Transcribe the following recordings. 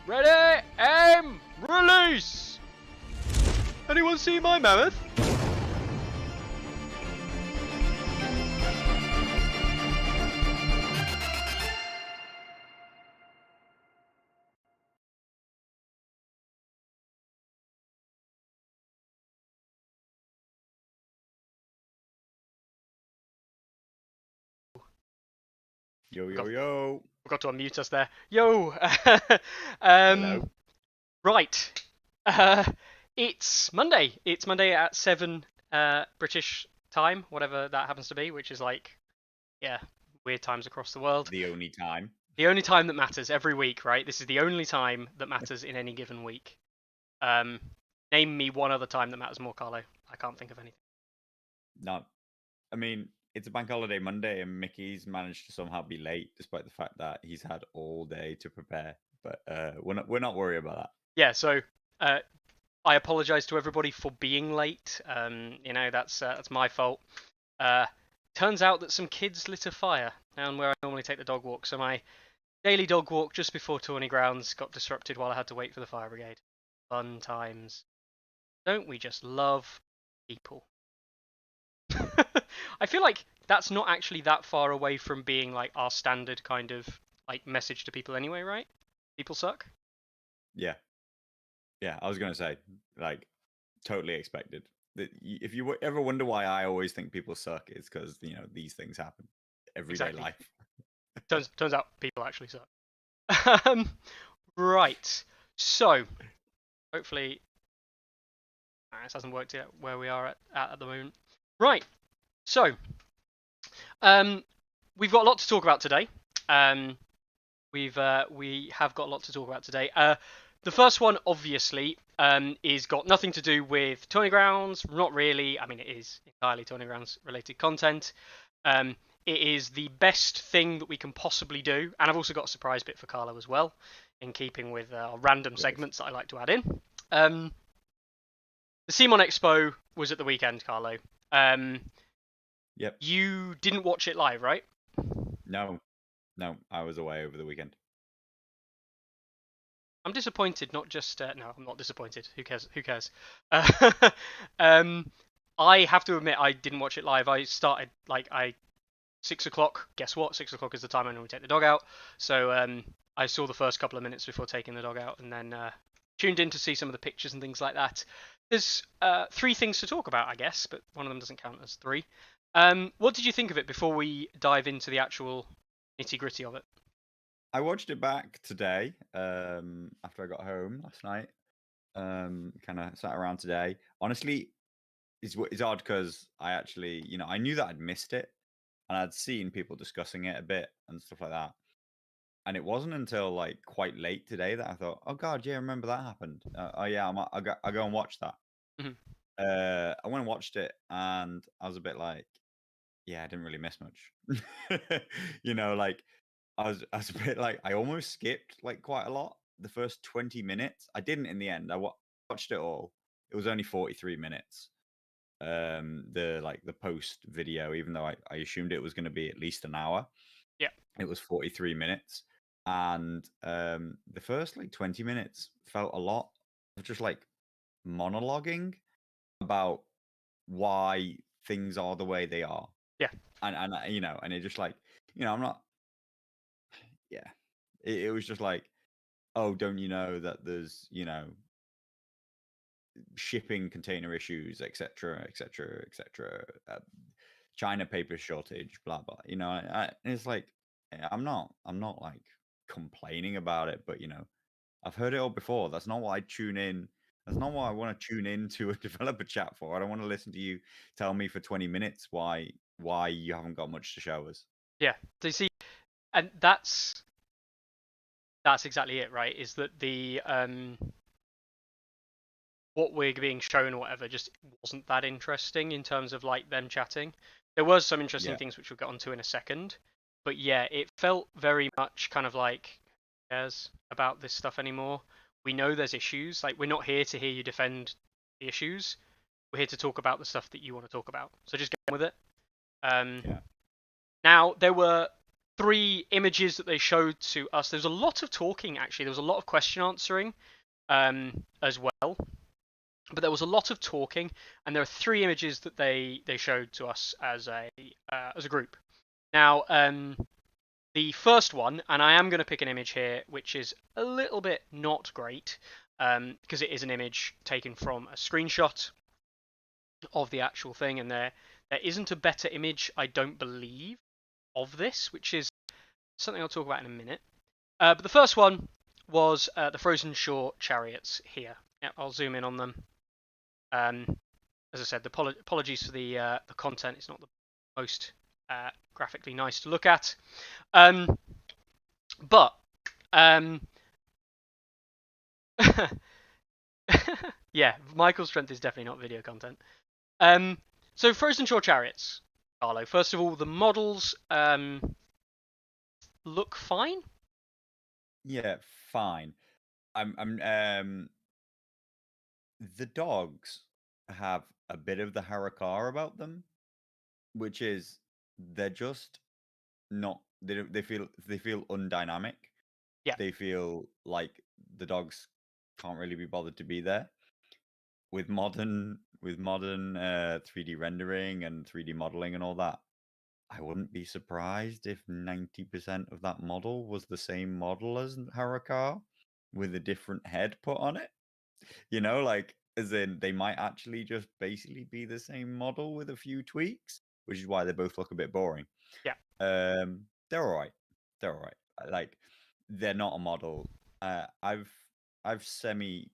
Ready, aim, release! Anyone see my mammoth? Yo, yo, yo. Forgot to unmute us there. Yo! Hello. Right. It's Monday. It's Monday at 7 British time, whatever that happens to be, which is like, yeah, weird times across the world. The only time. The only time that matters every week, right? This is the only time that matters in any given week. Name me one other time that matters more, Carlo. I can't think of anything. Not. I mean, it's a bank holiday Monday, and Mickey's managed to somehow be late, despite the fact that he's had all day to prepare. But we're not worried about that. Yeah. So, I apologize to everybody for being late. That's my fault. Turns out that some kids lit a fire down where I normally take the dog walk, so my daily dog walk just before Tourney grounds got disrupted while I had to wait for the fire brigade. Fun times. Don't we just love people? I feel like that's not actually that far away from being like our standard kind of like message to people anyway, right? People suck. Yeah. Yeah, I was going to say, like, totally expected. If you ever wonder why I always think people suck, it's because, these things happen. Everyday Exactly. life. Turns out people actually suck. Right. So, hopefully, this hasn't worked yet where we are at the moment. Right. So, we've got a lot to talk about today. We have got a lot to talk about today. The first one, obviously, is got nothing to do with Tourney grounds. Not really. I mean, it is entirely Tourney grounds related content. It is the best thing that we can possibly do, and I've also got a surprise bit for Carlo as well, in keeping with random segments that I like to add in. The CMON Expo was at the weekend, Carlo. Yep. You didn't watch it live, right? No, I was away over the weekend. I'm disappointed. Not just no, I'm not disappointed. Who cares? I have to admit I didn't watch it live. I started 6 o'clock. Guess what? 6 o'clock is the time I normally take the dog out. So I saw the first couple of minutes before taking the dog out, and then tuned in to see some of the pictures and things like that. There's 3 things to talk about, I guess, but one of them doesn't count as 3. What did you think of it before we dive into the actual nitty-gritty of it? I watched it back today after I got home last night. Kind of sat around today. Honestly, it's odd because I actually, I knew that I'd missed it, and I'd seen people discussing it a bit and stuff like that. And it wasn't until like quite late today that I thought, oh god, yeah, I remember that happened. Oh yeah, I'll go and watch that. Mhm. I went and watched it, and I was a bit like, yeah, I didn't really miss much. Like I was a bit like I almost skipped like quite a lot. The first 20 minutes, I didn't in the end. I watched it all. It was only 43 minutes. The post video, even though I assumed it was going to be at least an hour. Yeah. It was 43 minutes. And the first like 20 minutes felt a lot of just like monologuing about why things are the way they are. Yeah. And and it just like, I'm not, yeah, it was just like, oh, don't you know that there's, shipping container issues, etc., etc., etc., China paper shortage, blah blah. It's like I'm not like complaining about it, but I've heard it all before. That's not what I tune in. That's not what I want to tune in to a developer chat for. I don't want to listen to you tell me for 20 minutes why you haven't got much to show us. Yeah. So you see, and that's exactly it, right? Is that the what we're being shown or whatever just wasn't that interesting in terms of like them chatting. There was some interesting things which we'll get onto in a second, but yeah, it felt very much kind of like who cares about this stuff anymore. We know there's issues. Like we're not here to hear you defend the issues. We're here to talk about the stuff that you want to talk about. So just get on with it. Yeah. Now there were 3 images that they showed to us. There was a lot of talking actually. There was a lot of question answering as well. But there was a lot of talking, and there are 3 images that they showed to us as a group. Now, the first one, and I am going to pick an image here, which is a little bit not great, because it is an image taken from a screenshot of the actual thing, and there isn't a better image, I don't believe, of this, which is something I'll talk about in a minute. But the first one was the Frozen Shore chariots here. Yeah, I'll zoom in on them. As I said, apologies for the content. It's not the most graphically nice to look at. But yeah, Michael's strength is definitely not video content. So Frozen Shore chariots, Carlo. First of all, the models look fine. Yeah, fine. The dogs have a bit of the harakar about them, which is they're just not they feel undynamic. Yeah. They feel like the dogs can't really be bothered to be there. With modern 3D rendering and 3D modeling and all that, I wouldn't be surprised if 90% of that model was the same model as Harakar with a different head put on it. You know, like, as in, they might actually just basically be the same model with a few tweaks, which is why they both look a bit boring. Yeah. They're all right. They're all right. Like, they're not a model. I've semi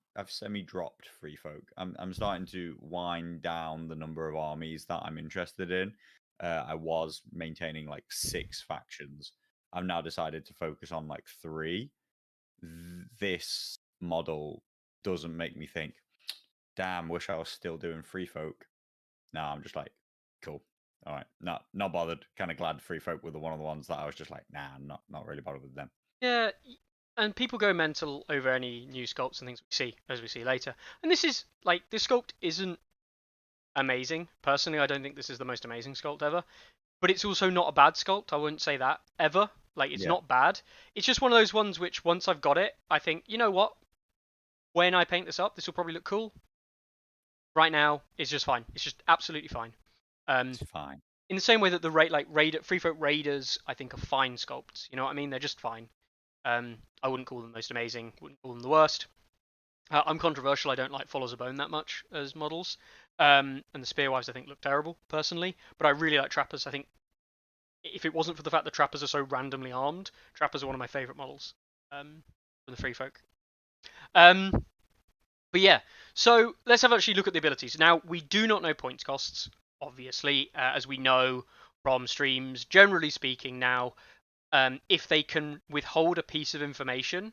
dropped Free Folk. I'm starting to wind down the number of armies that I'm interested in. I was maintaining like 6 factions. I've now decided to focus on like 3. This model doesn't make me think, damn, wish I was still doing Free Folk. No, I'm just like, cool. All right, not bothered. Kind of glad Free Folk were one of the ones that I was just like, nah, I'm not really bothered with them. Yeah, and people go mental over any new sculpts and things we see, as we see later. And this is like, this sculpt isn't amazing. Personally, I don't think this is the most amazing sculpt ever, but it's also not a bad sculpt. I wouldn't say that ever. Like, it's Yeah, not bad. It's just one of those ones which, once I've got it, I think, you know what? When I paint this up, this will probably look cool. Right now, it's just fine. It's just absolutely fine. it's fine. In the same way that the Free Folk Raiders, I think, are fine sculpts. You know what I mean? They're just fine. I wouldn't call them most amazing. Wouldn't call them the worst. I'm controversial. I don't like Follows a Bone that much as models. And the Spearwives, I think, look terrible, personally. But I really like Trappers. I think if it wasn't for the fact that Trappers are so randomly armed, Trappers are one of my favourite models from the Free Folk. But yeah, so let's have actually look at the abilities. Now, we do not know points costs, obviously, as we know from streams. Generally speaking now, if they can withhold a piece of information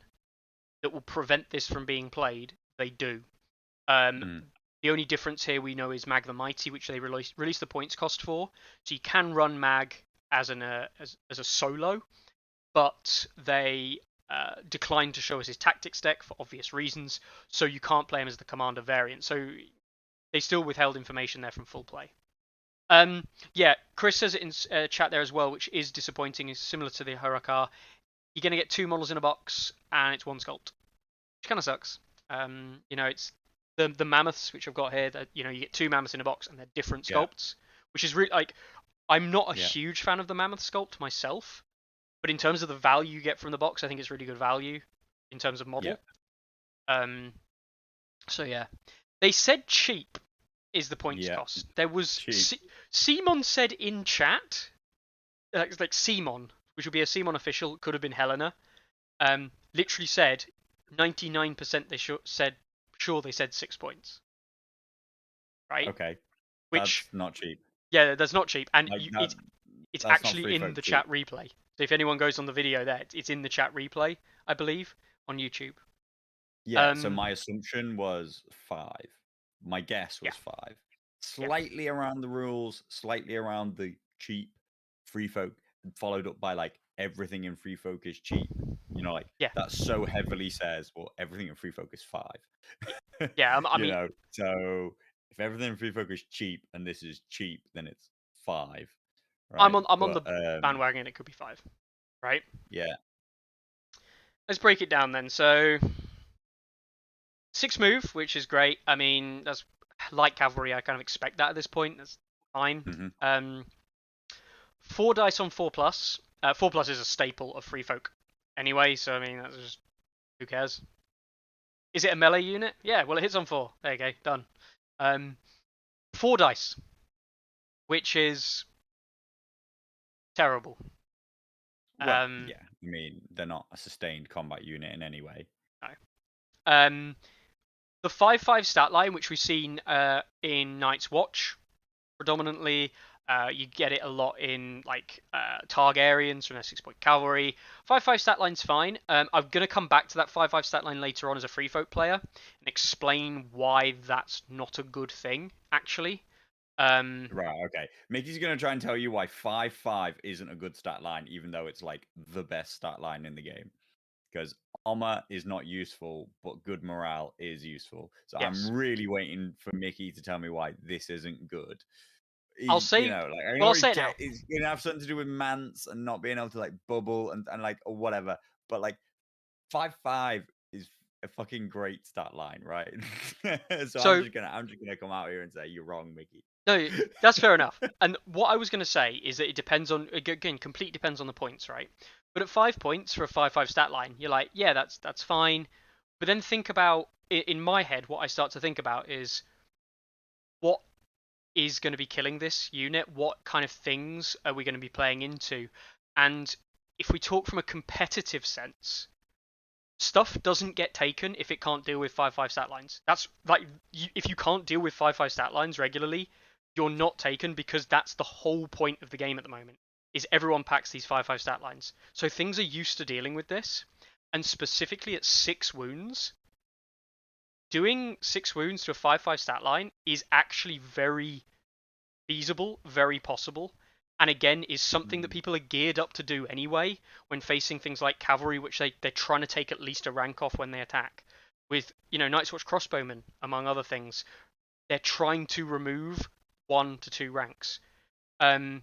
that will prevent this from being played, they do. The only difference here we know is Mag the Mighty, which they released the points cost for. So you can run Mag as a solo, but they declined to show us his tactics deck for obvious reasons. So you can't play him as the commander variant. So they still withheld information there from full play. Yeah, Chris says it in chat there as well, which is disappointing. Is similar to the Harakar. You're going to get 2 models in a box, and it's 1 sculpt, which kind of sucks. You know, it's the mammoths, which I've got here. That, you know, you get 2 mammoths in a box, and they're different sculpts, which is really like, I'm not a huge fan of the mammoth sculpt myself, but in terms of the value you get from the box, I think it's really good value in terms of model. So yeah, they said cheap is the points cost. There was CMON said in chat, like CMON, which would be a CMON official, could have been Helena, literally said 99% they said 6 points. Right? Okay. Which, that's not cheap. Yeah, that's not cheap, and like it's actually in the chat replay. So if anyone goes on the video there, it's in the chat replay, I believe, on YouTube. Yeah, so my assumption was 5. My guess was 5. Slightly around the rules, slightly around the cheap Free Folk, followed up by like everything in Free Folk is cheap. You know, like that so heavily says, well, everything in Free Folk is 5. Yeah, I mean, know, so if everything in Free Folk is cheap and this is cheap, then it's 5. Right? I'm on the bandwagon. It could be 5. right? Yeah. Let's break it down then. So 6 move, which is great. I mean, that's like cavalry. I kind of expect that at this point. That's fine. Hmm. 4 dice on 4+. 4+ is a staple of free folk anyway, so I mean, that's just who cares? Is it a melee unit? Yeah, well, it hits on 4. There you go, done. 4 dice, which is terrible. Well, yeah. I mean, they're not a sustained combat unit in any way. No. The 5/5 stat line, which we've seen in Night's Watch, predominantly. You get it a lot in like Targaryens from their 6-point cavalry. 5/5 stat line's fine. I'm gonna come back to that 5/5 stat line later on as a free folk player and explain why that's not a good thing actually. Right, okay. Mickey's going to try and tell you why 5/5 isn't a good stat line, even though it's like the best stat line in the game. Because armor is not useful, but good morale is useful. So I'm Yes, really waiting for Mickey to tell me why this isn't good. I'll You say. know, like I Well, I'll already say it now. get it's going to have something to do with Mance and not being able to like bubble and like or whatever. But like 5/5 is a fucking great stat line, right? So So I'm just gonna come out here and say you're wrong, Mickey. no, that's fair enough. And what I was going to say is that it depends on, again, completely depends on the points, right? But at 5 points for a 5/5 stat line, you're like, yeah, that's fine. But then think about, in my head, what I start to think about is what is going to be killing this unit? What kind of things are we going to be playing into? And if we talk from a competitive sense, stuff doesn't get taken if it can't deal with 5/5 stat lines. That's like, if you can't deal with 5/5 stat lines regularly, you're not taken, because that's the whole point of the game at the moment. Is everyone packs these 5/5 stat lines. So things are used to dealing with this, and specifically at 6 wounds, doing 6 wounds to a 5/5 stat line is actually very feasible, very possible, and again is something that Mm. people are geared up to do anyway when facing things like cavalry, which they're trying to take at least a rank off when they attack. With, Night's Watch crossbowmen, among other things, they're trying to remove 1 to 2 ranks. Um,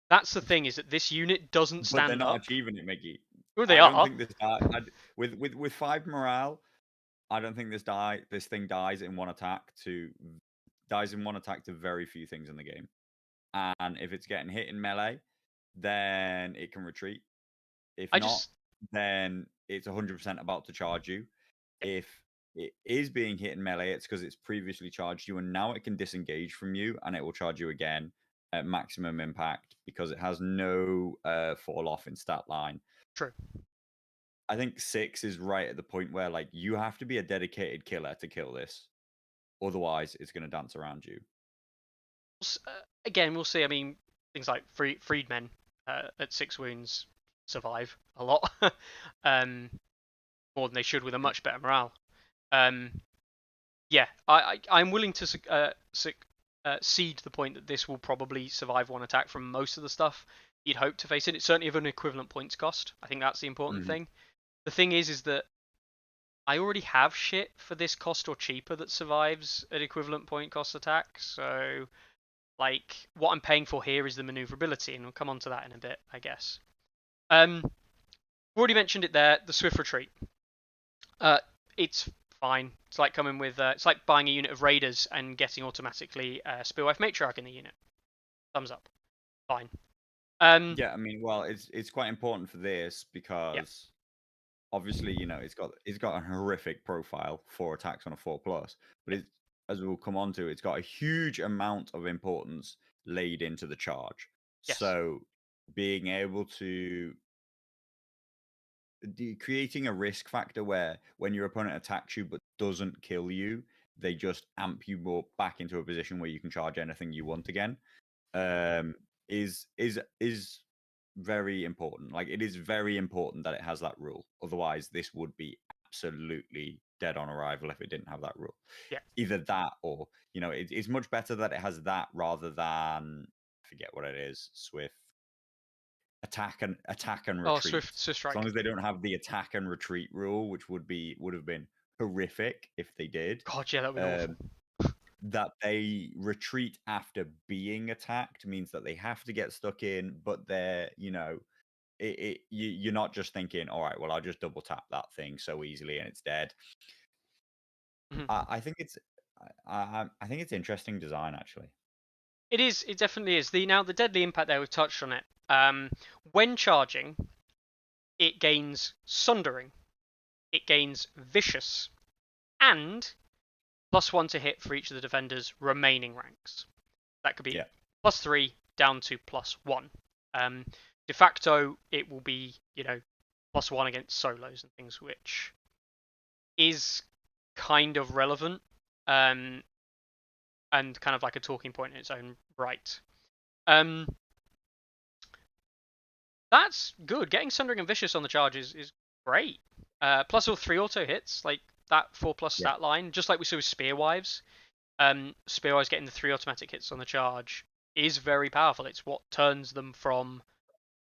that's the thing, is that this unit doesn't But they're stand not up. achieving it, Mickey. Well, they I don't are. think this with 5 morale. I don't think this thing dies in one attack to very few things in the game. And if it's getting hit in melee, then it can retreat. If I not, just, then it's 100% about to charge you. yeah, If it is being hit in melee, it's because it's previously charged you, and now it can disengage from you, and it will charge you again at maximum impact because it has no fall off in stat line. true. I think 6 is right at the point where like you have to be a dedicated killer to kill this, otherwise it's going to dance around you. Again, we'll see. I mean, things like freedmen at 6 wounds survive a lot, more than they should, with a much better morale. Um, yeah, I'm willing to cede the point that this will probably survive 1 attack from most of the stuff you'd hope to face it. It's certainly of an equivalent points cost. I think that's the important Hmm. thing. The thing is that I already have shit for this cost or cheaper that survives an equivalent point cost attack. So, like, what I'm paying for here is the maneuverability, and we'll come on to that in a bit, I guess. Already mentioned it there. The swift retreat. It's fine. It's like coming with. It's like buying a unit of raiders and getting automatically Spearwife Matriarch in the unit. Thumbs up. Fine. Yeah, I mean, well, it's quite important for this Yeah. because obviously, it's got a horrific profile for attacks on a 4+, but Yeah. it's, as we'll come on to, it's got a huge amount of importance laid into the charge. Yes. So being able to creating a risk factor where when your opponent attacks you but doesn't kill you, they just amp you more back into a position where you can charge anything you want again. um, is very important. Like it is very important that it has that rule. Otherwise, this would be absolutely dead on arrival if it didn't have that rule. Yeah. Either that, or it's much better that it has that rather than I forget what it is. Swift attack and Oh, retreat. Swift As long Strike. as they don't have the attack and retreat rule, which would have been horrific if they did. God, yeah, that would be awful. That they retreat after being attacked means that they have to get stuck in, but they're you're not just thinking, all right, well, I'll just double tap that thing so easily and it's dead. Mhm. I think it's I think it's interesting design actually. It is. It definitely is. The deadly impact there. We've touched on it. When charging, it gains sundering, it gains vicious, and +1 to hit for each of the defender's remaining ranks. That could be Yeah. +3 down to +1. De facto, it will be, +1 against solos and things, which is kind of relevant, and kind of like a talking point in its own right. That's good. Getting Sundering and Vicious on the charge is great. Plus all 3 auto hits, like that 4+ Yeah. stat line, just like we saw with Spearwives. Spearwives getting the 3 automatic hits on the charge is very powerful. It's what turns them from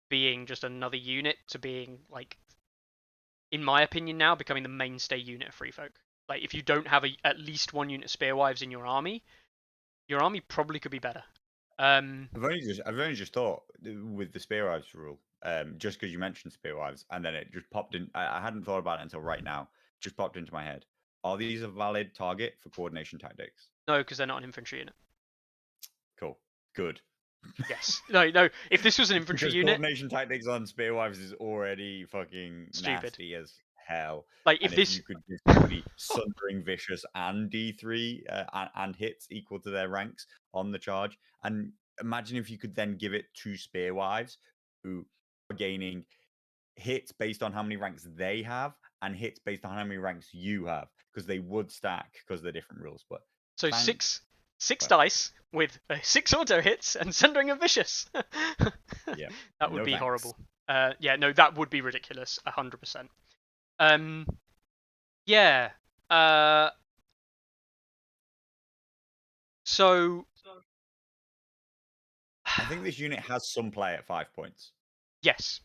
being just another unit to being, like, in my opinion now, becoming the mainstay unit of Free Folk. Like, if you don't have at least 1 unit Spearwives in your army probably could be better. I've only just thought with the Spearwives rule, just because you mentioned Spearwives, and then it just popped in. I hadn't thought about it until right now. Just popped into my head. Are these a valid target for coordination tactics? No, because they're not an infantry unit. Cool. Good. Yes. No. If this was an infantry Because unit, coordination tactics on Spearwives is already fucking stupid. nasty as hell. Like, if And if this, you could just be Sundering Vicious and D3 and hits equal to their ranks on the charge, and imagine if you could then give it to Spearwives, who are gaining hits based on how many ranks they have and hits based on how many ranks you have, because they would stack because they're different rules. But so thank, six dice with 6 auto hits and Sundering and Vicious. yeah, That would no be thanks. horrible. Yeah, no, that would be ridiculous, 100%. Yeah. So I think this unit has some play at 5 points. yes.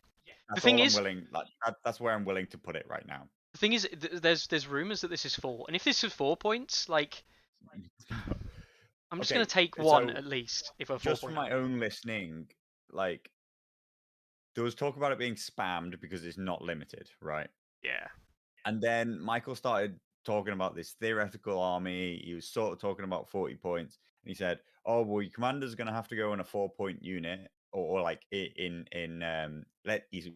That's thing all I'm is, willing. Like that's where I'm willing to put it right now. the thing is, there's rumors that this is 4, and if this is 4 points, like, I'm just gonna Okay, take 1 so at least if we're 4 just from point my army. own listening, like there was talk about it being spammed because it's not limited, right? Yeah. And then Michael started talking about this theoretical army. He was sort of talking about 40 points, and he said, "Oh, well, your commander's going to have to go in a 4 point unit, or like he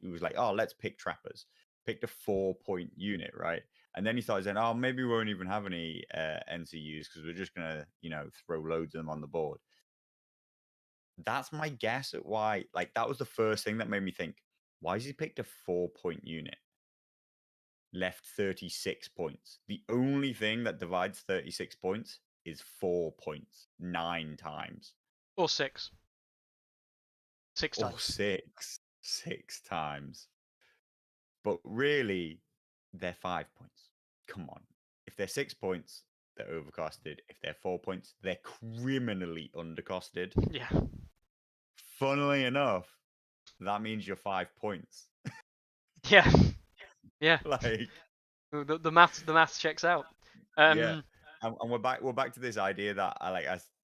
was like, oh, let's pick trappers, picked a 4 point unit, right?" And then he started saying, "Oh, maybe we won't even have any NCUs because we're just gonna, throw loads of them on the board." That's my guess at why. Like that was the first thing that made me think, why has he picked a 4 point unit? Left 36 points. The only thing that divides 36 points is 4 points 9 times. Or 6. 6 Or dice. six times. But really, they're 5 points. Come on. If they're 6 points, they're overcosted. If they're 4 points, they're criminally undercosted. Yeah. Funnily enough, that means you're 5 points. Yeah. Yeah. Like, The math checks out. yeah. And we're back to this idea that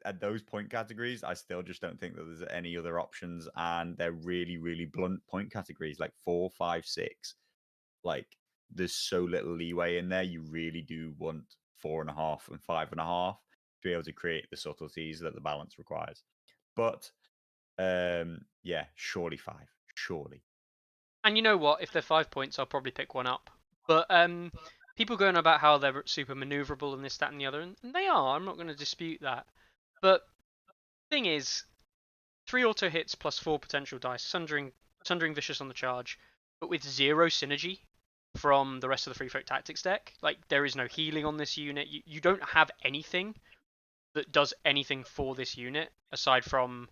at those point categories, I still just don't think that there's any other options, and they're really, really blunt point categories like 4, 5, 6. Like there's so little leeway in there. You really do want 4.5 and 5.5 to be able to create the subtleties that the balance requires. But yeah, surely 5. Surely. And you know what? If they're 5 points, I'll probably pick one up. But people going about how they're super maneuverable and this, that, and the other, and they are. I'm not going to dispute that. But thing is, 3 auto hits plus 4 potential dice, sundering vicious on the charge, but with 0 synergy from the rest of the Free Folk Tactics deck. Like, there is no healing on this unit. You don't have anything that does anything for this unit aside from,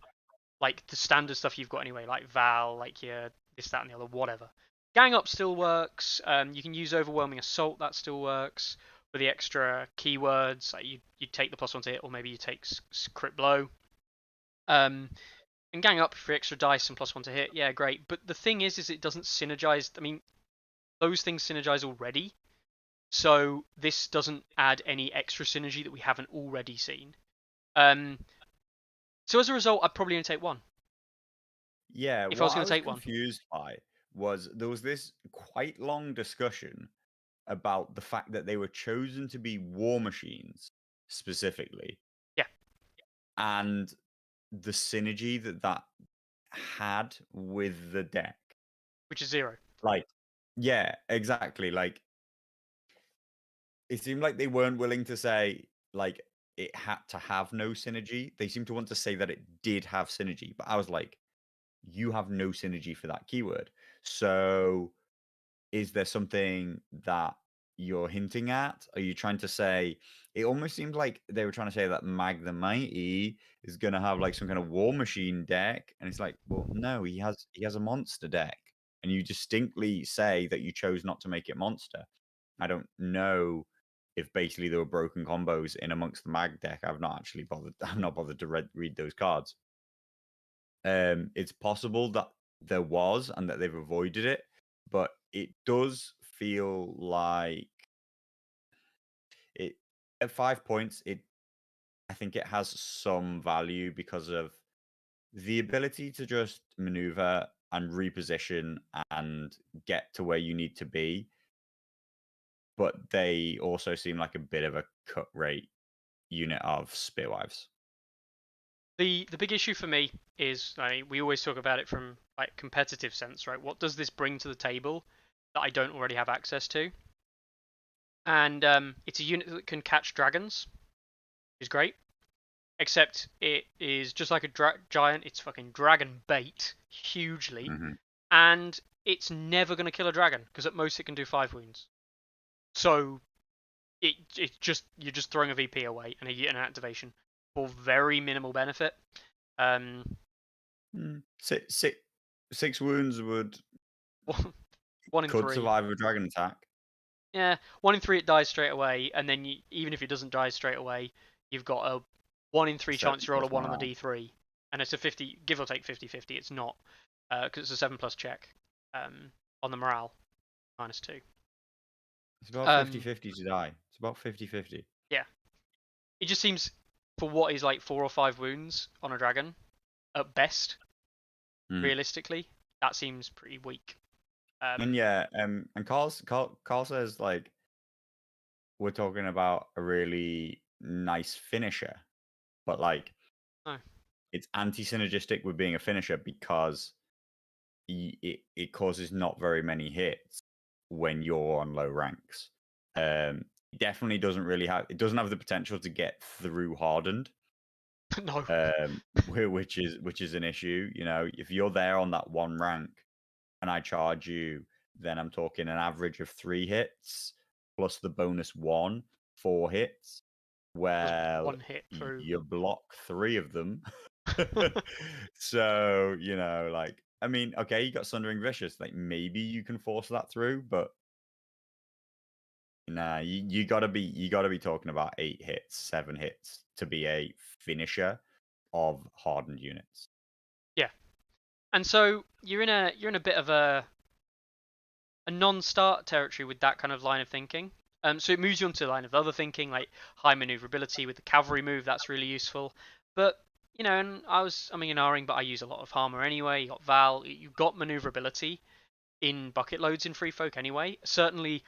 like, the standard stuff you've got anyway, like Val, like your this, that, and the other, whatever. Gang up still works. You can use overwhelming assault, that still works. For the extra keywords, like you take the +1 to hit, or maybe you take crit blow. And gang up for extra dice and +1 to hit, yeah, great. But the thing is it doesn't synergize. I mean, those things synergize already, so this doesn't add any extra synergy that we haven't already seen. So as a result, I'd probably only take 1. Yeah, If I was what going I to was take 1. confused by was there was this quite long discussion about the fact that they were chosen to be war machines specifically, Yeah, and the synergy that that had with the deck. which is 0. Like, yeah, exactly. Like, it seemed like they weren't willing to say like it had to have no synergy. They seemed to want to say that it did have synergy, but I was like, you have no synergy for that keyword. So is there something that you're hinting at? Are you trying to say it almost seemed like they were trying to say that Mag the Mighty is gonna have like some kind of war machine deck? And it's like, well, no, he has a monster deck. And you distinctly say that you chose not to make it monster. I don't know if basically there were broken combos in amongst the Mag deck. I've not actually bothered. I'm not bothered to read those cards. It's possible that there was and that they've avoided it, but it does feel like it at 5 points. I think it has some value because of the ability to just maneuver and reposition and get to where you need to be. But they also seem like a bit of a cut rate unit of Spearwives. The big issue for me is, I mean, we always talk about it from like competitive sense, right? What does this bring to the table that I don't already have access to? And it's a unit that can catch dragons, which is great. Except it is just like a giant. It's fucking dragon bait hugely, and it's never going to kill a dragon because at most it can do 5 wounds. So it's just you're just throwing a VP away and an activation for very minimal benefit. Six wounds would 1 in could 3. survive a dragon attack. Yeah, 1 in 3 it dies straight away, and then even if it doesn't die straight away, you've got a 1 in 3 chance you roll a 1 on the D3, and it's a 50, give or take 50-50. It's not because it's a 7+ check on the morale -2. It's about 50-50 to die. It's about 50-50. Yeah, it just seems for what is like 4 or 5 wounds on a dragon at best. Realistically, that seems pretty weak. And yeah, and Carl says like we're talking about a really nice finisher, but like it's anti-synergistic with being a finisher because it causes not very many hits when you're on low ranks. It definitely doesn't have the potential to get through hardened. No. Which is an issue. You know, if you're there on that 1 rank and I charge you, then I'm talking an average of 3 hits plus the bonus 1, 4 hits. Well, 1 hit through. you block 3 of them. So, you know, like, I mean, okay, you got Sundering Vicious. Like, maybe you can force that through, but nah, you gotta be talking about 8 hits, 7 hits to be a finisher of hardened units. Yeah, and so you're in a bit of a non-start territory with that kind of line of thinking. So it moves you onto the line of other thinking, like high maneuverability with the cavalry move. That's really useful. But you know, and I'm ignoring, but I use a lot of Harmer anyway. You got Val. You got maneuverability in bucket loads in Free Folk anyway. Certainly,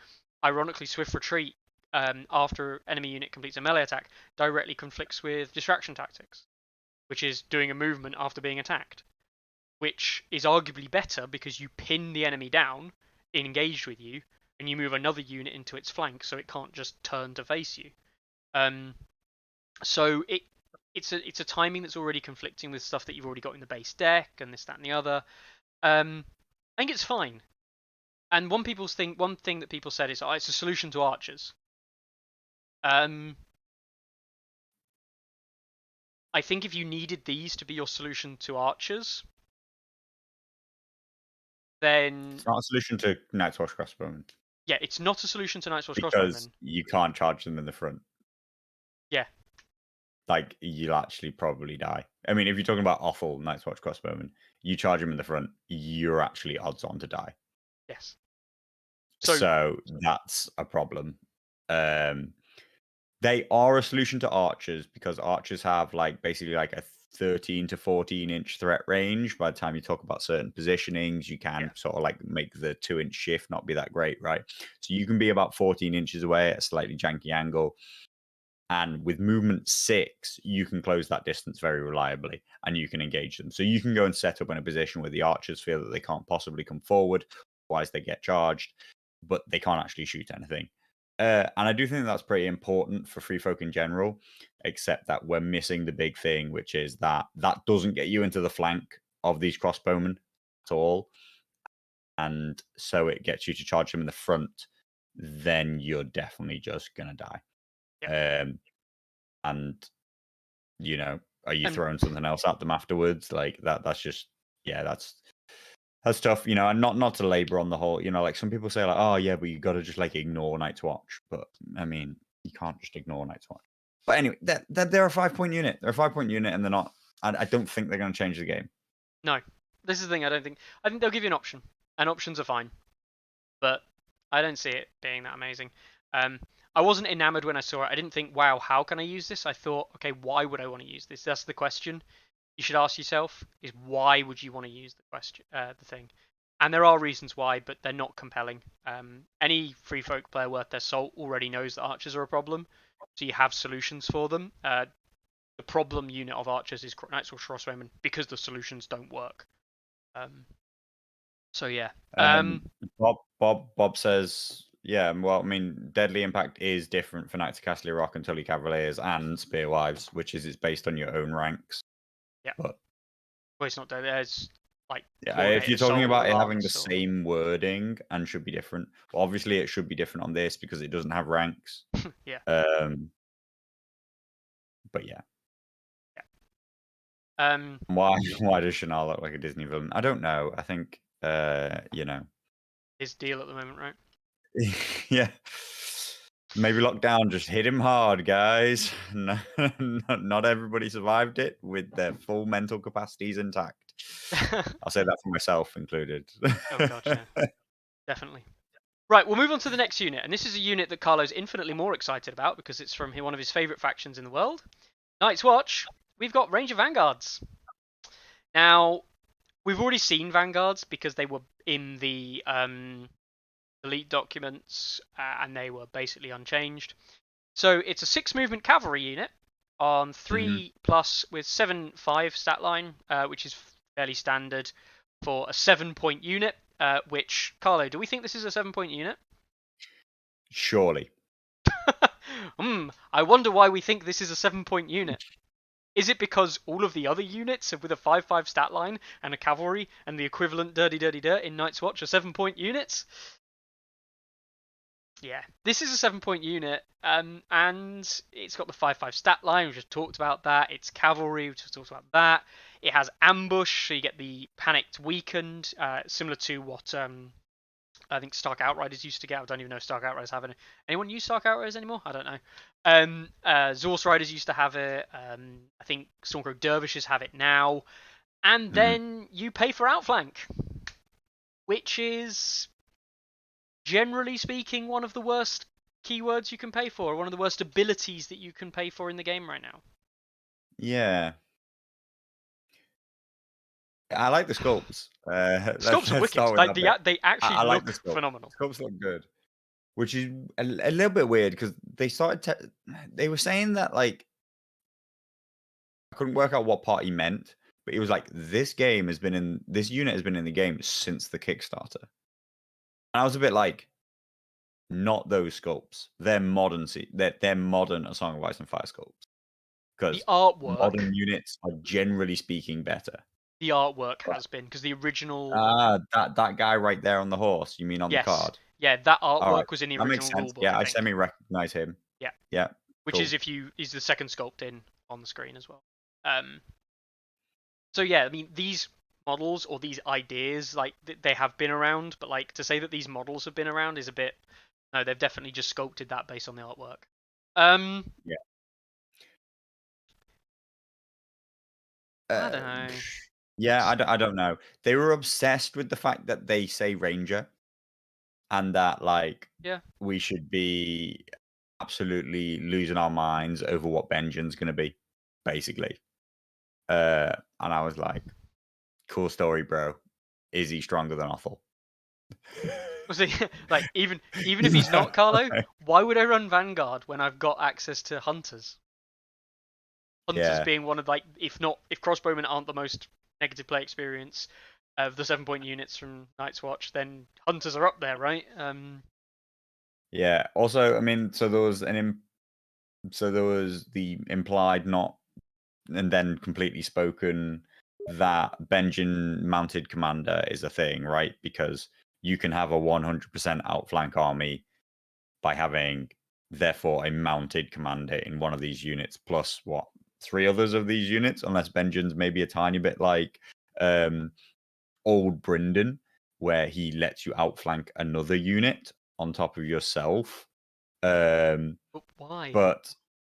ironically, Swift Retreat after enemy unit completes a melee attack directly conflicts with Distraction Tactics, which is doing a movement after being attacked, which is arguably better because you pin the enemy down, engaged with you, and you move another unit into its flank, so it can't just turn to face you. So it's a timing that's already conflicting with stuff that you've already got in the base deck and this, that, and the other. I think it's fine. And one thing that people said is, oh, it's a solution to archers. I think if you needed these to be your solution to archers, then it's not a solution to Night's Watch Crossbowmen. Yeah, it's not a solution to Night's Watch Crossbowmen because you can't charge them in the front. Yeah, like you'll actually probably die. I mean, if you're talking about awful Night's Watch Crossbowmen, you charge them in the front, you're actually odds on to die. Yes. So that's a problem. They are a solution to archers because archers have like basically like a 13 to 14-inch threat range. By the time you talk about certain positionings, you can sort of like make the 2-inch shift not be that great, right? So you can be about 14 inches away at a slightly janky angle. And with movement 6, you can close that distance very reliably and you can engage them. So you can go and set up in a position where the archers feel that they can't possibly come forward, otherwise they get charged, but they can't actually shoot anything. And I do think that's pretty important for free folk in general, except that we're missing the big thing, which is that doesn't get you into the flank of these crossbowmen at all. And so it gets you to charge them in the front, then you're definitely just going to die. Yeah. And are you And- throwing something else at them afterwards? Like that's just, that's tough, and not to labor on the whole, like some people say like, oh yeah, but you got to just like ignore Night's Watch. But I mean, you can't just ignore Night's Watch. But anyway, they're a 5-point unit. They're a 5-point unit, and they're not. I don't think they're going to change the game. No, this is the thing. I think they'll give you an option, and options are fine, but I don't see it being that amazing. I wasn't enamored when I saw it. I didn't think, wow, how can I use this? I thought, okay, why would I want to use this? That's the question you should ask yourself: is why would you want to use the thing? And there are reasons why, but they're not compelling. Any free folk player worth their salt already knows that archers are a problem, so you have solutions for them. The problem unit of archers is Knights or Crossbowmen because the solutions don't work. So yeah. Bob says, yeah, well, I mean, Deadly Impact is different for Knights of Castle Rock and Tully Cavaliers and Spearwives, which is it's based on your own ranks. Yeah. But well, it's not. There's like. If you're talking about it having the same wording and should be different, well, obviously it should be different on this because it doesn't have ranks. Yeah. But yeah. Why does Chanel look like a Disney villain? I don't know. I think his deal at the moment, right? Yeah. Maybe lockdown just hit him hard, guys. Not everybody survived it with their full mental capacities intact. I'll say that for myself included. Oh god, yeah. Definitely. Right, we'll move on to the next unit, and this is a unit that Carlo's infinitely more excited about because it's from one of his favourite factions in the world. Night's Watch. We've got Ranger Vanguards. Now, we've already seen Vanguards because they were in the elite documents and they were basically unchanged. So it's a 6 movement cavalry unit on 3 plus with 7/5 stat line, which is fairly standard for a 7-point unit. Which, Carlo, do we think this is a 7-point unit? Surely. I wonder why we think this is a 7-point unit. Is it because all of the other units with a 5/5 stat line and a cavalry and the equivalent dirty dirt in Night's Watch are 7-point units? Yeah, this is a 7-point unit, and it's got the 5/5 stat line. We just talked about that. It's cavalry. We just talked about that. It has ambush, so you get the panicked weakened, similar to what I think Stark Outriders used to get. I don't even know if Stark Outriders have any. Anyone use Stark Outriders anymore? I don't know. Zorse Riders used to have it. I think Stormcrow Dervishes have it now. And then you pay for Outflank, which is, generally speaking, one of the worst keywords you can pay for, one of the worst abilities that you can pay for in the game right now. Yeah. I like the sculpts. Sculpts are wicked. They actually look like phenomenal. Sculpts look good, which is a little bit weird because they started. They were saying that like I couldn't work out what part he meant, but he was like, "This unit has been in the game since the Kickstarter," and I was a bit like, "Not those sculpts. They're modern. They're modern A Song of Ice and Fire sculpts because the artwork, modern units are generally speaking better." The artwork has been, because the original... that guy right there on the horse, you mean on the card? Yeah, that artwork was in the original rulebook. Yeah, I semi-recognize him. Yeah. Yeah. Which is he's the second sculpt in on the screen as well. So yeah, I mean, these models or these ideas, like, they have been around, but like to say that these models have been around is a bit... No, they've definitely just sculpted that based on the artwork. Yeah. I don't know. Yeah, I don't know. They were obsessed with the fact that they say Ranger, and that like we should be absolutely losing our minds over what Benjen's going to be, basically. And I was like, cool story, bro. Is he stronger than Othel? Was he like even if he's not Carlo? Why would I run Vanguard when I've got access to Hunters? Hunters Yeah. being one of, like, if crossbowmen aren't the most negative play experience of the 7-point units from Night's Watch, then Hunters are up there, right? Yeah. Also, I mean, so there was the implied not and then completely spoken that Benjen mounted commander is a thing, right? Because you can have a 100% outflank army by having, therefore, a mounted commander in one of these units, plus what, 3 others of these units, unless Benjen's maybe a tiny bit like Old Brendan, where he lets you outflank another unit on top of yourself. But why? But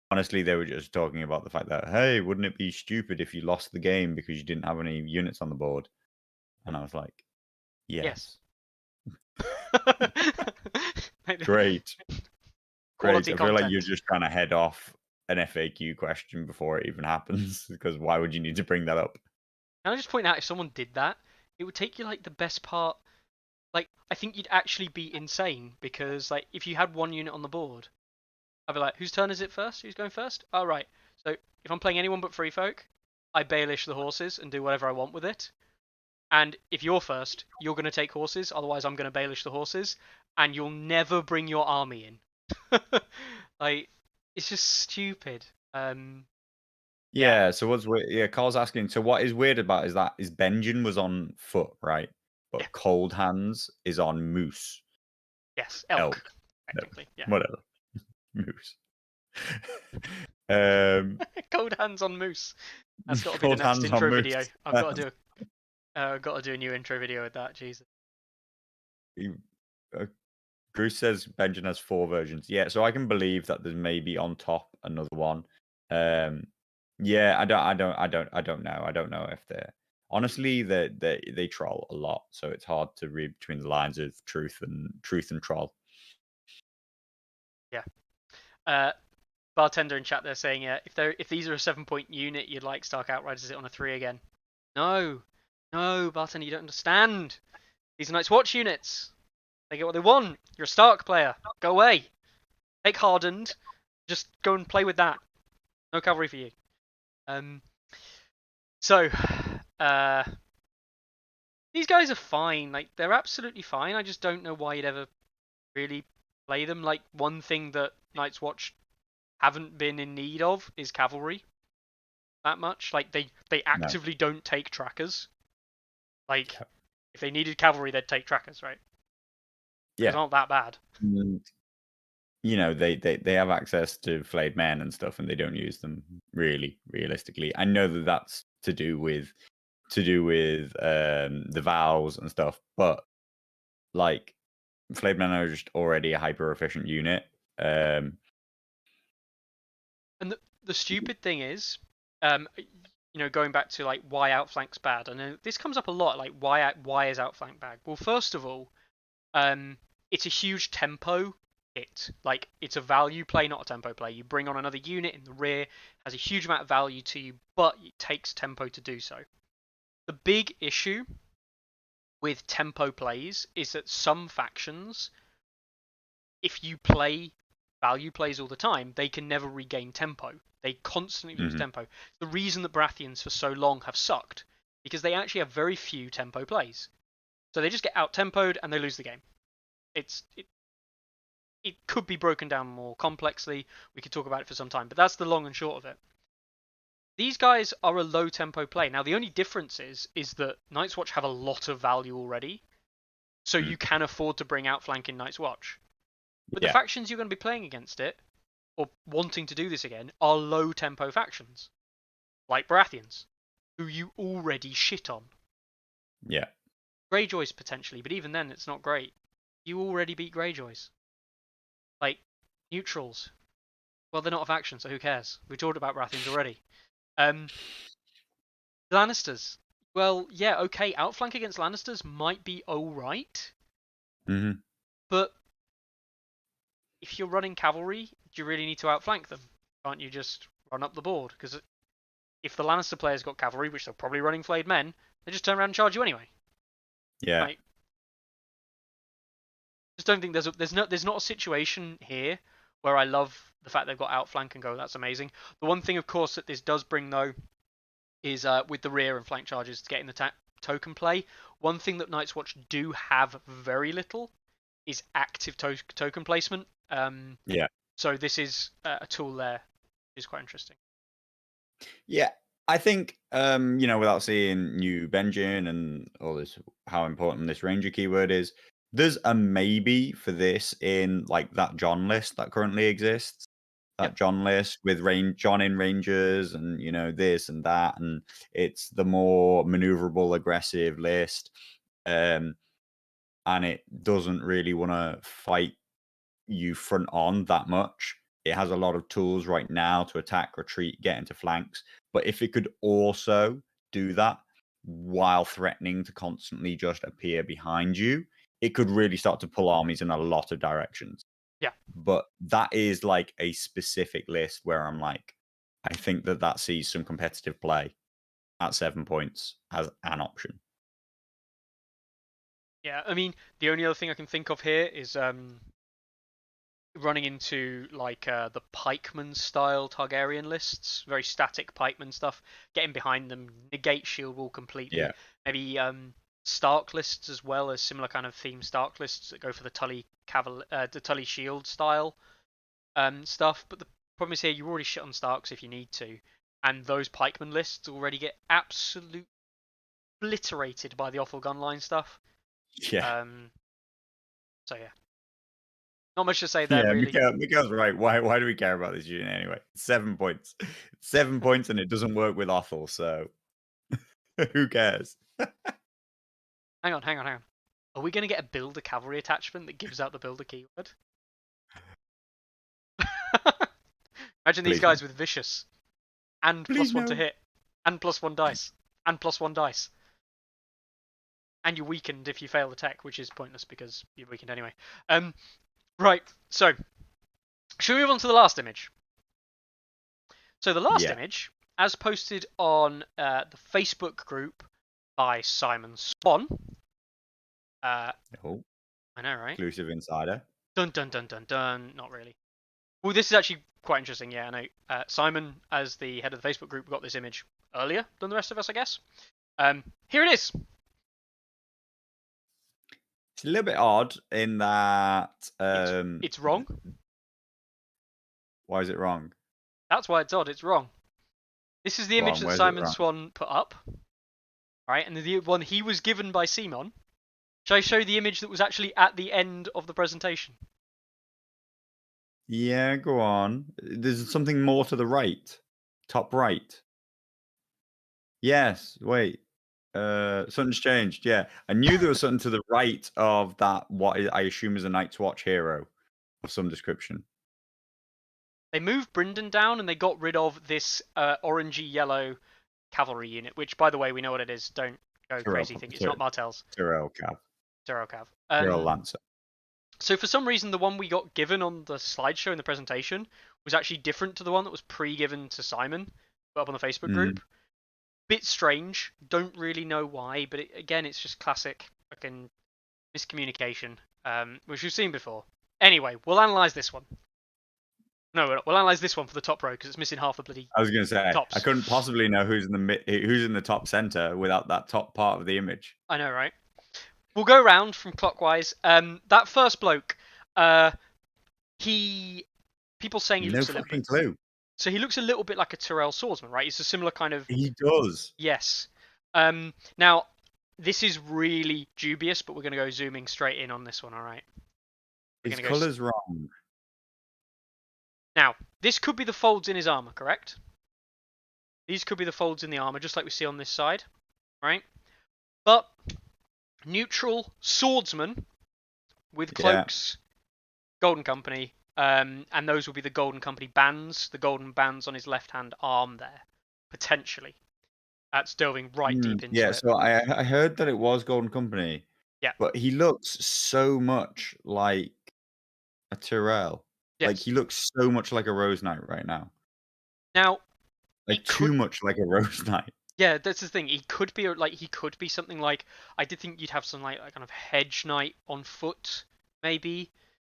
honestly, they were just talking about the fact that, hey, wouldn't it be stupid if you lost the game because you didn't have any units on the board? And I was like, Yes. yes. Great. Great. Quality I feel like you're content. just trying to head off an FAQ question before it even happens, because why would you need to bring that up? Can I just point out, if someone did that, it would take you, like, the best part. Like, I think you'd actually be insane, because, like, if you had one unit on the board, I'd be like, whose turn is it first? Who's going first? Oh, right. So if I'm playing anyone but free folk, I baelish the horses and do whatever I want with it. And if you're first, you're going to take horses. Otherwise, I'm going to baelish the horses, and you'll never bring your army in. Like, it's just stupid. Yeah, so what's weird? Yeah, Carl's asking, so what is weird about is that Benjen was on foot, right? But Yeah. Cold Hands is on moose. Yes, elk, No, technically. Yeah. whatever. Moose. um Cold hands on moose. That's got to be the Cold next Hands on intro video. moose. I've got to do a new intro video with that. Jesus. Uh, Bruce says Benjen has 4 versions. Yeah, so I can believe that there's maybe on top another one. Yeah, I don't know. I don't know if they're honestly they troll a lot, so it's hard to read between the lines of truth and troll. Yeah. Bartender in chat there saying, if these are a 7-point unit, you'd like Stark Outriders it on a 3 again. No, Bartender, you don't understand. These are Night's Watch units. They get what they want. You're a Stark player. Go away. Take Hardened. Just go and play with that. No cavalry for you. So, these guys are fine. Like, they're absolutely fine. I just don't know why you'd ever really play them. Like, one thing that Night's Watch haven't been in need of is cavalry that much. Like, they actively don't take trackers. Like, if they needed cavalry, they'd take trackers, right? Yeah, It's not that bad. You know, they have access to flayed men and stuff, and they don't use them really realistically. I know that that's to do with the vows and stuff, but like flayed men are just already a hyper efficient unit. And the stupid thing is, going back to, like, why outflank's bad. I know this comes up a lot. Like, why is outflank bad? Well, first of all, it's a huge tempo hit. Like, it's a value play, not a tempo play. You bring on another unit in the rear, has a huge amount of value to you, but it takes tempo to do so. The big issue with tempo plays is that some factions, if you play value plays all the time, they can never regain tempo. They constantly lose tempo. The reason that Baratheons for so long have sucked, because they actually have very few tempo plays. So they just get out tempoed and they lose the game. It could be broken down more complexly. We could talk about it for some time, but that's the long and short of it. These guys are a low tempo play. Now, the only difference is that Night's Watch have a lot of value already, so you can afford to bring outflank in Night's Watch. But the factions you're going to be playing against it, or wanting to do this again, are low tempo factions, like Baratheons, who you already shit on. Yeah. Greyjoys potentially, but even then, it's not great. You already beat Greyjoys. Like, neutrals. Well, they're not a faction, so who cares? We talked about Baratheons already. Lannisters. Well, yeah, okay, outflank against Lannisters might be alright. But if you're running cavalry, do you really need to outflank them? Can't you just run up the board? Because if the Lannister players got cavalry, which they're probably running flayed men, they just turn around and charge you anyway. Yeah. Like, just don't think there's not a situation here where I love the fact they've got outflank and go, that's amazing. The one thing, of course, that this does bring though is with the rear and flank charges getting the token play. One thing that Night's Watch do have very little is active token placement. Yeah. So this is a tool there, which is quite interesting. Yeah. I think, without seeing new Benjin and all this, how important this Ranger keyword is, there's a maybe for this in like that John list that currently exists. That John list with John in Rangers and this and that, and it's the more maneuverable, aggressive list. And it doesn't really want to fight you front on that much. It has a lot of tools right now to attack, retreat, get into flanks. But if it could also do that while threatening to constantly just appear behind you, it could really start to pull armies in a lot of directions. Yeah. But that is like a specific list where I'm like, I think that sees some competitive play at 7 points as an option. Yeah, I mean, the only other thing I can think of here is running into like the pikeman style Targaryen lists, very static pikeman stuff, getting behind them, negate shield wall completely. Yeah. Maybe Stark lists as well, as similar kind of theme Stark lists that go for the Tully shield style stuff. But the problem is here you already shit on Starks if you need to, and those pikeman lists already get absolutely obliterated by the awful gun line stuff. Yeah. So yeah. Not much to say there, really. Miguel's right. Why do we care about this unit anyway? 7 points. 7 points, and it doesn't work with Othel, so who cares? Hang on. Are we going to get a builder cavalry attachment that gives out the builder keyword? Imagine these guys with vicious and +1 to hit, and +1 dice, and +1 dice. And you're weakened if you fail the tech, which is pointless because you're weakened anyway. Right, so should we move on to the last image? So the last image, as posted on the Facebook group by Simon Swan. I know, right? Exclusive insider. Dun. Not really. Well, this is actually quite interesting. Yeah, I know. Simon, as the head of the Facebook group, got this image earlier than the rest of us, I guess. Here it is. It's a little bit odd in that it's wrong. Why is it wrong? That's why it's odd. It's wrong. This is the image that Simon Swan put up. Right, and the one he was given by CMON. Shall I show the image that was actually at the end of the presentation? Yeah, go on. There's something more to the right. Top right. Yes, wait. Something's changed, yeah. I knew there was something to the right of that, what I assume is a Night's Watch hero of some description. They moved Brynden down and they got rid of this orangey-yellow cavalry unit, which, by the way, we know what it is. Don't go crazy think it's not Martell's. Tyrell Cav. Tyrell Lancer. So for some reason, the one we got given on the slideshow in the presentation was actually different to the one that was pre-given to Simon, put up on the Facebook group. Bit strange. Don't really know why, but again, it's just classic fucking miscommunication, which we've seen before. Anyway, we'll analyze this one. No, we'll analyze this one for the top row because it's missing half the bloody. I was going to say tops. I couldn't possibly know who's in the top center without that top part of the image. I know, right? We'll go round from clockwise. That first bloke, people saying he looks a little bit. Clue. So he looks a little bit like a Tyrell swordsman, right? He's a similar kind of. He does. Yes. Now, this is really dubious, but we're going to go zooming straight in on this one, all right? His colour's wrong. Now, this could be the folds in his armor, correct? These could be the folds in the armor, just like we see on this side, right? But neutral swordsman with cloaks, Golden Company, and those will be the Golden Company bands, the golden bands on his left-hand arm there, potentially. That's delving right deep into it. Yeah, so I heard that it was Golden Company. Yeah. But he looks so much like a Tyrell. Yes. Like, he looks so much like a Rose Knight right now. Now, It like could, too much like a Rose Knight. yeah, that's the thing. He could be like he could be something like I did think you'd have some like a kind of hedge knight on foot, maybe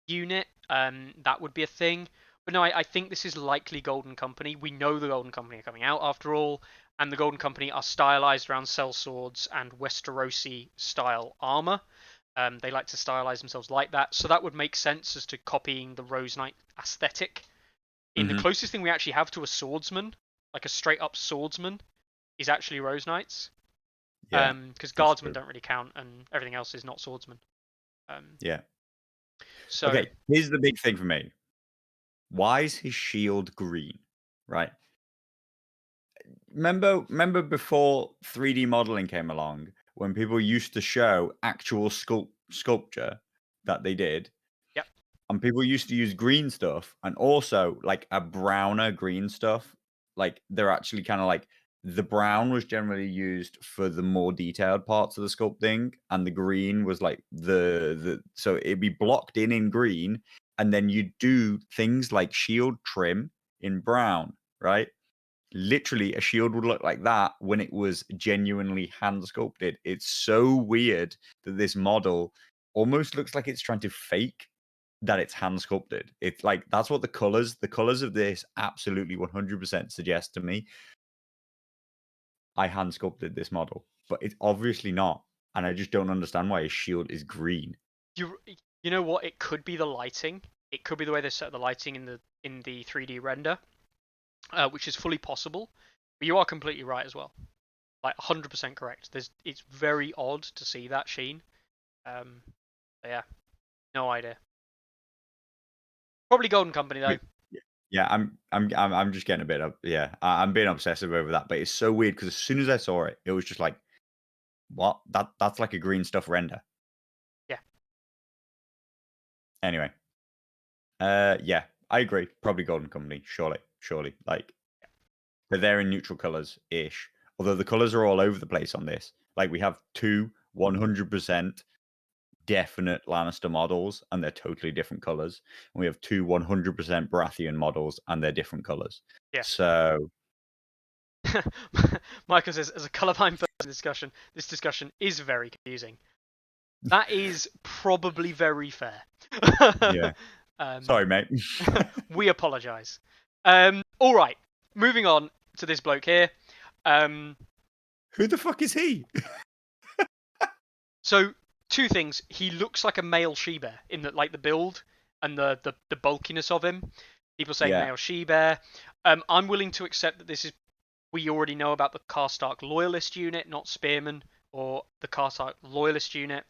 unit. That would be a thing. But no, I think this is likely Golden Company. We know the Golden Company are coming out after all, and the Golden Company are stylized around sellswords and Westerosi style armor. They like to stylize themselves like that, so that would make sense as to copying the Rose Knight aesthetic. In the Hmm. closest thing we actually have to a swordsman, like a straight up swordsman, is actually Rose Knights. Yeah, Because that's guardsmen true. don't really count, and everything else is not swordsman. Um, Yeah. so Okay, here's the big thing for me. Why is his shield green? Right. Remember before 3D modeling came along, when people used to show actual sculpture that they did, yep, and people used to use green stuff and also like a browner green stuff. Like they're actually kind of like the brown was generally used for the more detailed parts of the sculpting, and the green was like the so it'd be blocked in green, and then you do things like shield trim in brown, right? Literally, a shield would look like that when it was genuinely hand sculpted. It's so weird that this model almost looks like it's trying to fake that it's hand sculpted. It's like that's what the colors of this absolutely 100% suggest to me. I hand sculpted this model, but it's obviously not, and I just don't understand why his shield is green. you you know what? It could be the lighting. It could be the way they set the lighting in the 3D render, which is fully possible. But you are completely right as well. Like 100% correct. It's very odd to see that sheen. Um, yeah, no idea. Probably Golden Company though. But yeah, I'm just getting a bit of yeah, I'm being obsessive over that, but it's so weird because as soon as I saw it, it was just like, what? That's like a green stuff render. Yeah. Anyway, yeah, I agree. Probably Golden Company, surely. Like they're there in neutral colors ish. Although the colors are all over the place on this. Like we have two 100% definite Lannister models, and they're totally different colors. And we have two 100% Baratheon models, and they're different colors. Yeah. So Michael says, as a colorblind person this discussion is very confusing. That is probably very fair. yeah, um, sorry, mate. we apologize. All right, moving on to this bloke here. Who the fuck is he? So two things. He looks like a male she-bear in the build and the bulkiness of him. People say Yeah, male she-bear. I'm willing to accept that this is we already know about the Karstark Loyalist unit, not Spearmen, or the Karstark Loyalist unit.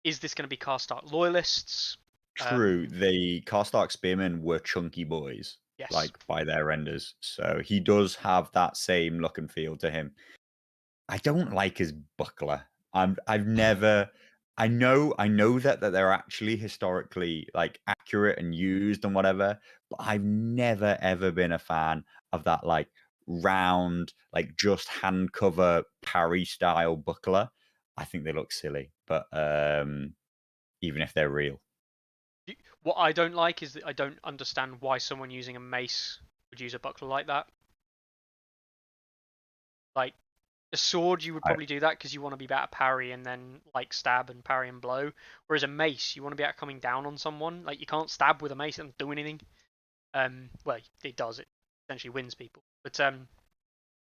Is this going to be Karstark Loyalists? true. The Karstark Spearmen were chunky boys, Yes. like by their renders. So he does have that same look and feel to him. I don't like his buckler. I've never I know that they're actually historically like accurate and used and whatever, but I've never ever been a fan of that like round, like just hand cover parry style buckler. I think they look silly, but even if they're real. What I don't like is that I don't understand why someone using a mace would use a buckler like that. Like a sword, you would I, probably do that because you want to be better at parry and then like stab and parry and blow. Whereas a mace, you want to be at coming down on someone. Like you can't stab with a mace and do anything. Well, it does. It essentially wins people. But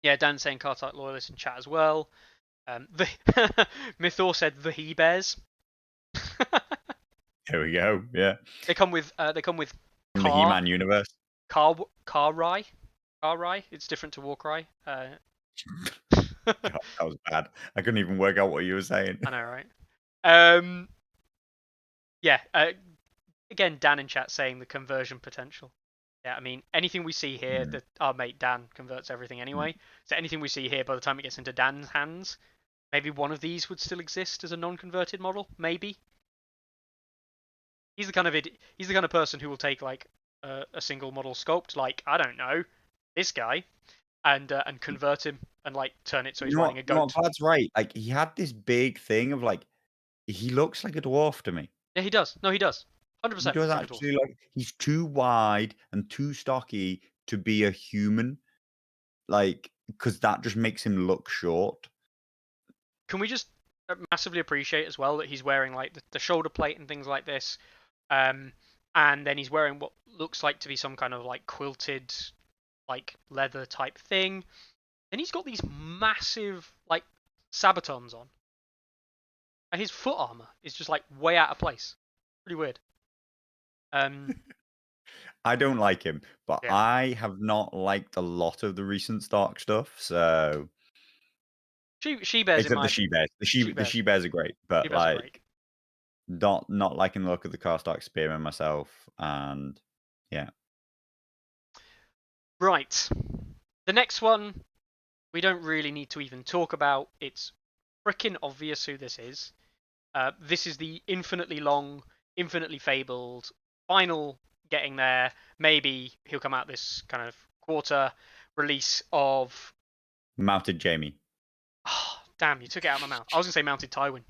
yeah, Dan's saying Kartak loyalist in chat as well. The Mythor said the he bears. Here we go. Yeah. They come with From the car He-Man universe. car rye. Car rye. It's different to Warcry. God, that was bad. I couldn't even work out what you were saying. I know, right? Um, yeah. Again, Dan in chat saying the conversion potential. Yeah, I mean, anything we see here, Mm, that our mate Dan converts everything mm. anyway. So anything we see here, by the time it gets into Dan's hands, maybe one of these would still exist as a non-converted model. Maybe he's the kind of person who will take like a single model sculpt, like I don't know, this guy, and convert him and like turn it so he's riding a You know what? goat. Vlad's right. Like he had this big thing of like he looks like a dwarf to me. Yeah, he does. No, he does. He 100% does looks like a dwarf. actually like he's too wide and too stocky to be a human. like, because that just makes him look short. Can we just massively appreciate as well that he's wearing like the shoulder plate and things like this, and then he's wearing what looks like to be some kind of like quilted, like leather type thing. Then he's got these massive like sabatons on, and his foot armor is just like way out of place. Pretty weird. I don't like him, but Yeah. I have not liked a lot of the recent Stark stuff. So She bears in except the my she bears, she the bears she bears are great, she but bears are great. like not liking the look of the car Stark Spearman myself, and yeah. Right. The next one we don't really need to even talk about. It's freaking obvious who this is. This is the infinitely long, infinitely fabled final getting there. Maybe he'll come out this kind of quarter release of. Mounted Jamie. Oh, damn, you took it out of my mouth. I was gonna say mounted Tywin.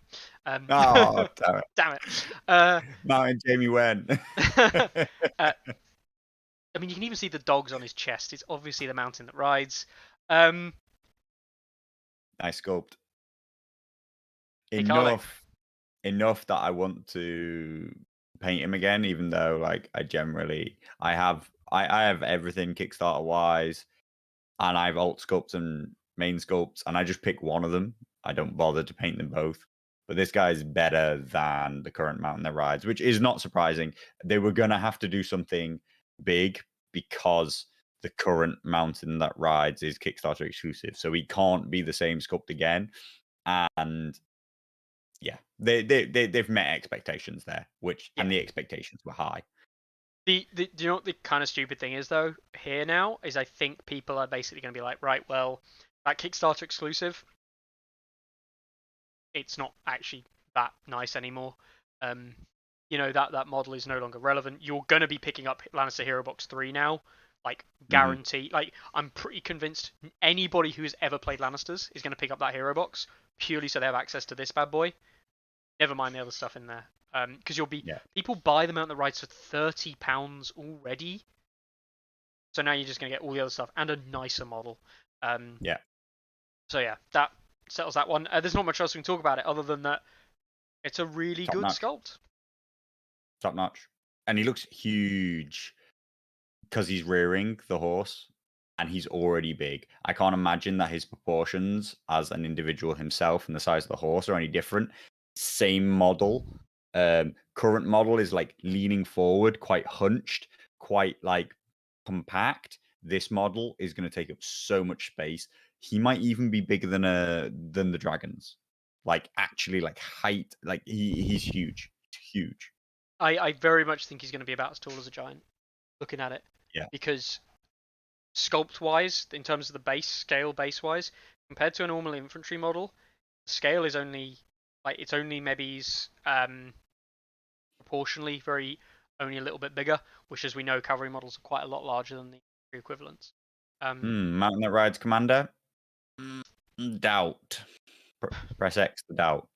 Oh, damn it. Damn it. Mounted Jamie went. I mean, you can even see the dogs on his chest. It's obviously the mountain that rides. Nice sculpt. Hey, Carlo. Enough that I want to paint him again, even though like I have everything Kickstarter wise, and I have alt sculpts and main sculpts, and I just pick one of them. I don't bother to paint them both. But this guy's better than the current mountain that rides, which is not surprising. They were gonna have to do something big because the current mountain that rides is Kickstarter exclusive, so he can't be the same sculpt again. And yeah, they've met expectations there, and the expectations were high. Do you know what the kind of stupid thing is though? Here now is I think people are basically going to be like, right, well, that Kickstarter exclusive, it's not actually that nice anymore. That model is no longer relevant. You're going to be picking up Lannister Hero Box 3 now, like guarantee. Like I'm pretty convinced anybody who's ever played Lannisters is going to pick up that Hero Box purely so they have access to this bad boy. Never mind the other stuff in there. Because people buy the mount that rides for £30 already. So now you're just going to get all the other stuff and a nicer model. Yeah. So yeah, that settles that one. There's not much else we can talk about it other than that it's a really good sculpt. Top notch. And he looks huge because he's rearing the horse and he's already big. I can't imagine that his proportions as an individual himself and the size of the horse are any different. Same model. Current model is like leaning forward, quite hunched, quite like compact. This model is going to take up so much space. He might even be bigger than the dragons. Like actually, like height, like he's huge. Huge. I very much think he's going to be about as tall as a giant. Looking at it, yeah. Because sculpt wise, in terms of the base wise, compared to a normal infantry model, scale is only maybe proportionally only a little bit bigger, which as we know cavalry models are quite a lot larger than the equivalents. Mountain that rides commander? Doubt. Press X to doubt.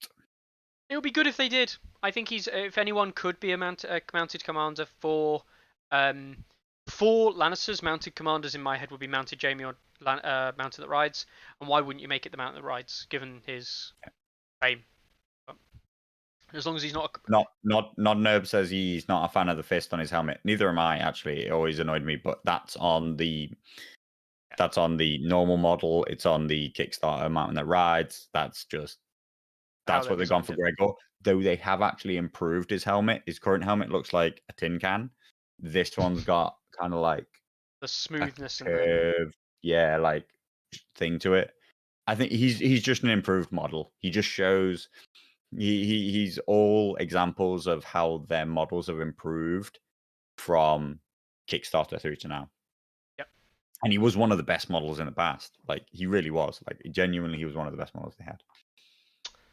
It would be good if they did. I think if anyone could be a mounted commander for Lannisters, mounted commanders in my head would be mounted Jamie or mounted that rides. And why wouldn't you make it the mounted that rides, given his fame? As long as he's not Nerb says he's not a fan of the fist on his helmet. Neither am I, actually. It always annoyed me, but that's on the normal model. It's on the Kickstarter mountain that rides. That's what they've gone for Gregor. Though they have actually improved his helmet. His current helmet looks like a tin can. This one's got kind of like the smoothness and curve, like thing to it. I think he's just an improved model. He just shows he's all examples of how their models have improved from Kickstarter through to now. Yep. And he was one of the best models in the past. Like he really was. Like genuinely, he was one of the best models they had.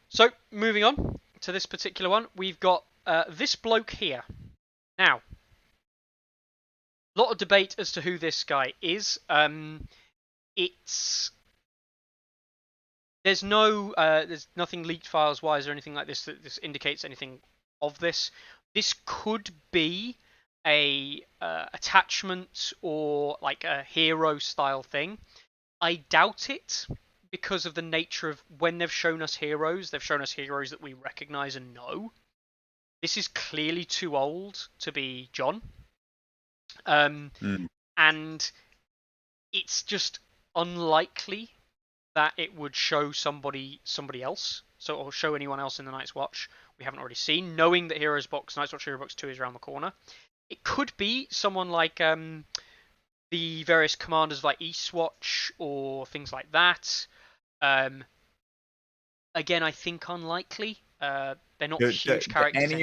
So moving on to this particular one, we've got this bloke here. Now, a lot of debate as to who this guy is. There's nothing leaked files wise or anything like this that this indicates anything of this. This could be a attachment or like a hero style thing. I doubt it because of the nature of when they've shown us heroes that we recognize and know. This is clearly too old to be John. Mm. And it's just unlikely that it would show somebody else, or show anyone else in the Night's Watch we haven't already seen, knowing that Night's Watch Hero Box 2 is around the corner. It could be someone like the various commanders like Eastwatch or things like that. Again, I think unlikely. They're not huge characters anyway.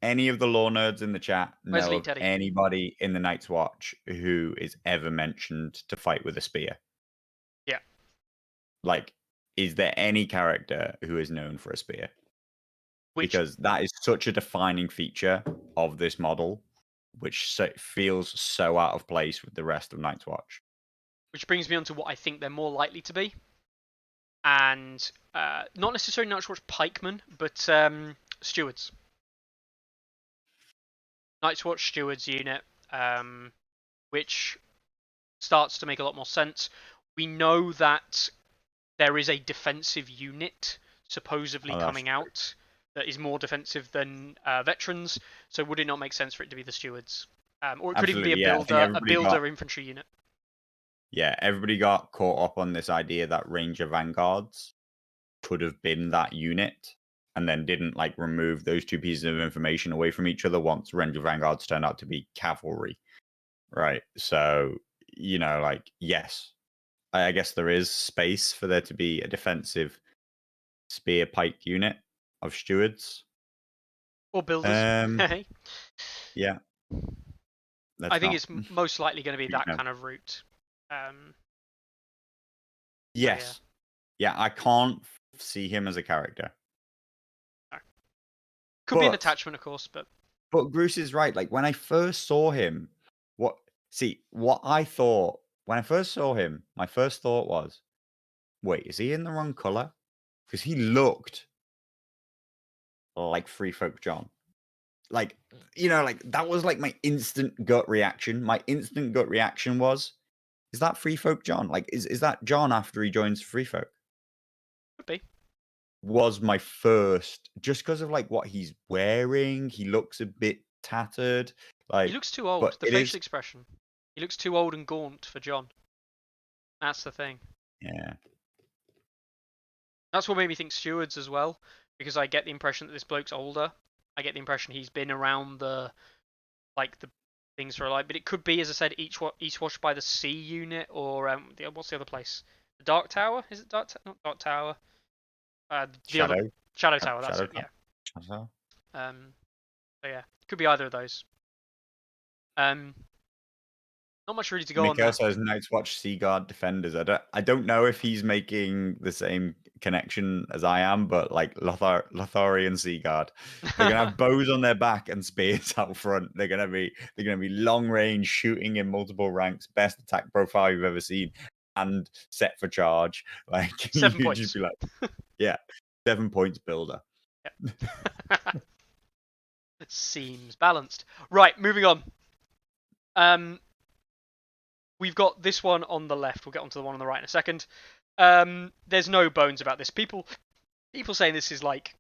Any of the lore nerds in the chat Where's know Elite of Teddy? anybody in the Night's Watch who is ever mentioned to fight with a spear? Yeah. Like, is there any character who is known for a spear? Because that is such a defining feature of this model, which feels so out of place with the rest of Night's Watch. Which brings me on to what I think they're more likely to be. And not necessarily Night's Watch pikemen, but stewards. Night's Watch stewards unit, which starts to make a lot more sense. We know that there is a defensive unit supposedly coming out that is more defensive than veterans. So would it not make sense for it to be the stewards, or it could even be a builder infantry unit? Yeah, everybody got caught up on this idea that Ranger Vanguards could have been that unit, and then didn't like remove those two pieces of information away from each other once Ranger Vanguards turned out to be cavalry, right? So, you know, like, yes, I guess there is space for there to be a defensive spear pike unit of stewards or builders. Yeah, I think it's most likely going to be that kind of route. Yes. Yeah, I can't see him as a character. No. Could be an attachment, of course, but Bruce is right. Like, when I first saw him, what I thought when I first saw him, my first thought was, wait, is he in the wrong color? Because he looked like Free Folk John. Like, you know, like that was like my instant gut reaction. My instant gut reaction was, is that Free Folk John? Like, is that John after he joins Free Folk? Could be. Was my first, just because of like what he's wearing. He looks a bit tattered. Like, he looks too old. The facial expression. He looks too old and gaunt for John. That's the thing. Yeah. That's what made me think stewards as well, because I get the impression that this bloke's older. I get the impression he's been around the things for a life, but it could be, as I said, Eastwatch by the Sea unit, or what's the other place? The Dark Tower? Is it not Dark Tower? Shadow Tower. That's it. Yeah. So yeah, it could be either of those. Not much really to go on there. Says Night's Watch Seaguard Defenders. I don't know if he's making the same connection as I am, but like Lotharian Seaguard, they're gonna have bows on their back and spears out front. They're gonna be long range, shooting in multiple ranks, best attack profile you've ever seen, and set for charge. Like 7 points. Just be like, yeah, 7 points builder. Yeah. Seems balanced. Right, moving on. We've got this one on the left. We'll get onto the one on the right in a second. There's no bones about this. People saying this is like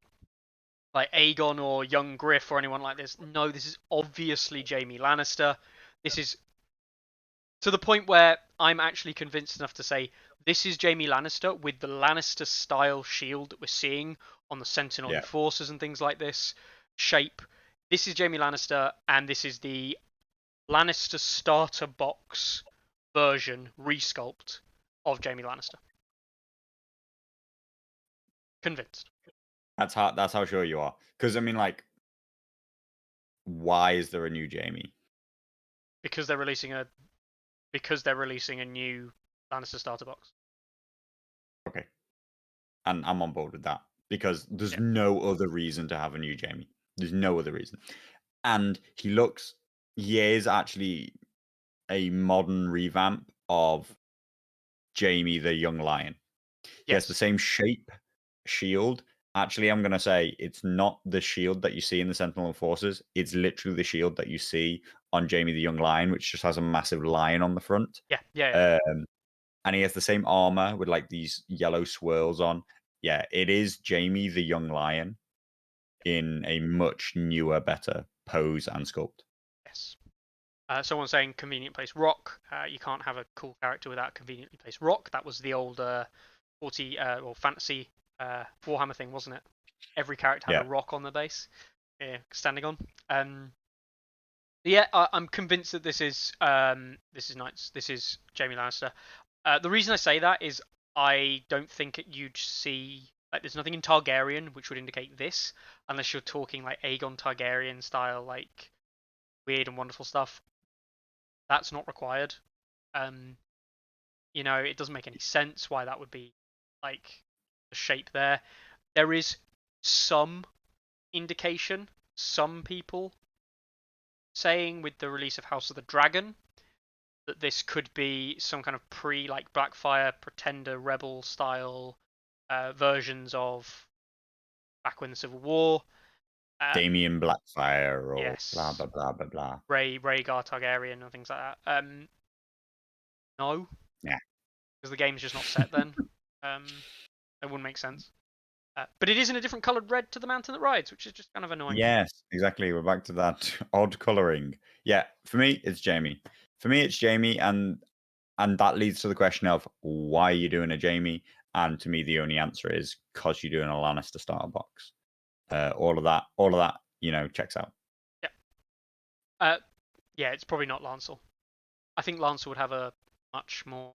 Aegon or young Griff or anyone like this. No, this is obviously Jaime Lannister. This is to the point where I'm actually convinced enough to say this is Jaime Lannister with the Lannister style shield that we're seeing on the Sentinel Enforcers and things like this shape. This is Jaime Lannister, and this is the Lannister starter box version resculpt of Jaime Lannister. Convinced. That's how sure you are. Because I mean, like, why is there a new Jaime? Because they're releasing a new Lannister starter box. Okay, and I'm on board with that because there's no other reason to have a new Jaime. There's no other reason, and he is actually a modern revamp of Jaime the Young Lion. He has the same shape, shield. Actually, I'm going to say it's not the shield that you see in the Sentinel Enforcers. It's literally the shield that you see on Jaime the Young Lion, which just has a massive lion on the front. Yeah. and he has the same armor with like these yellow swirls on. Yeah, it is Jamie the Young Lion in a much newer, better pose and sculpt. Yes. Someone saying convenient place rock. You can't have a cool character without conveniently placed rock. That was the old 40 or fantasy Warhammer thing, wasn't it? Every character had Yeah. a rock on the base, standing on. Yeah, I'm convinced that this is Knights. This is Jaime Lannister. The reason I say that is I don't think you'd see like there's nothing in Targaryen which would indicate this unless you're talking like Aegon Targaryen style like weird and wonderful stuff. That's not required. It doesn't make any sense why that would be like the shape there. There is some indication, some people saying with the release of House of the Dragon that this could be some kind of like Blackfire Pretender Rebel style versions of back when the Civil War. Damien Blackfire or yes, blah blah blah blah blah. Rhaegar Targaryen and things like that. No. Yeah. Because the game's just not set then. It wouldn't make sense. But it is in a different coloured red to the Mountain That Rides, which is just kind of annoying. Yes, exactly. We're back to that odd colouring. Yeah, for me, it's Jamie. And that leads to the question of why are you doing a Jamie? And to me, the only answer is because you're doing a Lannister starter box. All of that, checks out. Yeah. Yeah, it's probably not Lancel. I think Lancel would have a much more.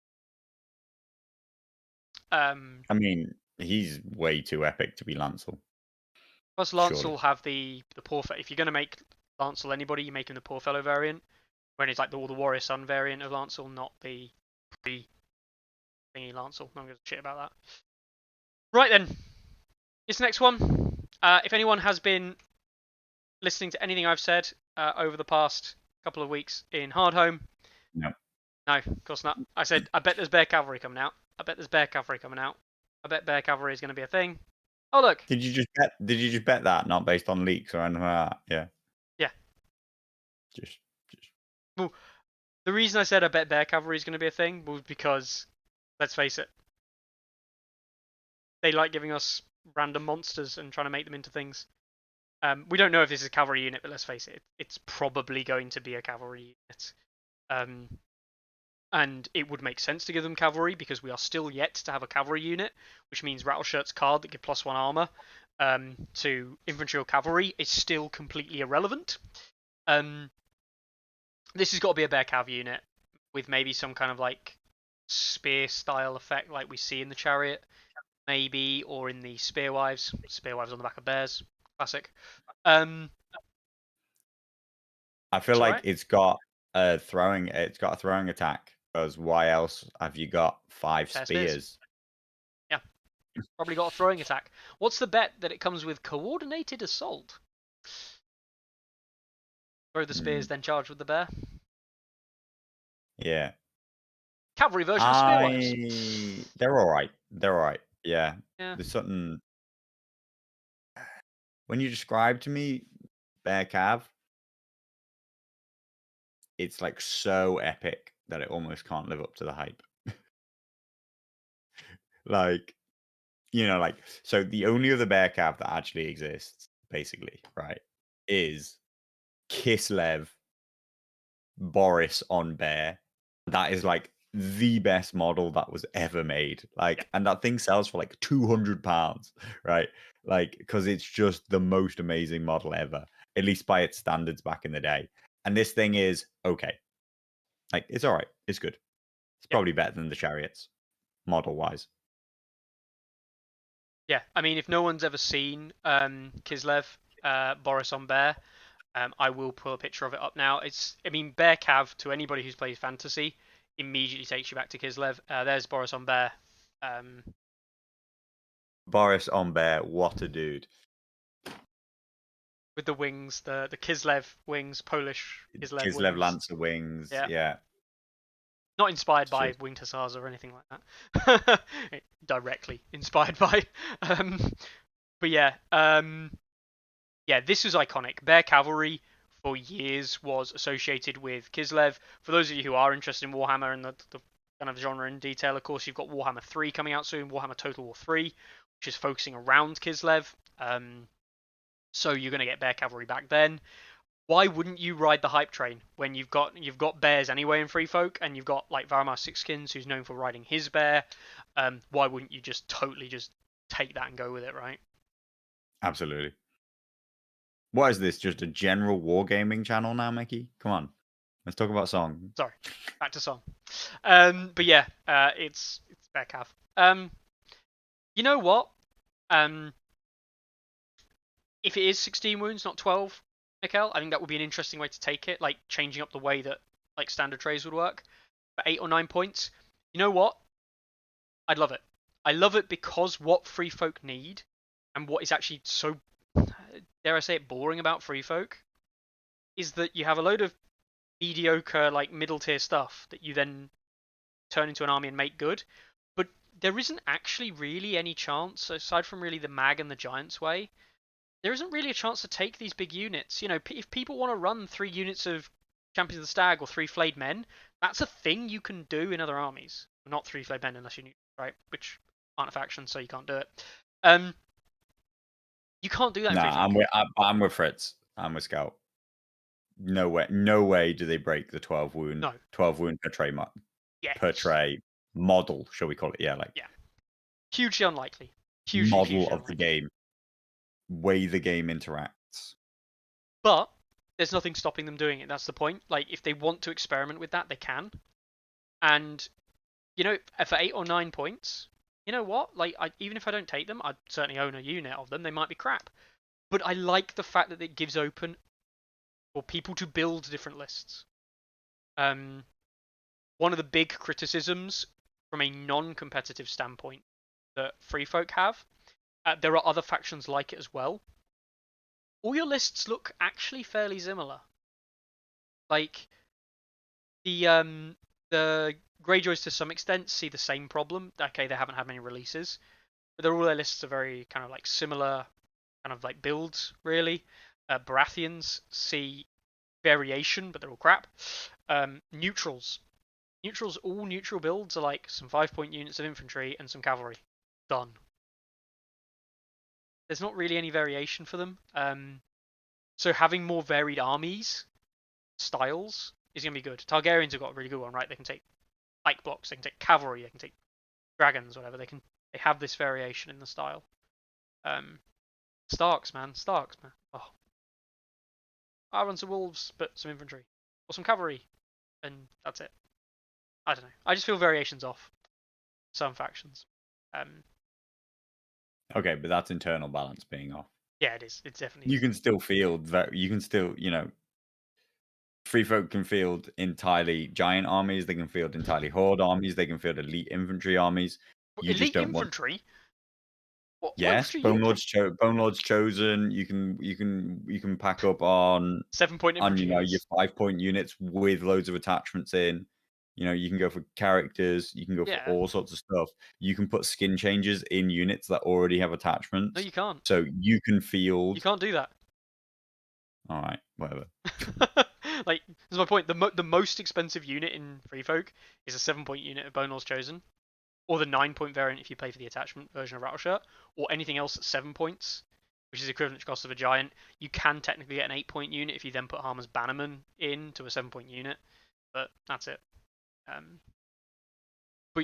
I mean, he's way too epic to be Lancel. Plus, Lancel will have the poor. If you're going to make Lancel anybody, you make him the poor fellow variant, when it's like the Warrior Son variant of Lancel, not the pre-thingy Lancel. No one gives a shit about that. Right then, this next one. If anyone has been listening to anything I've said over the past couple of weeks in Hardhome, no, of course not. I said I bet there's Bear Cavalry coming out. I bet Bear Cavalry is going to be a thing. Oh look. Did you just bet that, not based on leaks or anything like that? Yeah. Yeah. Just. Well, the reason I said I bet Bear Cavalry is going to be a thing was because, let's face it, they like giving us random monsters and trying to make them into things. We don't know if this is a cavalry unit, but let's face it, it's probably going to be a cavalry unit. And it would make sense to give them cavalry because we are still yet to have a cavalry unit, which means Rattleshirt's card that give +1 armor to infantry or cavalry is still completely irrelevant. This has got to be a Bear Cav unit with maybe some kind of like spear style effect like we see in the Chariot, maybe, or in the Spearwives. Spearwives on the back of bears, classic. I feel like right. it's got a throwing attack. Because why else have you got 5 spears? Yeah, probably got a throwing attack. What's the bet that it comes with coordinated assault? Throw the spears, then charge with the bear. Yeah. Cavalry version of Spearwives. They're all right. Yeah. There's something. When you describe to me Bear Cav, it's like so epic that it almost can't live up to the hype. So the only other Bear Cav that actually exists, basically, right, is Kislev Boris on bear. That is like the best model that was ever made. And that thing sells for like £200, right? Because it's just the most amazing model ever, at least by its standards back in the day. And this thing is okay. It's all right. It's good. It's probably better than the Chariots, model-wise. Yeah, I mean, if no one's ever seen Kislev Boris on bear, I will pull a picture of it up now. Bear Cav, to anybody who's played Fantasy, immediately takes you back to Kislev. There's Boris on bear. Boris on bear, what a dude. With the wings, the Kislev wings, Polish Kislev Kislev wings. Lancer wings, yeah. Not inspired by Winged Hussars or anything like that. Directly inspired by. But yeah, this was iconic. Bear Cavalry for years was associated with Kislev. For those of you who are interested in Warhammer and the kind of genre in detail. Of course, you've got Warhammer 3 coming out soon, Warhammer Total War 3, which is focusing around Kislev. So you're going to get bear cavalry back then. Why wouldn't you ride the hype train when you've got bears anyway in Free Folk, and you've got like Varamar Sixskins, who's known for riding his bear? Why wouldn't you just totally just take that and go with it, right? Absolutely. What is this? Just a general wargaming channel now, Mickey? Come on, let's talk about song. Sorry, back to song. But yeah, it's bear cav. You know what? If it is 16 wounds, not 12, Mikkel, I think that would be an interesting way to take it, like changing up the way that like standard trays would work. For 8 or 9 points, you know what? I'd love it. I love it because what Free Folk need, and what is actually so, dare I say it, boring about Free Folk, is that you have a load of mediocre, like middle tier stuff that you then turn into an army and make good. But there isn't actually really any chance, aside from really the Mag and the Giants way, there isn't really a chance to take these big units. You know, if people want to run 3 units of Champions of the Stag or 3 Flayed Men, that's a thing you can do in other armies. Not 3 Flayed Men unless you need, right? Which aren't a faction, so you can't do it. You can't do that in Free Folk. I'm with Fritz. I'm with Scout. No way do they break the 12 wound. No. 12 wound per tray per tray model, shall we call it? Yeah, like hugely unlikely. Hugely model hugely of unlikely. the game. Way the game interacts. But there's nothing stopping them doing it. That's the point. Like, if they want to experiment with that, they can. And, you know, for 8 or 9 points, you know what? Like, even if I don't take them, I'd certainly own a unit of them. They might be crap. But I like the fact that it gives open for people to build different lists. One of the big criticisms from a non-competitive standpoint that Free Folk have, there are other factions like it as well. All your lists look actually fairly similar. Like the Greyjoys to some extent see the same problem. Okay, they haven't had many releases, but all their lists are very kind of like similar, kind of like builds really. Baratheons see variation, but they're all crap. Neutrals, all neutral builds are like some 5-point units of infantry and some cavalry. Done. There's not really any variation for them. So having more varied armies, styles, is going to be good. Targaryens have got a really good one, right? They can take pike blocks, they can take cavalry, they can take dragons, whatever. They have this variation in the style. Starks, man. Oh. I run some wolves, but some infantry. Or some cavalry. And that's it. I don't know. I just feel variations off some factions. Okay, but that's internal balance being off. Yeah, it is. It's definitely. You can still field that. You can still, Free Folk can field entirely giant armies. They can field entirely horde armies. They can field elite infantry armies. You elite just don't infantry? What yes, Bone Lord's Chosen. You can pack up on 7-point infantry. Your 5-point units with loads of attachments in. You can go for characters. You can go for all sorts of stuff. You can put skin changes in units that already have attachments. No, you can't. So you can field. You can't do that. All right, whatever. Like, that's my point. The most expensive unit in Free Folk is a 7-point unit of Bone Lord's Chosen, or the 9-point variant if you play for the attachment version of Rattleshirt, or anything else at 7 points, which is equivalent to cost of a giant. You can technically get an 8-point unit if you then put Harmer's Bannerman into a 7-point unit, but that's it. But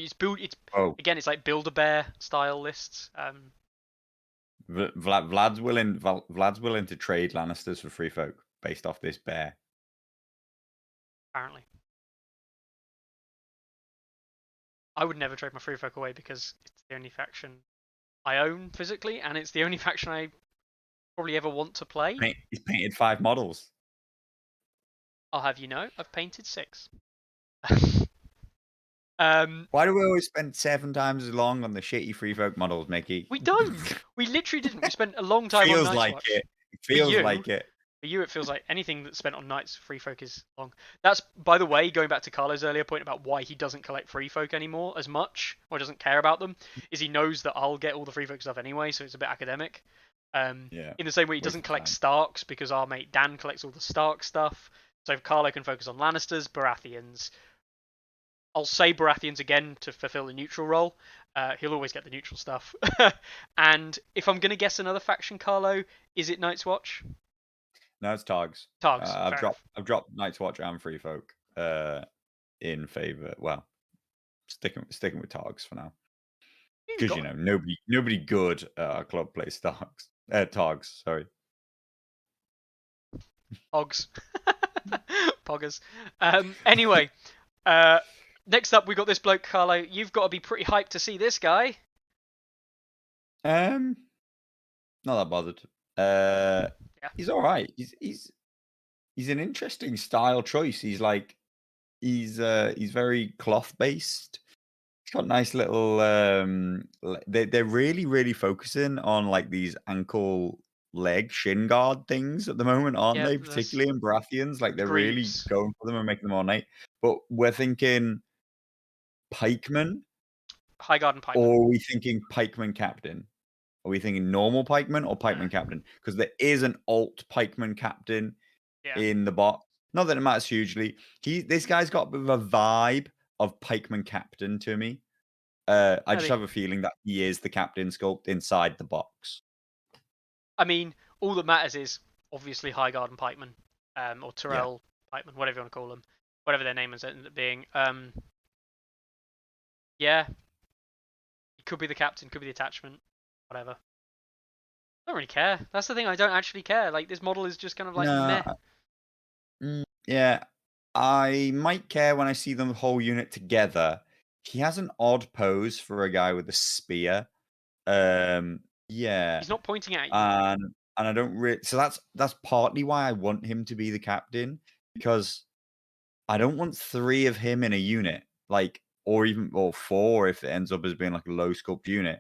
again, it's like Build-A-Bear style lists. Vlad's willing to trade Lannisters for Free Folk based off this bear. Apparently. I would never trade my Free Folk away because it's the only faction I own physically, and it's the only faction I probably ever want to play. He's painted 5 models. I'll have you know, I've painted 6. Why do we always spend 7 times as long on the shitty Free Folk models, Mickey? We don't. We literally didn't. We spent a long time feels on like it. It feels like it. For you, it feels like anything that's spent on Knights Free Folk is long. That's, by the way, going back to Carlo's earlier point about why he doesn't collect Free Folk anymore as much, or doesn't care about them, is he knows that I'll get all the Free Folk stuff anyway, so it's a bit academic. In the same way, he doesn't collect Starks because our mate Dan collects all the Stark stuff. So Carlo can focus on Lannisters, Baratheons, I'll say Baratheon's again to fulfill the neutral role. He'll always get the neutral stuff. And if I'm gonna guess another faction, Carlo, is it Night's Watch? No, it's Targs. Targs. I've Fair dropped enough. I've dropped Night's Watch and Free Folk in favor. Well, sticking with Targs for now You've because got nobody good at our club plays Targs. Sorry. Pogs. Poggers. Anyway, next up we got this bloke, Carlo. You've got to be pretty hyped to see this guy. Not that bothered. Yeah. He's all right. He's an interesting style choice. He's very cloth based. He's got nice little. They're really focusing on like these ankle leg shin guard things at the moment, aren't Yeah, they? there's Particularly in Baratheons, like they're really Greaves. going for them and making them ornate. But we're thinking pikeman, Highgarden Pikeman. or are we thinking pikeman captain? Are we thinking normal pikeman or pikeman captain? Because there is an alt pikeman captain Yeah. in the box. Not that it matters hugely. This guy's got a bit of a vibe of pikeman captain to me. I just have a feeling that he is the captain sculpt inside the box. I mean, all that matters is obviously Highgarden Pikeman, or Tyrell Pikeman, whatever you want to call them, whatever their name ends up being. Yeah, he could be the captain, could be the attachment, whatever. I don't really care. That's the thing. I don't actually care. Like this model is just kind of like meh. Yeah, I might care when I see them whole unit together. He has an odd pose for a guy with a spear. Yeah, He's not pointing at you. and I don't really. So that's partly why I want him to be the captain, because I don't want 3 of him in a unit, like, or 4 if it ends up as being like a low sculpt unit.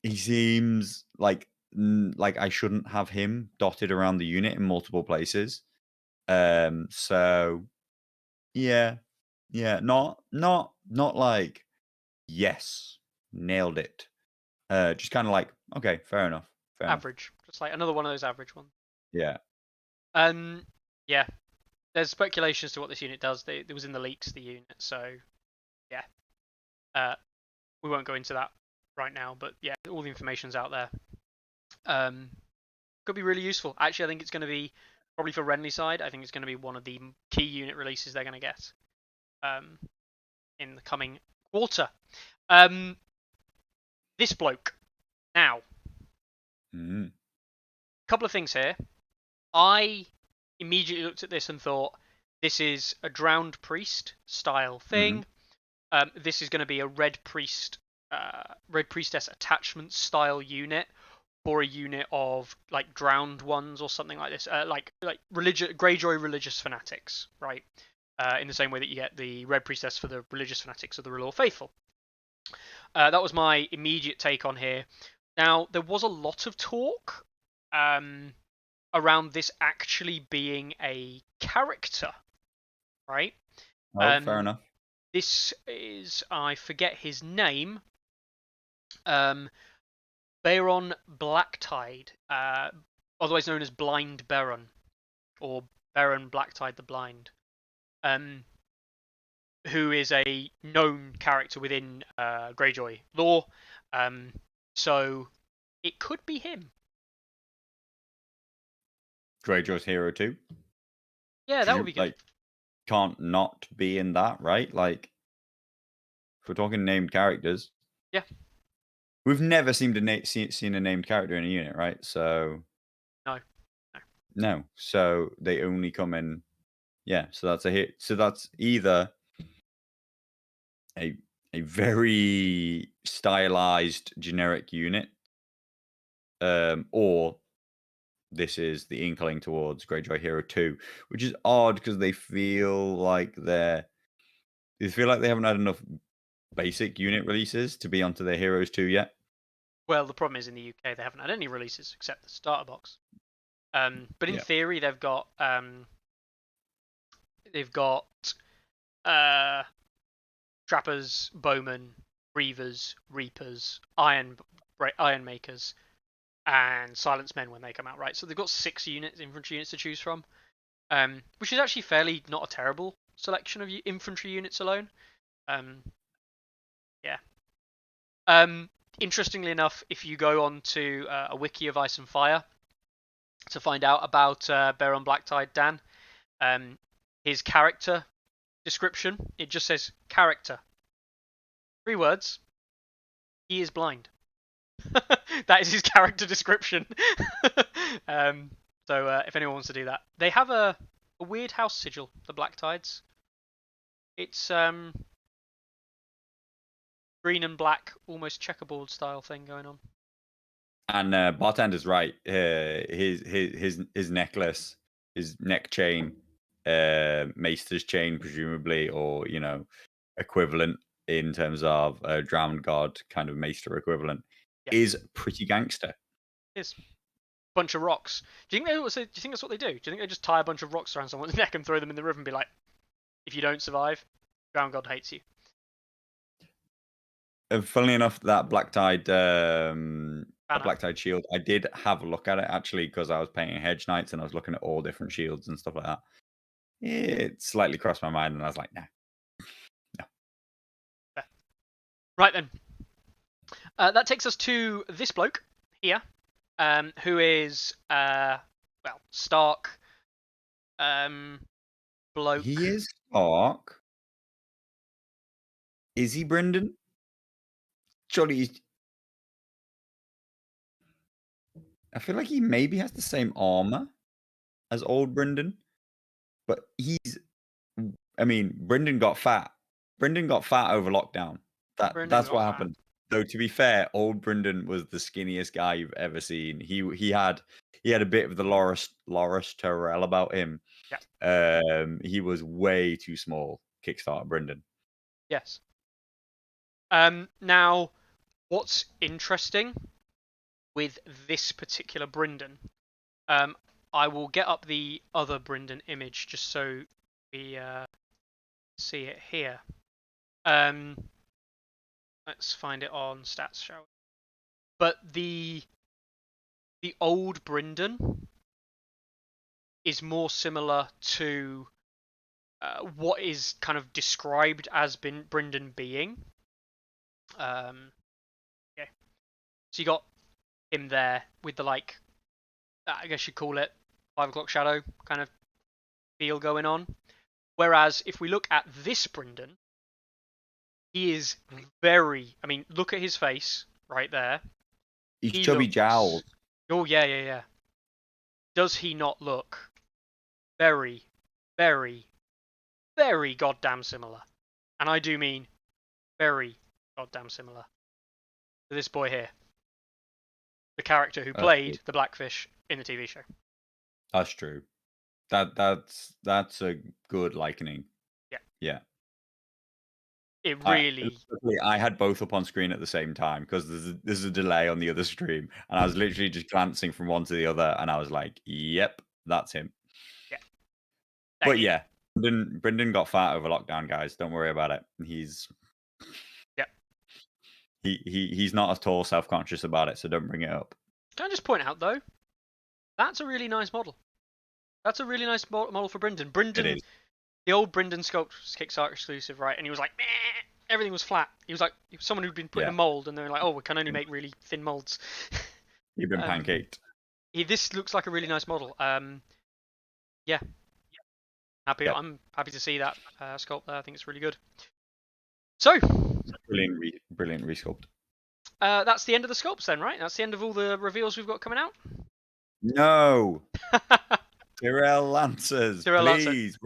He seems like I shouldn't have him dotted around the unit in multiple places. So yeah, not like yes, nailed it. Just kind of like okay, fair enough. Average, just like another one of those average ones. Yeah. Yeah. There's speculation as to what this unit does. It was in the leaks, the unit, so yeah. We won't go into that right now, but yeah, all the information's out there. Could be really useful. Actually, I think it's going to be probably for Renly side. I think it's going to be one of the key unit releases they're going to get in the coming quarter. This bloke now. Couple of things here. I immediately looked at this and thought, this is a drowned priest style thing. This is going to be a red priestess attachment style unit, or a unit of like drowned ones or something like this, like Greyjoy religious fanatics, right? In the same way that you get the red priestess for the religious fanatics of the R'hllor Faithful. That was my immediate take on here. Now there was a lot of talk around this actually being a character, right? Fair enough. This is, I forget his name, Baron Blacktide, otherwise known as Blind Baron, or Baron Blacktide the Blind, who is a known character within Greyjoy lore, so it could be him. Greyjoy's hero too. Yeah, that would be good. Like, can't not be in that, right? Like, if we're talking named characters, yeah, we've never seen a named character in a unit, right? So no. So they only come in. Yeah, so that's a hit. So that's either a very stylized generic unit, or this is the inkling towards Greyjoy Hero 2, which is odd because they feel like they haven't had enough basic unit releases to be onto their Heroes 2 yet. Well, the problem is in the UK they haven't had any releases except the starter box. But in theory they've got trappers, bowmen, reavers, reapers, iron makers, and silence men when they come out, right? So they've got 6 infantry units to choose from, which is actually fairly not a terrible selection of infantry units alone. Yeah. Interestingly enough, if you go on to a wiki of Ice and Fire to find out about Baron Blacktide Dan, his character description, it just says character. 3 words. He is blind. That is his character description. So if anyone wants to do that, they have a weird house sigil, the Blacktides. It's green and black, almost checkerboard style thing going on. And Bartender's right. His necklace, his neck chain, Maester's chain, presumably, or equivalent in terms of a drowned god kind of Maester equivalent, is pretty gangster. It is. Bunch of rocks. Do you think that's what they do? Do you think they just tie a bunch of rocks around someone's neck and throw them in the river and be like, if you don't survive, drowned god hates you? Funnily enough, that Blacktide shield, I did have a look at it actually because I was painting Hedge Knights and I was looking at all different shields and stuff like that. It slightly crossed my mind and I was like, nah. No. Right then. That takes us to this bloke here, who is Stark. Bloke. He is Stark. Is he Brendan? Surely he's... I feel like he maybe has the same armor as old Brendan, but Brendan got fat. Brendan got fat over lockdown. That's what happened. Though to be fair, old Brendan was the skinniest guy you've ever seen. He had a bit of the Loris Tyrell about him. Yeah. He was way too small. Kickstarter Brendan. Yes. Now, what's interesting with this particular Brendan, I will get up the other Brendan image just so we see it here. Let's find it on stats, shall we? But the old Brendan is more similar to what is kind of described as Brendan being. Okay. So you got him there with the I guess you'd call it 5 o'clock shadow kind of feel going on. Whereas if we look at this Brendan, he is very... look at his face right there. He's chubby jowls. Oh, yeah. Does he not look very, very, very goddamn similar? And I do mean very goddamn similar to this boy here. The character who played the Blackfish in the TV show. That's true. That's a good likening. Yeah. It really... I had both up on screen at the same time because there's a delay on the other stream, and I was literally just glancing from one to the other, and I was like, "Yep, that's him." Yeah. But yeah, Brendan got fat over lockdown, guys. Don't worry about it. He's not at all self-conscious about it, so don't bring it up. Can I just point out though, that's a really nice model. That's a really nice model for Brendan. The old Brendan sculpt was Kickstarter exclusive, right? And he was like, meh, everything was flat. He was like someone who'd been put in a mold, and they're like, oh, we can only make really thin molds. You've been pancaked. This looks like a really nice model. Yeah. I'm happy to see that sculpt there. I think it's really good. So, brilliant resculpt. That's the end of the sculpts then, right? That's the end of all the reveals we've got coming out. No. Tyrell Lancers, please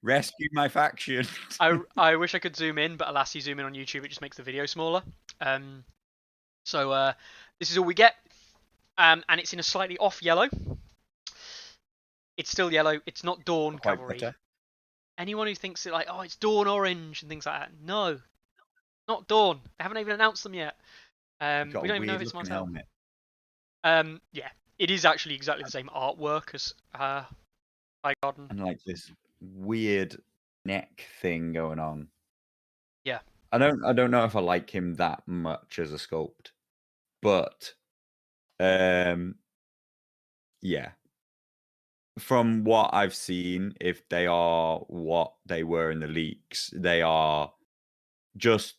rescue my faction. I wish I could zoom in, but alas, you zoom in on YouTube, it just makes the video smaller. So this is all we get, and it's in a slightly off yellow. It's still yellow. It's not Dawn Cavalry. Better. Anyone who thinks it's Dawn Orange and things like that, no, not Dawn. They haven't even announced them yet. We don't even know if it's Martel. Yeah. It is actually exactly the same artwork as High Garden. And this weird neck thing going on. Yeah. I don't know if I like him that much as a sculpt. But yeah. from what I've seen, if they are what they were in the leaks, they are just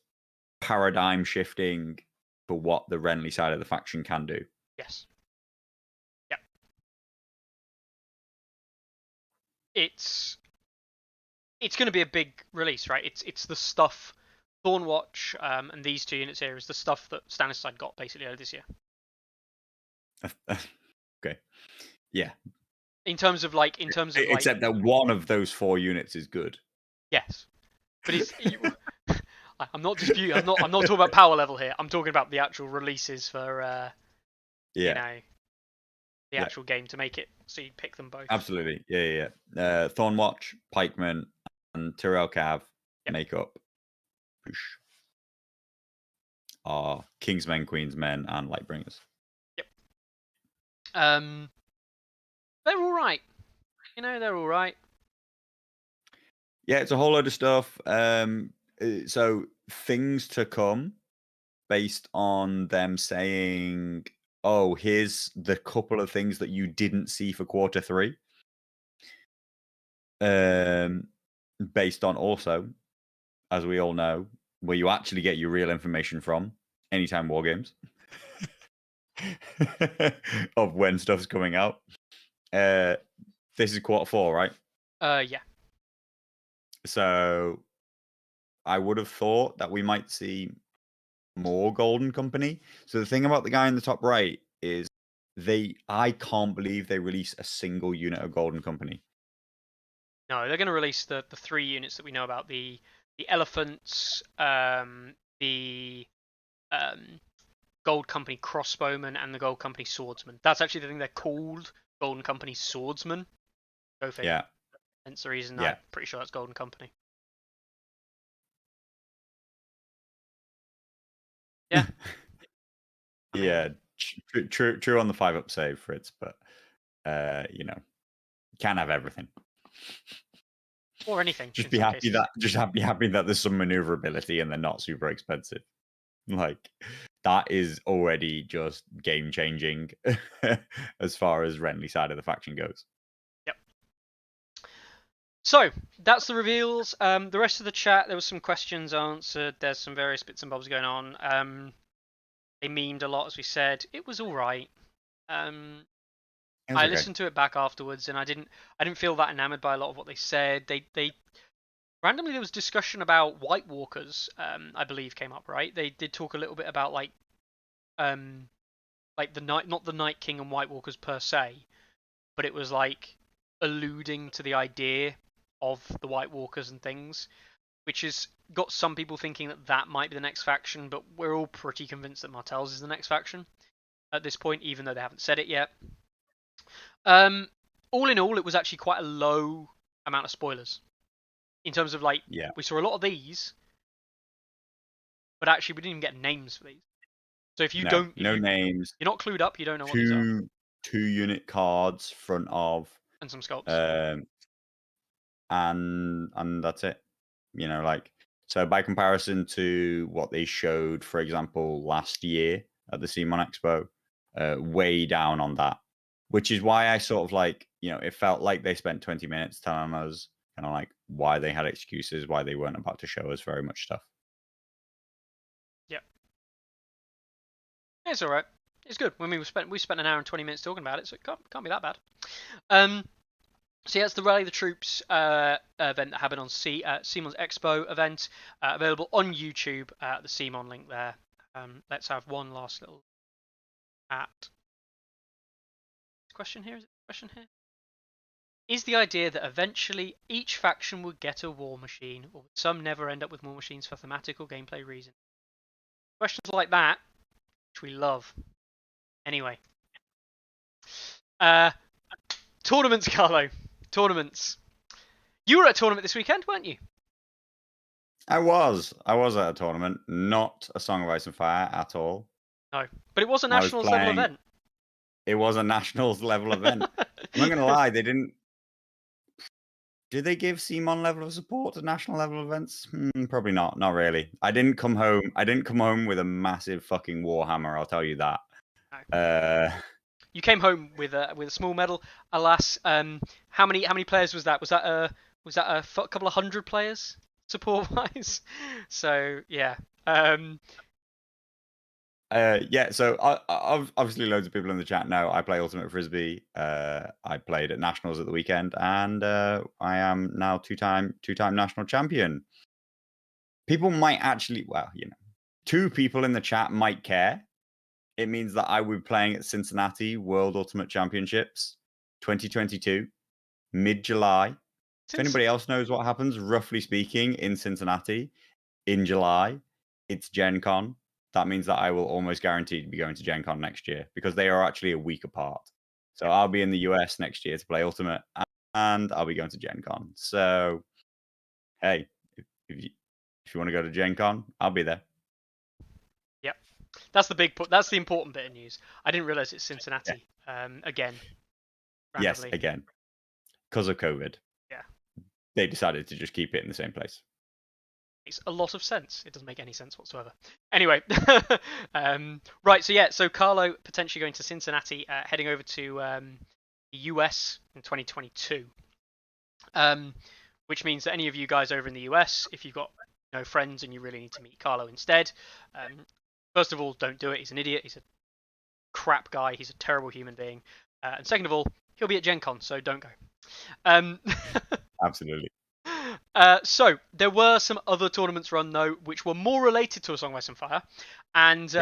paradigm shifting for what the Renly side of the faction can do. Yes. Yep. It's going to be a big release, right? It's the stuff. Thornwatch and these 2 units here is the stuff that Staniside got basically earlier this year. Okay. Yeah. In terms of except that one of those 4 units is good. Yes, but I'm not disputing. I'm not talking about power level here. I'm talking about the actual releases for the actual game to make it so you pick them both. Absolutely. Yeah. Thornwatch, Pikeman, and Tyrell Cav make up are Kingsmen, Queensmen, and Lightbringers. Yep. They're all right. They're all right. Yeah, it's a whole load of stuff. So things to come based on them saying, "Oh, here's the couple of things that you didn't see for Q3." Based on also, as we all know, where you actually get your real information from, Anytime War Games, of when stuff's coming out. This is Q4, right? Yeah. So I would have thought that we might see more Golden Company. So the thing about the guy in the top right is I can't believe they release a single unit of Golden Company. No, they're going to release the 3 units that we know about: the elephants, the Gold Company crossbowmen, and the Gold Company swordsman. That's actually the thing they're called: Golden Company swordsman. Go figure. Yeah. Hence the reason I'm pretty sure that's Golden Company. Yeah. Yeah. True on the 5-up save, Fritz, but can't have everything. Or anything. Just be happy that there's some maneuverability and they're not super expensive. Like, that is already just game changing as far as Renly side of the faction goes. Yep. So that's the reveals. The rest of the chat, there was some questions answered. There's some various bits and bobs going on. They memed a lot, as we said. It was all right. I listened to it back afterwards, and I didn't feel that enamored by a lot of what they said. They randomly, there was discussion about White Walkers. I believe came up, right? They did talk a little bit about like the not the Night King and White Walkers per se, but it was like alluding to the idea of the White Walkers and things, which has got some people thinking that might be the next faction, but we're all pretty convinced that Martell's is the next faction at this point, even though they haven't said it yet. All in all, it was actually quite a low amount of spoilers in terms of we saw a lot of these, but actually we didn't even get names for these. So if you names, you're not clued up, you don't know what these are. 2 unit cards front of, and some sculpts, and that's it. So by comparison to what they showed, for example, last year at the CMON Expo, way down on that. Which is why I sort of it felt like they spent 20 minutes telling us kind of why they had excuses, why they weren't about to show us very much stuff. Yeah. It's all right. It's good. I mean, we spent an hour and 20 minutes talking about it, so it can't be that bad. So yeah, it's the Rally the Troops event that happened on CMON's Expo event, available on YouTube. The CMON link there. Let's have one last little at. Question here? Is it a question here? Is the idea that eventually each faction would get a war machine, or would some never end up with war machines for thematic or gameplay reasons? Questions like that, which we love. Anyway. Tournaments, Carlo. Tournaments. You were at a tournament this weekend, weren't you? I was at a tournament, not a Song of Ice and Fire at all. No, but it was a Nationals level event. It was a Nationals level event. I'm not going to lie, they didn't... Did they give CMON level of support to national level events? Probably not. Not really. I didn't come home with a massive fucking Warhammer, I'll tell you that. No. you came home with a small medal. Alas, how many players was that? Was that a couple of hundred players support wise? So yeah. Yeah, so obviously loads of people in the chat know I play Ultimate Frisbee. I played at Nationals at the weekend, and I am now two-time national champion. People might actually, well, two people in the chat might care. It means that I will be playing at Cincinnati World Ultimate Championships 2022, mid-July. If anybody else knows what happens, roughly speaking, in Cincinnati in July, it's Gen Con. That means that I will almost guaranteed be going to Gen Con next year because they are actually a week apart. So I'll be in the US next year to play Ultimate, and I'll be going to Gen Con. So, hey, if you want to go to Gen Con, I'll be there. Yep, that's that's the important bit of news. I didn't realize it's Cincinnati. Again. Randomly. Yes, again, because of COVID. Yeah. They decided to just keep it in the same place. Makes a lot of sense. It doesn't make any sense whatsoever. Anyway, right. So Carlo potentially going to Cincinnati, heading over to the US in 2022. Which means that any of you guys over in the US, if you've got no friends and you really need to meet Carlo instead, first of all, don't do it. He's an idiot. He's a crap guy. He's a terrible human being. And second of all, he'll be at Gen Con, so don't go. Absolutely. So there were some other tournaments run though, which were more related to A Song by Some Fire, and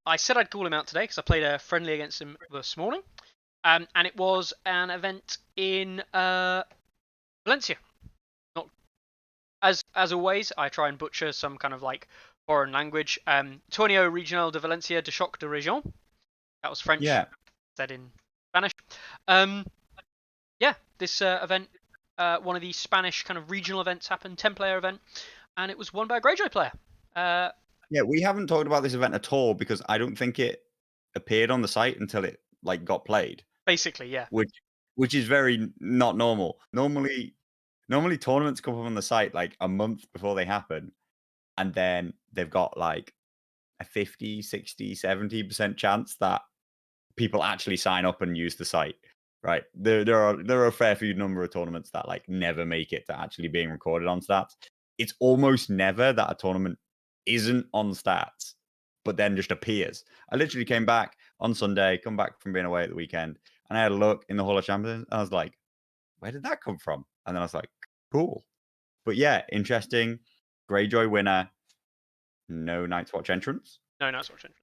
I said I'd call him out today because I played a friendly against him this morning, and it was an event in Valencia. Not as always, I try and butcher some kind of like foreign language. Tourney Regional de Valencia de Choc de Région. That was French. Yeah. Said in Spanish. Yeah, this event. One of these Spanish kind of regional events happened, 10-player event, and it was won by a Greyjoy player. Yeah, we haven't talked about this event at all because I don't think it appeared on the site until it got played. Basically, yeah. Which is very not normal. Normally tournaments come up on the site like a month before they happen, and then they've got like a 50, 60, 70% chance that people actually sign up and use the site. Right. There are a fair few number of tournaments that like never make it to actually being recorded on stats. It's almost never that a tournament isn't on stats, but then just appears. I literally came back on Sunday, come back from being away at the weekend, and I had a look in the Hall of Champions, and I was like, where did that come from? And then I was like, cool. But yeah, interesting. Greyjoy winner. No Night's Watch entrance. No Night's Watch entrance.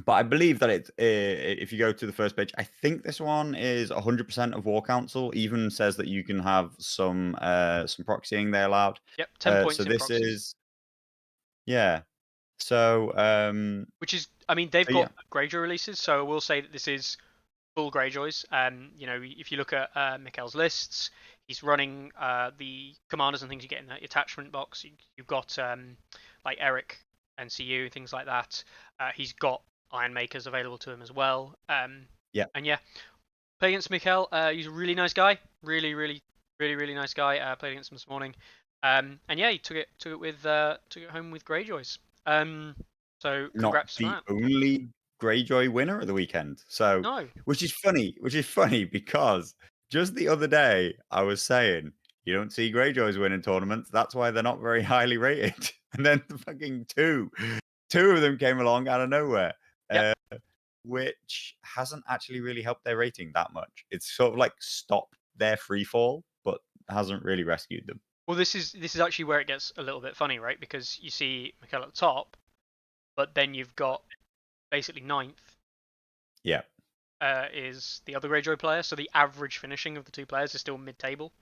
But I believe that if you go to the first page, I think this one is 100% of War Council. Even says that you can have some proxying they allowed. Yep, 10 points. So this is, yeah. So which is, I mean, they've got Greyjoy releases, so I will say that this is full Greyjoys. You know, if you look at Mikhail's lists, he's running the commanders and things you get in the attachment box. You've got like Eric, NCU, things like that. He's got Iron Makers available to him as well. Yeah. And yeah, play against Mikhail. He's a really nice guy. Really nice guy. Played against him this morning. And yeah, he took it home with Greyjoys. So congrats not the only Greyjoy winner of the weekend. So no. Which is funny because just the other day I was saying you don't see Greyjoys winning tournaments. That's why they're not very highly rated. And then the fucking two of them came along out of nowhere. Yep. Which hasn't actually really helped their rating that much. It's sort of like stopped their free fall, but hasn't really rescued them. Well, this is actually where it gets a little bit funny, right? Because you see Mikhail at the top, but then you've got basically ninth. Yeah. Is the other Greyjoy player, so the average finishing of the two players is still mid-table,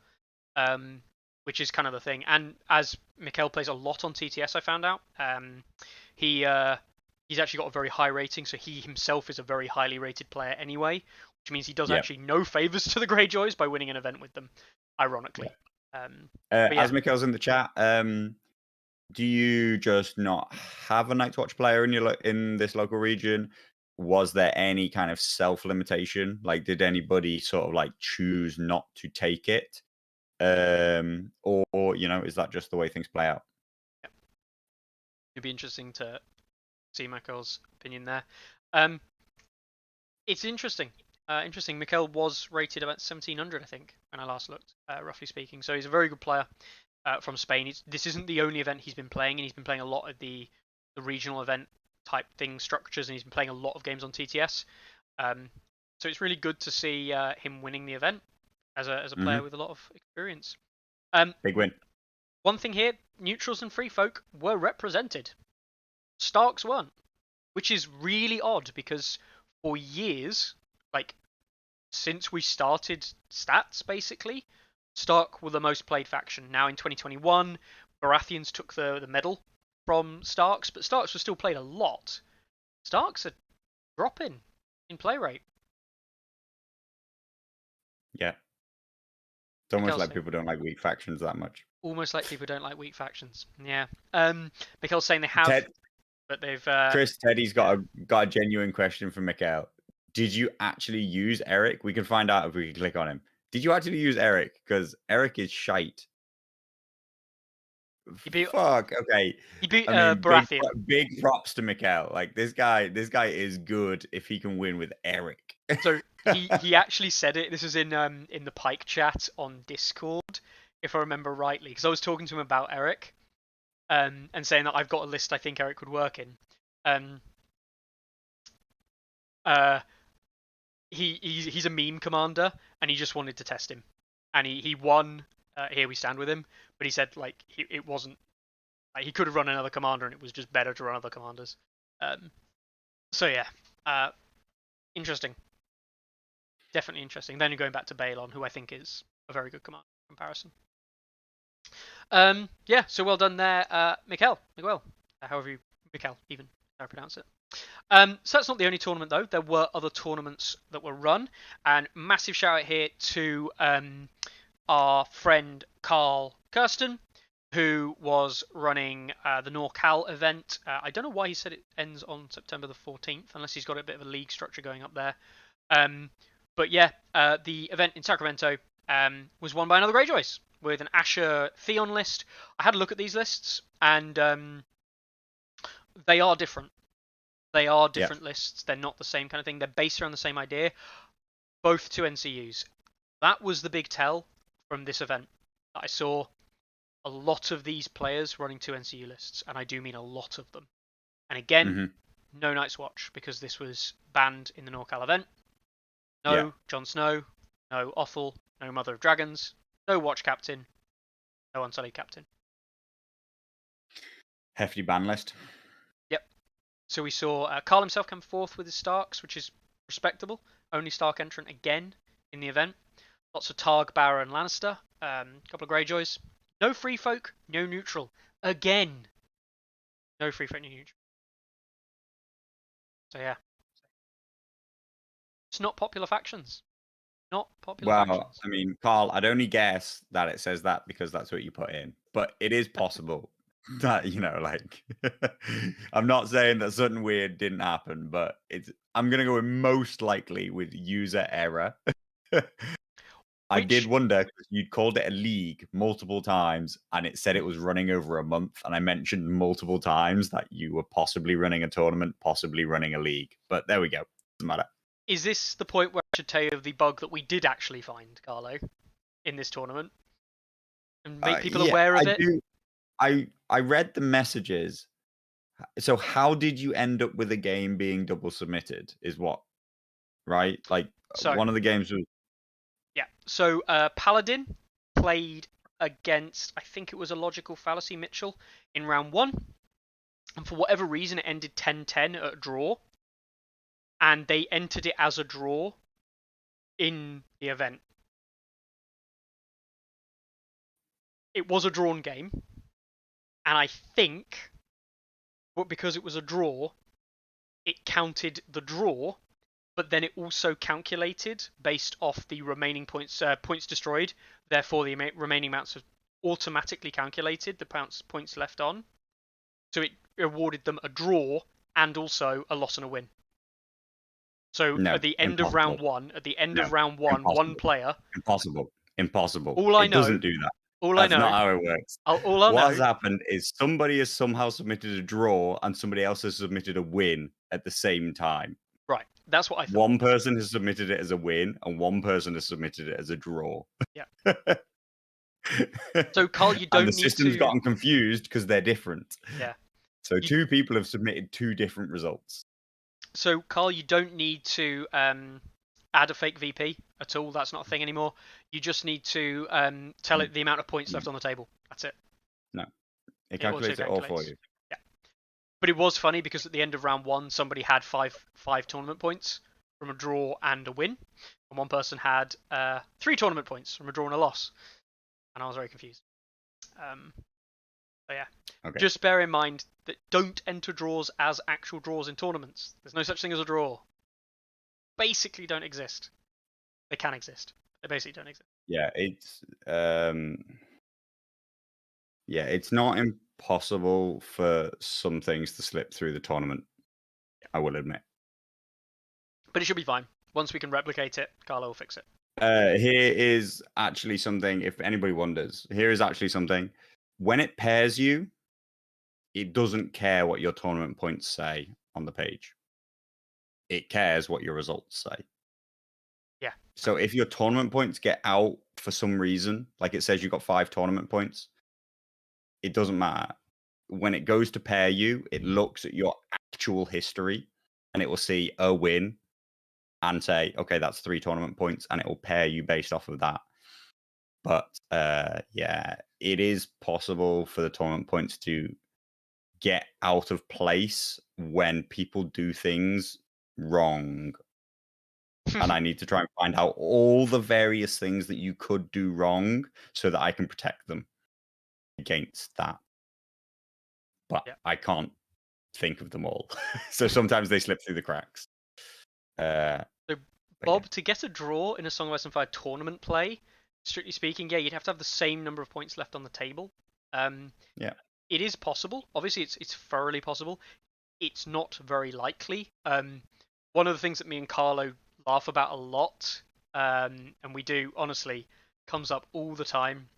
which is kind of the thing. And as Mikhail plays a lot on TTS, I found out, he's actually got a very high rating, so he himself is a very highly rated player anyway, which means he does actually no favors to the Greyjoys by winning an event with them, ironically. As Mikhail's in the chat, do you just not have a Night's Watch player in this local region? Was there any kind of self-limitation? Like, did anybody sort of like choose not to take it? Or you know, is that just the way things play out? Yeah. It'd be interesting to see Michael's opinion there. It's interesting. Interesting. Mikel was rated about 1700, I think, when I last looked, roughly speaking. So he's a very good player from Spain. This isn't the only event he's been playing, and he's been playing a lot of the regional event type thing structures, and he's been playing a lot of games on TTS. So it's really good to see him winning the event as a player with a lot of experience. Big win. One thing here, neutrals and free folk were represented. Starks weren't, which is really odd because for years, like since we started stats, basically, Stark were the most played faction. Now in 2021, Baratheons took the medal from Starks, but Starks were still played a lot. Starks are dropping in play rate. Yeah. It's almost like people don't like weak factions that much. Almost like people don't like weak factions. Yeah. Mikkel's saying they have, Ted, but they've. Teddy's got a genuine question from Mikkel. Did you actually use Eric? We can find out if we can click on him. Did you actually use Eric? Because Eric is shite. Fuck. Okay. He beat Baratheon. Big props to Mikkel. Like this guy is good if he can win with Eric. So he actually said it. This was in the Pike chat on Discord, if I remember rightly, because I was talking to him about Eric, and saying that I've got a list I think Eric would work in. He's a meme commander, and he just wanted to test him, and he won. Here we stand with him, but he said like it wasn't. Like, he could have run another commander, and it was just better to run other commanders. So yeah, interesting. Definitely interesting. Then you're going back to Balon, who I think is a very good commander in comparison. Yeah, so well done there, Miguel, however you, Miguel, even how I pronounce it. So that's not the only tournament though. There were other tournaments that were run, and massive shout out here to our friend Carl Kirsten, who was running the NorCal event. I don't know why he said it ends on September the 14th, unless he's got a bit of a league structure going up there. But yeah, the event in Sacramento was won by another Greyjoys with an Asher Theon list. I had a look at these lists, and they are different. They are different lists. They're not the same kind of thing. They're based around the same idea. Both 2 NCUs. That was the big tell from this event. That I saw a lot of these players running 2 NCU lists, and I do mean a lot of them. And again, no Night's Watch, because this was banned in the NorCal event. No Jon Snow, no Othel, no Mother of Dragons, no Watch Captain, no Unsullied Captain. Hefty ban list. Yep. So we saw Carl himself come forth with his Starks, which is respectable. Only Stark entrant again in the event. Lots of Targ, Barra, and Lannister. A couple of Greyjoys. No free folk, no neutral. Again. No free folk, no neutral. So yeah. It's not popular factions. Not popular factions. I mean, Carl, I'd only guess that it says that because that's what you put in. But it is possible that, like, I'm not saying that something weird didn't happen, but I'm going to go with most likely with user error. I did wonder, because you'd called it a league multiple times, and it said it was running over a month, and I mentioned multiple times that you were possibly running a tournament, possibly running a league. But there we go. Doesn't matter. Is this the point where I should tell you of the bug that we did actually find, Carlo, in this tournament? And make people aware of it? I read the messages. So how did you end up with a game being double submitted is what, right? Like, one of the games was... Yeah, so Paladin played against, I think it was a Logical Fallacy Mitchell in round 1. And for whatever reason, it ended 10-10 at a draw. And they entered it as a draw in the event. It was a drawn game. And I think, because it was a draw, it counted the draw, but then it also calculated based off the remaining points destroyed. Therefore, the remaining amounts are automatically calculated, the points left on. So it awarded them a draw and also a loss and a win. So at the end of round 1, one player... Impossible. All I know... It doesn't do that. That's not how it works. What has happened is somebody has somehow submitted a draw and somebody else has submitted a win at the same time. Right. That's what I thought. One person has submitted it as a win, and one person has submitted it as a draw. Yeah. So, Carl, you don't and the need system's to. gotten confused because they're different. Yeah. So two people have submitted two different results. So, Carl, you don't need to add a fake VP at all. That's not a thing anymore. You just need to tell it the amount of points left on the table. That's it. No, it It auto calculates it all for calculates. you. Yeah. But it was funny because at the end of round 1, somebody had five tournament points from a draw and a win, and one person had 3 tournament points from a draw and a loss, and I was very confused. So yeah, Okay. just bear in mind that don't enter draws as actual draws in tournaments. There's no such thing as a draw. Basically, don't exist. They can exist. They basically don't exist. Yeah, it's not impossible for some things to slip through the tournament. Yeah. I will admit. But it should be fine. Once we can replicate it, Carlo will fix it. Here is actually something, if anybody wonders, here is actually something. When it pairs you, it doesn't care what your tournament points say on the page. It cares what your results say. Yeah. So if your tournament points get out for some reason, like it says you got 5 tournament points, it doesn't matter. When it goes to pair you, it looks at your actual history and it will see a win and say, okay, that's 3 tournament points, and it will pair you based off of that. But yeah, it is possible for the tournament points to get out of place when people do things wrong. And I need to try and find out all the various things that you could do wrong so that I can protect them against that. But yeah, I can't think of them all. So sometimes they slip through the cracks. So, Bob, yeah, to get a draw in a Song of Ice and Fire tournament play, strictly speaking, yeah, you'd have to have the same number of points left on the table. Yeah. It is possible. Obviously, it's thoroughly possible. It's not very likely. One of the things that me and Carlo laugh about a lot, and we do, honestly, comes up all the time.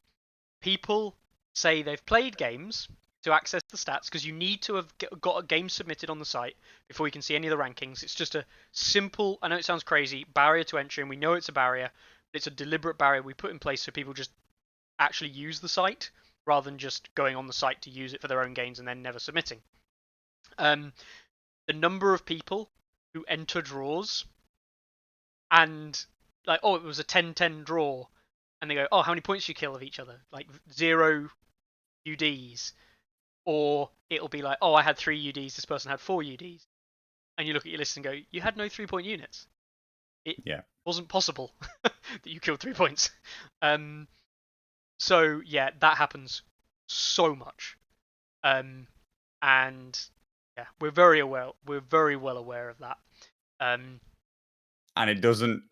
People say they've played games to access the stats because you need to have got a game submitted on the site before you can see any of the rankings. It's just a simple, I know it sounds crazy, barrier to entry, and we know it's a barrier, but it's a deliberate barrier we put in place so people just actually use the site rather than just going on the site to use it for their own gains and then never submitting. The number of people who enter draws and like, oh, it was a 10-10 draw, and they go, oh, how many points do you kill of each other? Like 0 UDs. Or it'll be like, oh, I had 3 UDs, this person had 4 UDs. And you look at your list and go, you had no 3-point units. It wasn't possible that you killed 3 points. So yeah, that happens so much. And yeah, we're very well aware of that. And it doesn't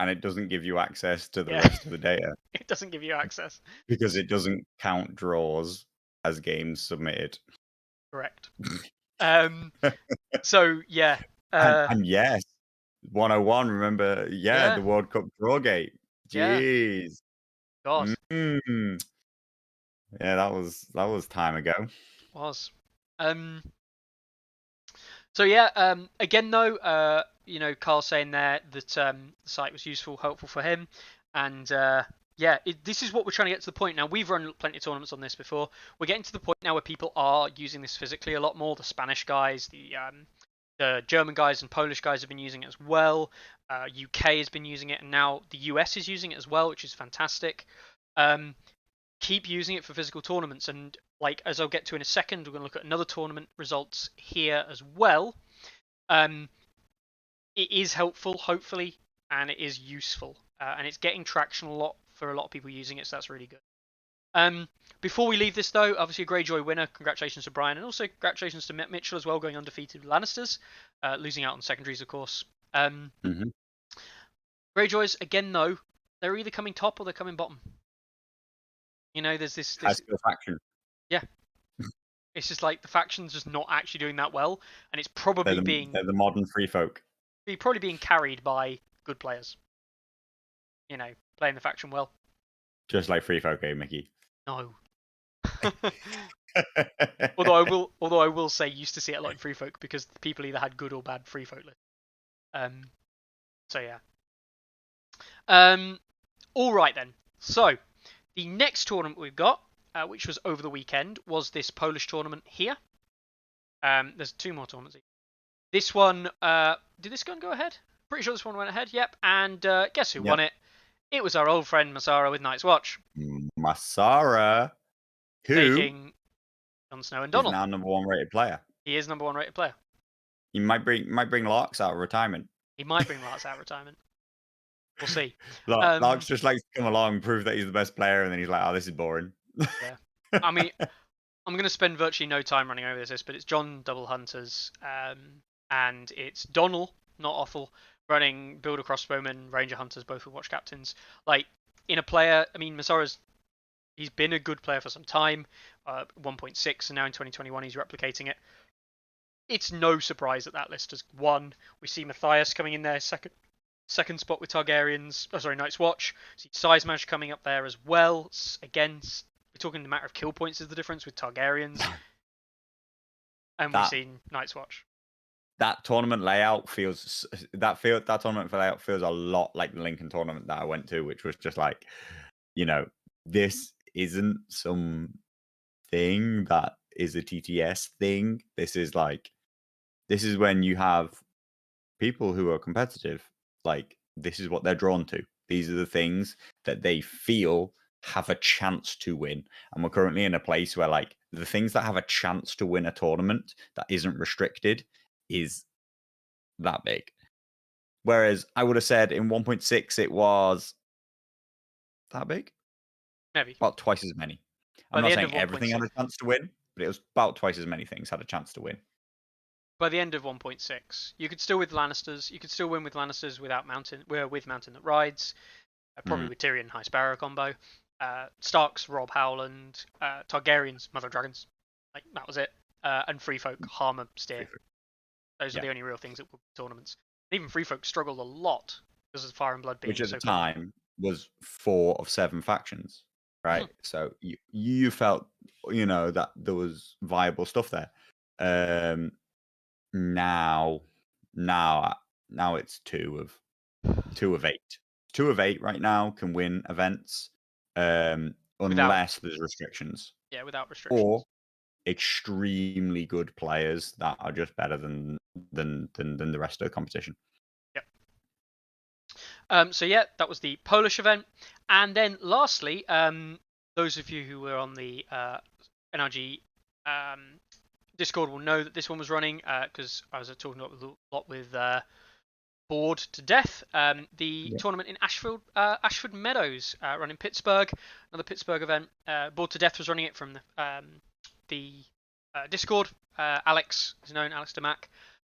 give you access to the rest of the data. It doesn't give you access. Because it doesn't count draws as games submitted. Correct. So yeah. And yes, 101, remember, the World Cup draw gate. Jeez. God. Yeah, that was time ago. Was. So yeah, again though, Carl saying there that the site was useful, helpful for him, and yeah, this is what we're trying to get to the point now. We've run plenty of tournaments on this before. We're getting to the point now where people are using this physically a lot more. The Spanish guys, the German guys and Polish guys have been using it as well. UK has been using it, and now the US is using it as well, which is fantastic. Keep using it for physical tournaments, and like as I'll get to in a second, we're going to look at another tournament results here as well. It is helpful, hopefully, and it is useful, and it's getting traction a lot for a lot of people using it, so that's really good. Before we leave this though, obviously a Greyjoy winner. Congratulations to Brian, and also congratulations to Mitchell as well, going undefeated with Lannisters, losing out on secondaries, of course. Greyjoys again though, they're either coming top or they're coming bottom. You know, there's this faction. Yeah. It's just like the faction's just not actually doing that well, and it's probably they're the modern free folk. Probably being carried by good players. You know, playing the faction well. Just like free folk, Mickey? No. although I will say, used to see it a lot in free folk because people either had good or bad free folk lists. So yeah. All right then. So the next tournament we've got, which was over the weekend, was this Polish tournament here. There's 2 more tournaments. This one, did this one go ahead? Pretty sure this one went ahead. Yep. And guess who won it? It was our old friend Masara with Night's Watch. Masara, who taking Jon Snow and Donald. Is now #1 rated player. He is #1 rated player. He might bring Larks out of retirement. He might bring Larks out of retirement. We'll see. Larks just likes to come along, prove that he's the best player, and then he's like, "Oh, this is boring." Yeah. I mean, I'm going to spend virtually no time running over this, but it's John Double Hunters, and it's Donald, not Othel, running Builder Crossbowmen, Ranger Hunters, both with Watch Captains. Like, in a player, I mean, he's been a good player for some time, 1.6, and now in 2021 he's replicating it. It's no surprise that list has won. We see Matthias coming in there, second spot with Targaryens. Oh, sorry, Night's Watch. See Sizemash coming up there as well. Again, we're talking the matter of kill points is the difference with Targaryens. And we've seen Night's Watch. That tournament layout feels that tournament layout feels a lot like the Lincoln tournament that I went to, which was just like, this isn't some thing that is a TTS thing. This is when you have people who are competitive. Like, this is what they're drawn to. These are the things that they feel have a chance to win. And we're currently in a place where, like, the things that have a chance to win a tournament that isn't restricted is that big. Whereas I would have said in 1.6 it was that big? Maybe. About twice as many. I'm not saying everything had a chance to win, but it was about twice as many things had a chance to win. By the end of 1.6, you could still with Lannisters. You could still win with Lannisters without Mountain. With Mountain that rides, probably with Tyrion High Sparrow combo. Starks, Rob Howland, Targaryens, Mother Dragons. Like, that was it. And Free Folk, Harmer, Steer. Those are the only real things that were tournaments. Even Free Folk struggled a lot because of Fire and Blood being which at the time was 4 of 7 factions, right? So you felt that there was viable stuff there. Now it's 2 of 8. 2 of 8 right now can win events, unless there's restrictions. Yeah, without restrictions. Or extremely good players that are just better than the rest of the competition. Yep. So yeah, that was the Polish event, and then lastly, those of you who were on the NRG Discord will know that this one was running because I was talking a lot with Bored to Death. The tournament in Ashford Meadows, run in Pittsburgh, another Pittsburgh event. Bored to Death was running it from the Discord. Alex is known, Alex DeMac.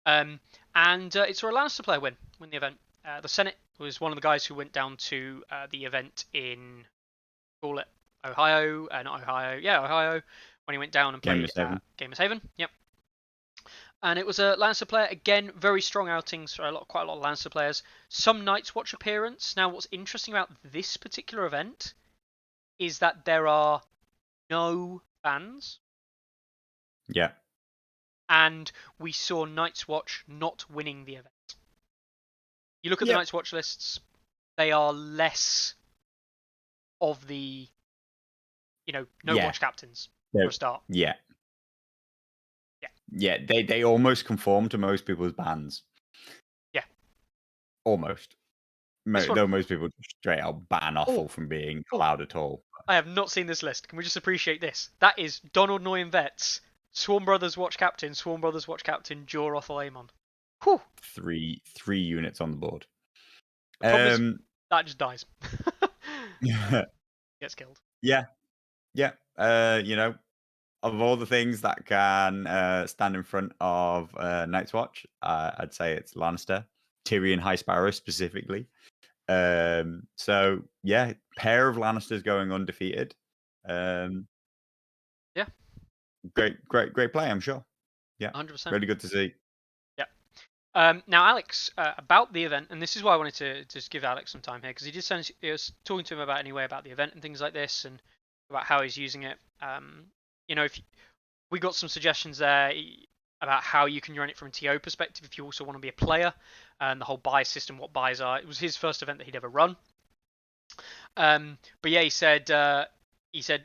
And it saw a Lannister player win the event. The Senate was one of the guys who went down to the event in, call it Ohio, not Ohio, yeah, Ohio, when he went down and played Gamers Haven. Yep. And it was a Lannister player, again, very strong outings for quite a lot of Lannister players. Some Night's Watch appearance. Now, what's interesting about this particular event is that there are no bans. Yeah. And we saw Night's Watch not winning the event. You look at the Night's Watch lists, they are less of the, watch captains for a start. Yeah. They almost conform to most people's bans. Yeah. Almost. Though most people just straight out ban Offal from being allowed at all. I have not seen this list. Can we just appreciate this? That is Donald Noyen Vets, Swarm Brothers Watch Captain, Jor Othel Aemon. Whew. Three units on the board. That just dies. Gets killed. Yeah. Of all the things that can stand in front of Night's Watch, I'd say it's Lannister, Tyrion High Sparrow specifically. So yeah, pair of Lannisters going undefeated. Yeah. Great play, I'm sure. Yeah, 100%. Really good to see. Yeah. Now, Alex, about the event, and this is why I wanted to just give Alex some time here, because he was talking to him about the event and things like this, and about how he's using it. If we got some suggestions there, about how you can run it from a TO perspective if you also want to be a player, and the whole buy system, what buys are. It was his first event that he'd ever run. But yeah, he said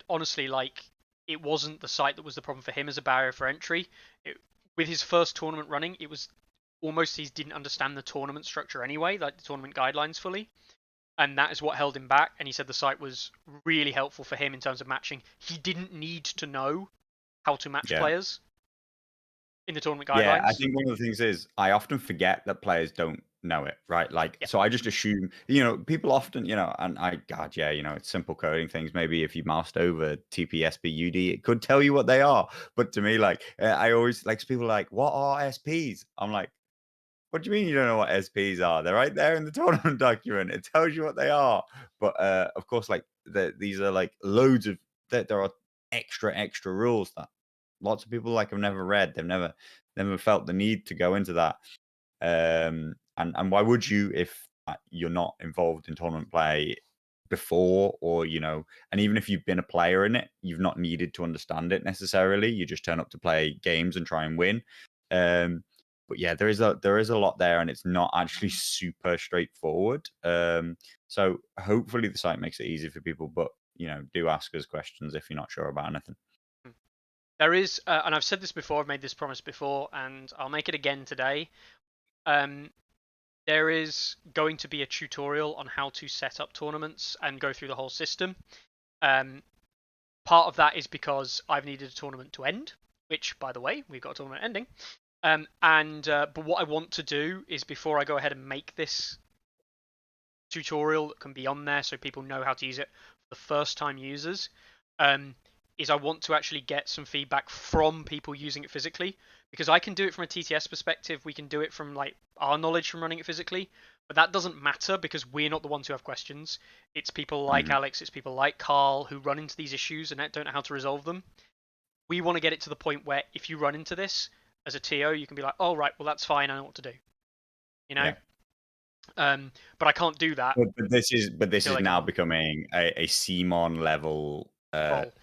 honestly, like, it wasn't the site that was the problem for him as a barrier for entry. With his first tournament running, it was almost he didn't understand the tournament structure anyway, like the tournament guidelines fully, and that is what held him back. And he said the site was really helpful for him in terms of matching. He didn't need to know how to match Yeah. players in the tournament Yeah, I guidelines. think one of the things is I often forget that players don't know it, right? Like, Yeah. so I just assume, people often, and God, yeah, it's simple coding things. Maybe if you moused over TPSBUD, it could tell you what they are. But to me, like, I always like people are like, what are SPs? I'm like, what do you mean you don't know what SPs are? They're right there in the tournament document. It tells you what they are. But of course, like these are like loads of there are extra rules that lots of people like have never read. They've never felt the need to go into that. And why would you if you're not involved in tournament play before, or and even if you've been a player in it, you've not needed to understand it necessarily. You just turn up to play games and try and win. But yeah, there is a lot there, and it's not actually super straightforward. So hopefully the site makes it easy for people, but do ask us questions if you're not sure about anything. There is, and I've said this before, I've made this promise before, and I'll make it again today. There is going to be a tutorial on how to set up tournaments and go through the whole system. Part of that is because I've needed a tournament to end, which, by the way, we've got a tournament ending. But what I want to do is, before I go ahead and make this tutorial that can be on there so people know how to use it for the first time users, is I want to actually get some feedback from people using it physically, because I can do it from a TTS perspective. We can do it from like our knowledge from running it physically, but that doesn't matter because we're not the ones who have questions. It's people like Alex, it's people like Carl who run into these issues and don't know how to resolve them. We want to get it to the point where if you run into this as a TO, you can be like, oh, right, well, that's fine, I know what to do. Yeah. But I can't do that. But this is now becoming a CMON level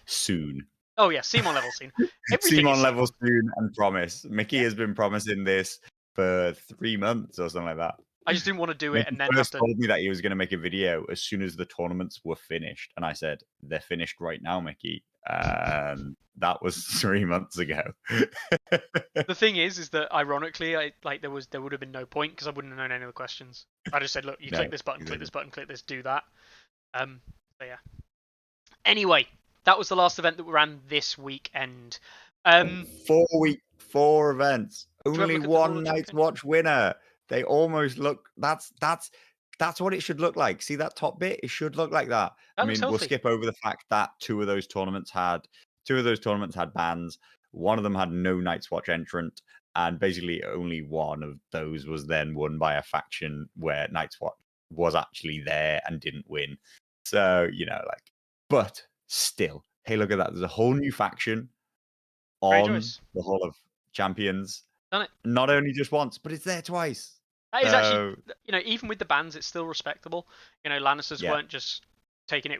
soon. Oh yeah, CMON level soon. Everything CMON is level soon, and promise. Mickey has been promising this for 3 months or something like that. I just didn't want to do it Mickey and then first told me that he was going to make a video as soon as the tournaments were finished, and I said, they're finished right now, Mickey. And that was 3 months ago. The thing is that ironically, there would have been no point because I wouldn't have known any of the questions. I just said, look, you click this button, click this button, click this, do that. So yeah. Anyway, that was the last event that we ran this weekend. 4 events, only one Night's Watch winner. They almost look. That's what it should look like. See that top bit? It should look like that. I mean, we'll skip over the fact that two of those tournaments had bans. One of them had no Night's Watch entrant, and basically only one of those was then won by a faction where Night's Watch was actually there and didn't win. So but still, hey, look at that. There's a whole new faction on the Hall of Champions. Done it. Not only just once, but it's there twice. That is actually, even with the bans, it's still respectable. Lannisters weren't just taking it.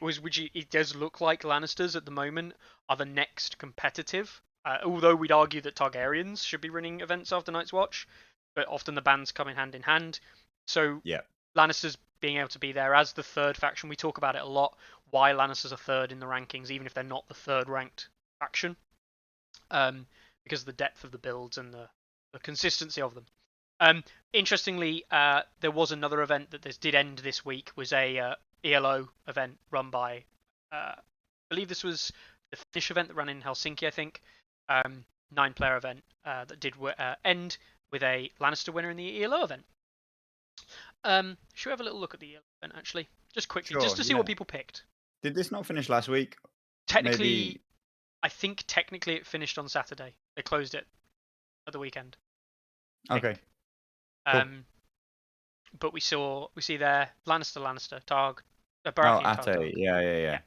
It does look like Lannisters at the moment are the next competitive. Although we'd argue that Targaryens should be running events after Night's Watch, but often the bans come in hand. So Lannisters being able to be there as the third faction, we talk about it a lot. Why Lannisters are third in the rankings, even if they're not the third ranked faction, because of the depth of the builds and the consistency of them. Interestingly, there was another event that did end this week. Was a ELO event run by, I believe this was the Finnish event that ran in Helsinki, I think. 9-player event that did end with a Lannister winner in the ELO event. Should we have a little look at the ELO event, actually? Just quickly, just to see what people picked. Did this not finish last week? Technically, I think technically it finished on Saturday. They closed it at the weekend. Okay. Cool. But we see there Lannister, Targ, Baratheon. Oh, Ate, yeah.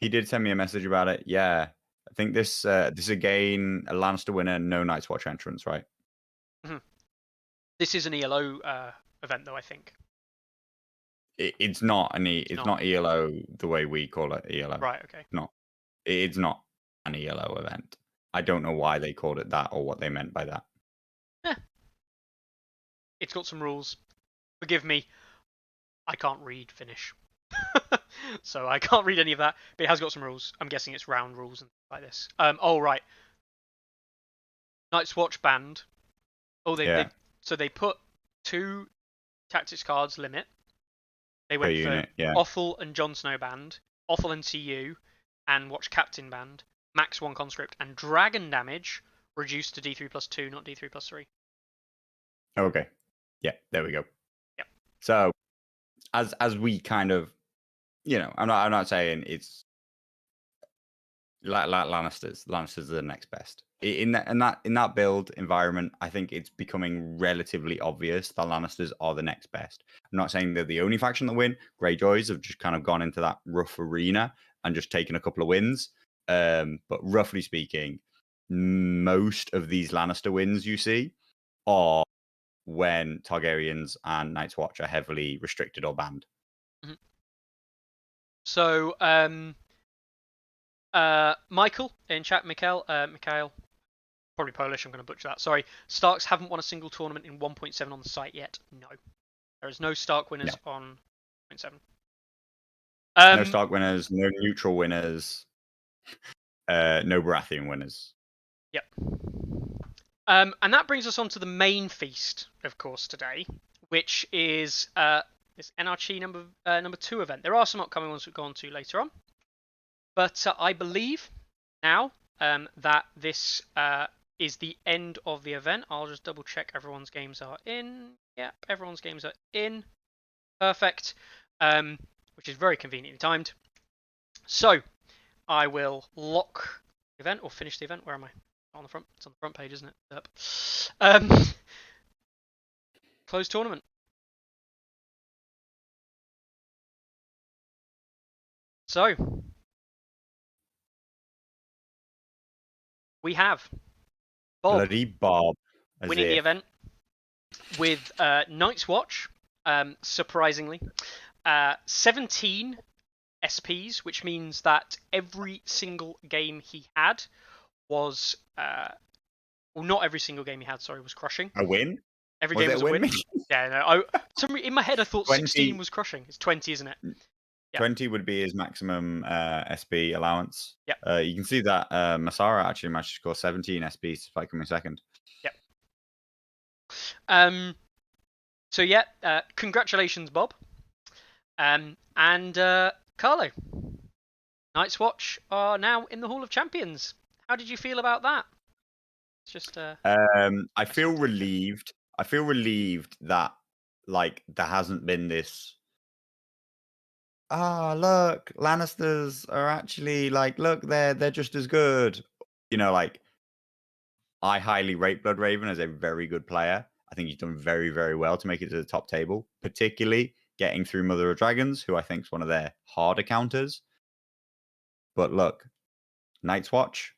He did send me a message about it. Yeah, I think this again a Lannister winner, no Night's Watch entrance, right? Mm-hmm. This is an ELO event, though. I think it's not it's not ELO the way we call it ELO. Right. Okay. It's not an ELO event. I don't know why they called it that or what they meant by that. It's got some rules. Forgive me, I can't read Finnish. So I can't read any of that, but it has got some rules. I'm guessing it's round rules and like this. Oh right, Night's Watch banned. Oh, they put 2 tactics cards limit. They Per went for unit, yeah. Offal and Jon Snow banned, Offal and CU, and Watch Captain banned, max 1 conscript, and dragon damage reduced to D3+2, not D3+3. Okay. Yeah, there we go. Yep. So as we kind of, I'm not saying it's like Lannisters. Lannisters are the next best. In that build environment, I think it's becoming relatively obvious that Lannisters are the next best. I'm not saying they're the only faction that win. Greyjoys have just kind of gone into that rough arena and just taken a couple of wins. But roughly speaking, most of these Lannister wins you see are when Targaryens and Night's Watch are heavily restricted or banned. Mm-hmm. So, Michael in chat, Mikhail, probably Polish, I'm going to butcher that. Sorry. Starks haven't won a single tournament in 1.7 on the site yet. No. There is no Stark winners on 1.7. No Stark winners, no neutral winners, no Baratheon winners. Yep. And that brings us on to the main feast, of course, today, which is this NRG number 2 event. There are some upcoming ones we'll go on to later on. But I believe now that this is the end of the event. I'll just double check everyone's games are in. Yep, everyone's games are in. Perfect. Which is very conveniently timed. So I will lock the event or finish the event. Where am I? On the front. It's on the front page, isn't it? Yep. Close tournament. So we have Bob. Bloody Bob. Winning the event with Night's Watch, surprisingly. 17 SPs, which means that every single game he had was... well, not every single game he had, sorry, was crushing. A win? Every game was a win. Yeah, no. In my head, I thought 20... 16 was crushing. It's 20, isn't it? Yep. 20 would be his maximum SP allowance. Yep. You can see that Masara actually managed to score 17 SPs despite coming second. Yep. So yeah, congratulations, Bob. And Carlo. Night's Watch are now in the Hall of Champions. How did you feel about that? It's just. I feel relieved. I feel relieved that there hasn't been this. Look, Lannisters are actually look, they're just as good. I highly rate Bloodraven as a very good player. I think he's done very, very well to make it to the top table, particularly getting through Mother of Dragons, who I think is one of their harder counters. But look, Night's Watch,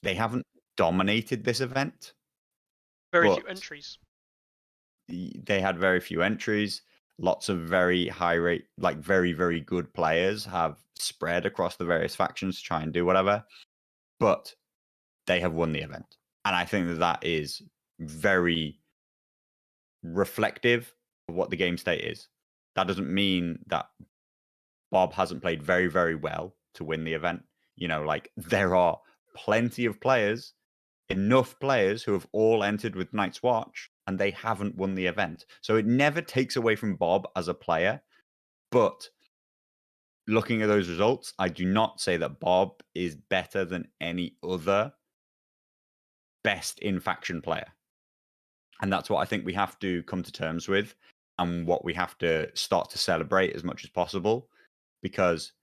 they haven't dominated this event. Very few entries. They had very few entries. Lots of very high rate, very, very good players have spread across the various factions to try and do whatever. But they have won the event. And I think that is very reflective of what the game state is. That doesn't mean that Bob hasn't played very, very well to win the event. There are plenty of players, enough players who have all entered with Night's Watch, and they haven't won the event. So it never takes away from Bob as a player. But looking at those results, I do not say that Bob is better than any other best in faction player. And that's what I think we have to come to terms with, and what we have to start to celebrate as much as possible, because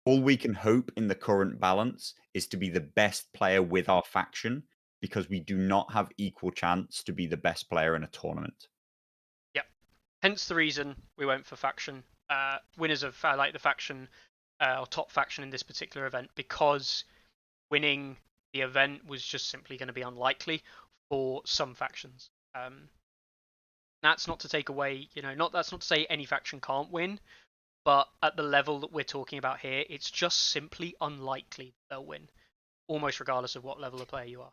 all we can hope in the current balance is to be the best player with our faction, because we do not have equal chance to be the best player in a tournament. Yep. Hence the reason we went for faction. Winners of the faction, or top faction in this particular event, because winning the event was just simply going to be unlikely for some factions. That's not to take away, that's not to say any faction can't win, but at the level that we're talking about here, it's just simply unlikely they'll win. almost regardless of what level of player you are.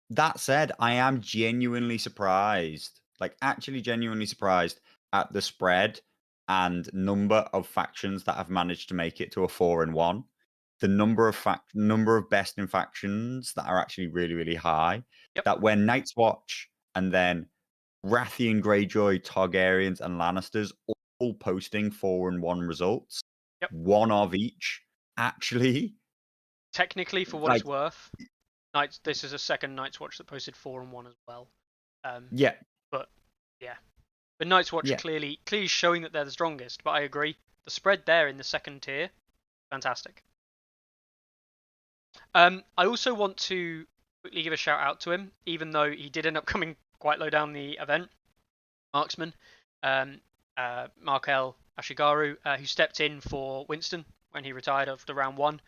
That said, I am genuinely surprised, like actually genuinely surprised at the spread and number of factions that have managed to make it to a 4-1. The number of best in factions that are actually really, really high. Yep. That when Night's Watch and then Rathian, Greyjoy, Targaryens, and Lannisters all posting 4-1 results, Yep. one of each, actually, Technically, for what like, it's worth, this is a second Night's Watch that posted 4-1 as well. yeah, But yeah, but Night's Watch yeah. clearly showing that they're the strongest. But I agree, the spread there in the second tier, fantastic. I also want to quickly give a shout out to him, even though he did end up coming quite low down the event. Marksman, Markel Ashigaru, who stepped in for Winston when he retired after round 1.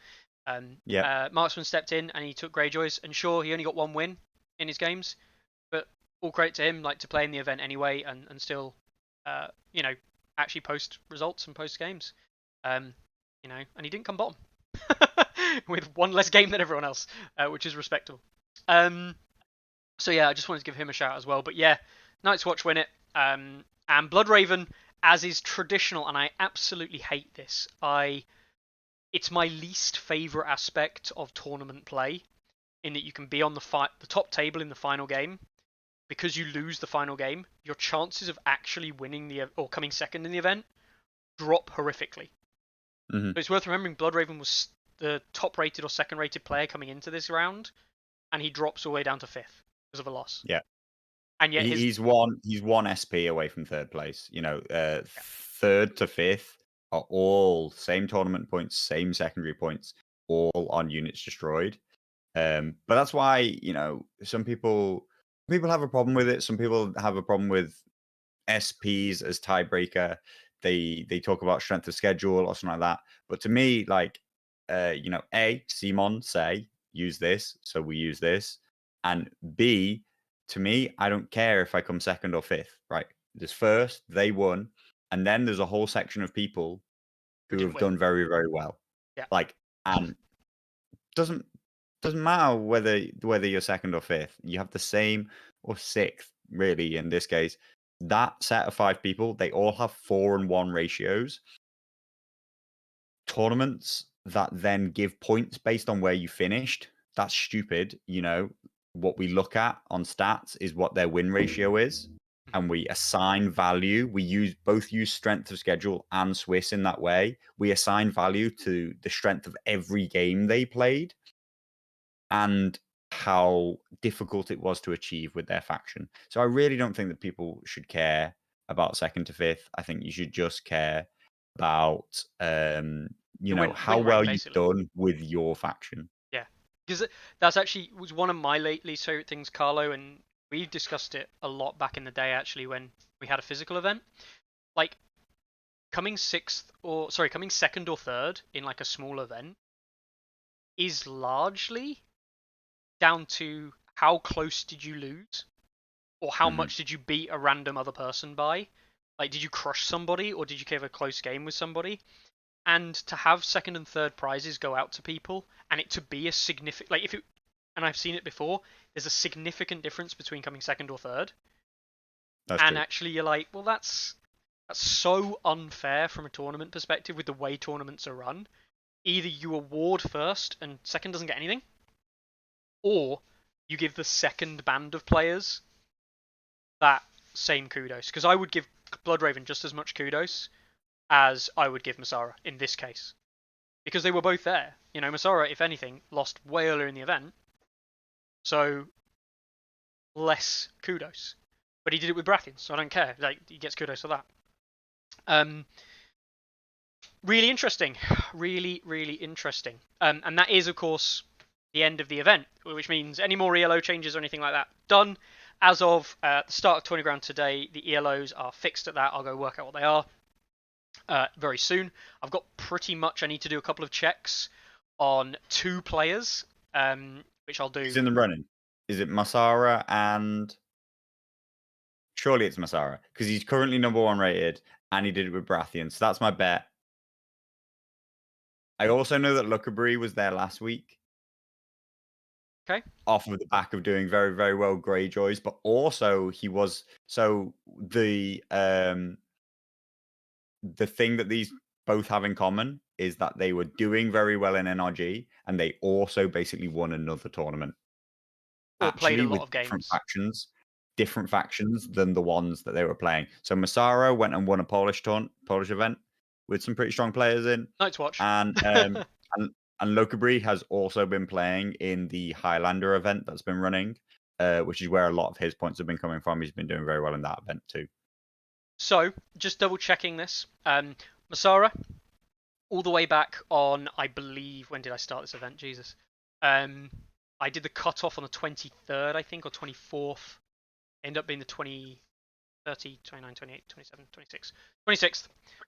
Yeah. Marksman stepped in and he took Greyjoys, and sure, he only got 1 win in his games, but all credit to him, like to play in the event anyway, and still, actually post results and post games, and he didn't come bottom with 1 less game than everyone else, which is respectable. So yeah, I just wanted to give him a shout as well. But yeah, Night's Watch win it, and Bloodraven, as is traditional, and I absolutely hate this. It's my least favorite aspect of tournament play, in that you can be on the top table in the final game. Because you lose the final game, your chances of actually winning or coming second in the event drop horrifically. Mm-hmm. So it's worth remembering Bloodraven was the top rated or second rated player coming into this round, and he drops all the way down to 5th because of a loss. Yeah. And yet he's one SP away from 3rd place. 3rd to 5th are all same tournament points, same secondary points, all on units destroyed. But that's why, some people have a problem with it. Some people have a problem with SPs as tiebreaker. They talk about strength of schedule or something like that. But to me, like, CMON say use this, so we use this, and B, to me, I don't care if I come 2nd or 5th. Right? There's 1st, they won, and then there's a whole section of people who have done very, very well. Yeah. Like, and doesn't matter whether you're 2nd or 5th. You have the same, or 6th, really, in this case. That set of 5 people, they all have 4-1 ratios. Tournaments that then give points based on where you finished, that's stupid. What we look at on stats is what their win ratio is, and we assign value. We both use strength of schedule and Swiss in that way. We assign value to the strength of every game they played and how difficult it was to achieve with their faction. So I really don't think that people should care about 2nd to 5th. I think you should just care about how win well rate, you've done with your faction. Yeah, because that's actually was one of my least favorite things, Carlo, and we discussed it a lot back in the day actually when we had a physical event. Like coming second or 3rd in like a small event is largely down to how close did you lose, or how much did you beat a random other person by. Like, did you crush somebody, or did you have a close game with somebody? And to have 2nd and 3rd prizes go out to people, and it to be a significant, like, and I've seen it before, there's a significant difference between coming 2nd or 3rd. That's and true. Actually, you're like, well, that's so unfair from a tournament perspective with the way tournaments are run. Either you award 1st and 2nd doesn't get anything, or you give the 2nd band of players that same kudos. Because I would give Bloodraven just as much kudos as I would give Masara in this case. Because they were both there. Masara, if anything, lost way earlier in the event. So, less kudos. But he did it with Brathian, so I don't care. Like, he gets kudos for that. Really interesting. Really, really interesting. And that is, of course, the end of the event, which means any more ELO changes or anything like that, done. As of the start of Tourney Ground today, the ELOs are fixed at that. I'll go work out what they are very soon. I've got pretty much, I need to do a couple of checks on 2 players, which I'll do. Who's in the running? Is it Masara and... Surely it's Masara, because he's currently number 1 rated, and he did it with Brathian, so that's my bet. I also know that Luckerbury was there last week. Okay. Off of the back of doing very, very well Greyjoys, but also he was the thing that these both have in common is that they were doing very well in NRG, and they also basically won another tournament. Or played a Actually, lot with of games. different factions than the ones that they were playing. So Massaro went and won a Polish event with some pretty strong players in, Night's Watch. and and Lockerbie has also been playing in the Highlander event that's been running, which is where a lot of his points have been coming from. He's been doing very well in that event too. So, just double checking this. Masara, all the way back on, I believe, when did I start this event? Jesus. I did the cutoff on the 23rd, I think, or 24th. Ended up being the 20, 30, 29, 28, 27, 26. 26th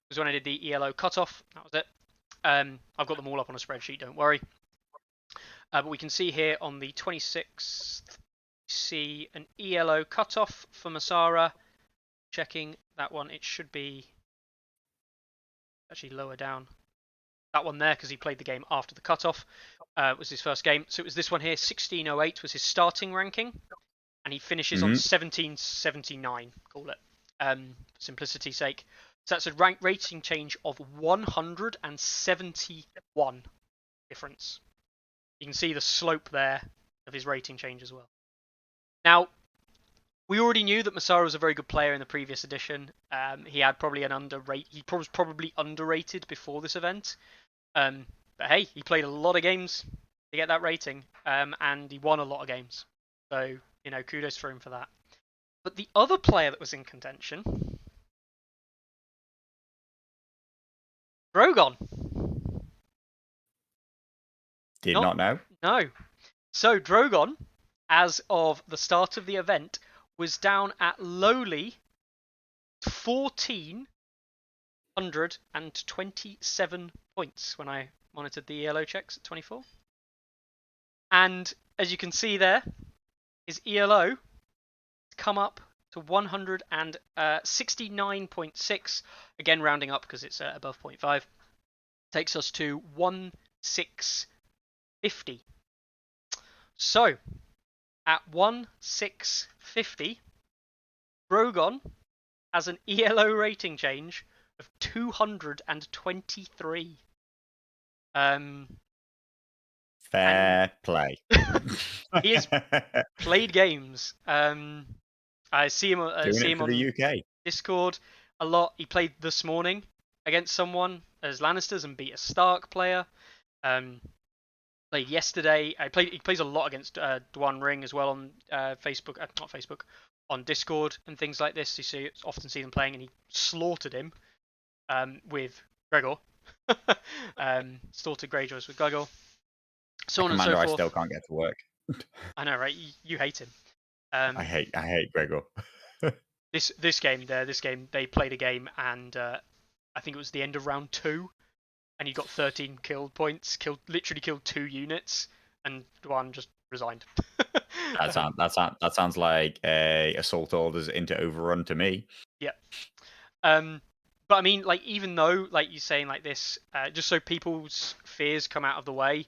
was when I did the ELO cutoff. That was it. I've got them all up on a spreadsheet, don't worry. But we can see here on the 26th, see an ELO cutoff for Masara. Checking that one, it should be actually lower down. That one there, because he played the game after the cutoff, was his first game. So it was this one here, 1608 was his starting ranking, and he finishes on 1779, call it, for simplicity's sake. So that's a rank rating change of 171 difference. You can see the slope there of his rating change as well. Now, we already knew that Masara was a very good player in the previous edition. He had probably he was probably underrated before this event. But hey, he played a lot of games to get that rating, and he won a lot of games. So, kudos for him for that. But the other player that was in contention, Drogon. Did not know. No. So Drogon, as of the start of the event, was down at lowly 1,427 points when I monitored the ELO checks at 24. And as you can see there, his ELO has come up to 169.6. Again, rounding up because it's above 0.5. Takes us to 1650. So, at 1650, Drogon has an ELO rating change of 223. Fair play. He has played games. I see him on the UK Discord a lot. He played this morning against someone as Lannisters and beat a Stark player. Played yesterday. He plays a lot against Dwan Ring as well on Facebook. Not Facebook, on Discord and things like this. You often see them playing, and he slaughtered him with Gregor. Slaughtered Greyjoys with Gregor. So on and so forth. I still can't get to work. I know, right? You hate him. I hate Gregor. This game they played a game, and I think it was the end of round 2, and he got 13 killed points. Literally killed 2 units, and Dwan just resigned. That sounds like a assault orders into overrun to me. Yeah. But I mean, like, even though, like, you're saying like this, just so people's fears come out of the way,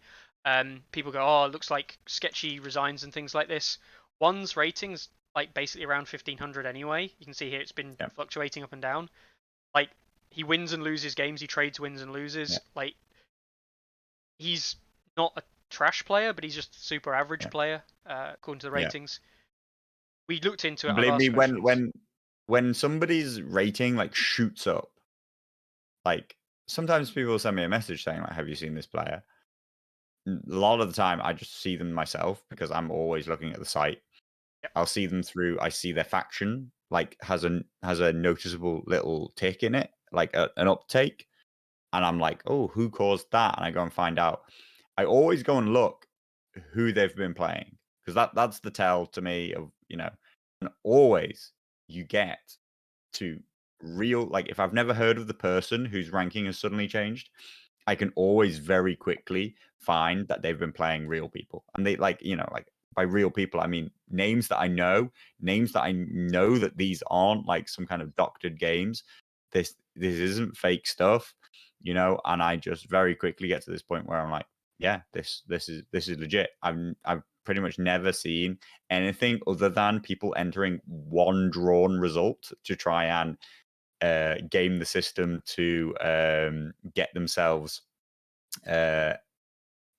people go, oh, it looks like Sketchy resigns and things like this. One's ratings like basically around 1500 anyway. You can see here it's been fluctuating up and down. Like, he wins and loses games. He trades wins and loses. Yeah. Like, he's not a trash player, but he's just a super average player according to the ratings. We looked into it. Believe me, when somebody's rating like shoots up, like sometimes people send me a message saying like, "Have you seen this player?" A lot of the time, I just see them myself because I'm always looking at the site. Yep. I'll see them through. I see their faction like has a noticeable little tick in it, like an uptake, and I'm like, "Oh, who caused that?" And I go and find out. I always go and look who they've been playing because that's the tell to me of, and always you get to real, like, if I've never heard of the person whose ranking has suddenly changed, I can always very quickly find that they've been playing real people. And they like by real people, I mean names that I know that these aren't like some kind of doctored games. This isn't fake stuff, and I just very quickly get to this point where I'm like, yeah, this is legit. I've pretty much never seen anything other than people entering one drawn result to try and game the system to get themselves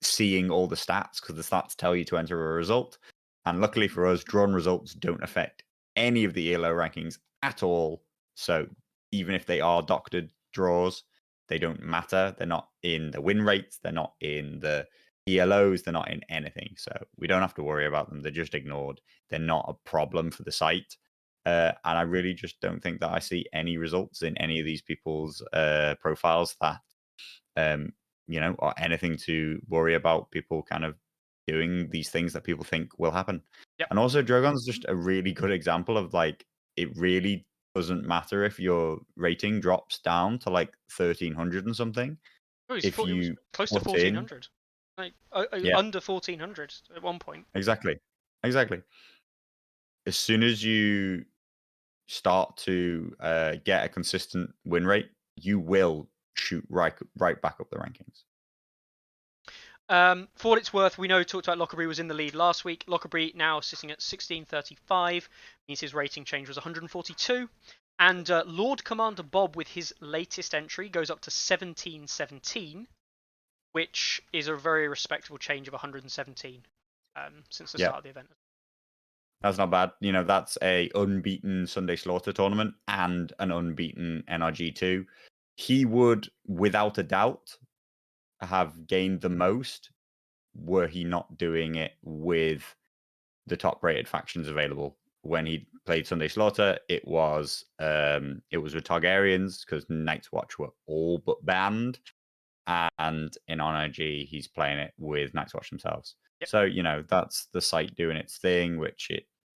seeing all the stats, because the stats tell you to enter a result. And luckily for us, drawn results don't affect any of the ELO rankings at all. So even if they are doctored draws, they don't matter. They're not in the win rates. They're not in the ELOs. They're not in anything. So we don't have to worry about them. They're just ignored. They're not a problem for the site. And I really just don't think that I see any results in any of these people's profiles that or anything to worry about people kind of doing these things that people think will happen. Yep. And also Drogon's just a really good example of like, it really doesn't matter if your rating drops down to like 1300 and something. If you close to 1400, like under 1400 at one point. Exactly. As soon as you start to get a consistent win rate, you will shoot right back up the rankings. For what it's worth, we know talked about Lockerbie was in the lead last week. Lockerbie now sitting at 1635, means his rating change was 142. And Lord Commander Bob, with his latest entry, goes up to 1717, which is a very respectable change of 117 since the start of the event. That's not bad. That's a unbeaten Sunday Slaughter tournament and an unbeaten NRG 2. He would, without a doubt, have gained the most were he not doing it with the top rated factions available. When he played Sunday Slaughter, it was with Targaryens, because Night's Watch were all but banned, and in NRG he's playing it with Night's Watch themselves. Yep. So that's the site doing its thing, which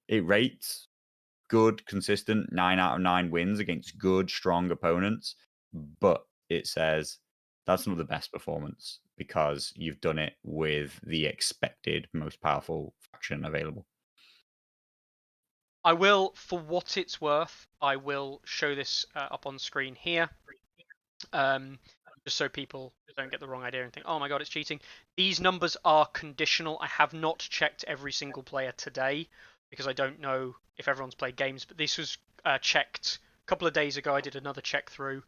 it rates good, consistent 9 out of 9 wins against good, strong opponents, but it says that's not the best performance because you've done it with the expected most powerful faction available. I will, for what it's worth, I will show this up on screen here, just so people don't get the wrong idea and think, oh my god, it's cheating. These numbers are conditional. I have not checked every single player today because I don't know if everyone's played games, but this was checked a couple of days ago. I did another check through.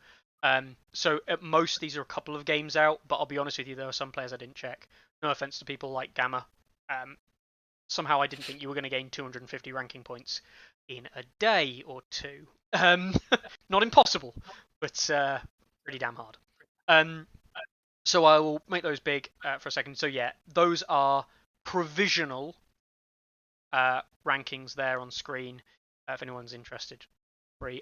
So at most these are a couple of games out, but I'll be honest with you, there are some players I didn't check. No offense to people like Gamma. Somehow I didn't think you were going to gain 250 ranking points in a day or two. Not impossible, but pretty damn hard. So I will make those big for a second. So yeah, those are provisional rankings there on screen if anyone's interested.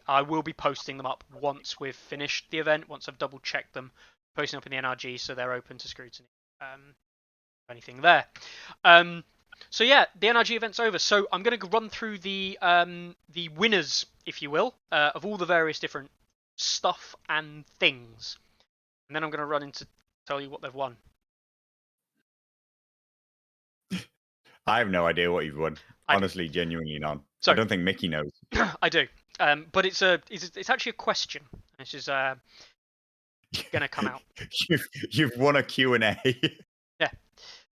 I will be posting them up once we've finished the event, once I've double checked them, posting up in the NRG so they're open to scrutiny. Anything there. So yeah, the NRG event's over. So I'm going to run through the winners, if you will, of all the various different stuff and things. And then I'm going to run into tell you what they've won. I have no idea what you've won. Honestly, genuinely none. So, I don't think Mickey knows. I do. But it's actually a question. This is going to come out. You've won a Q&A. Yeah.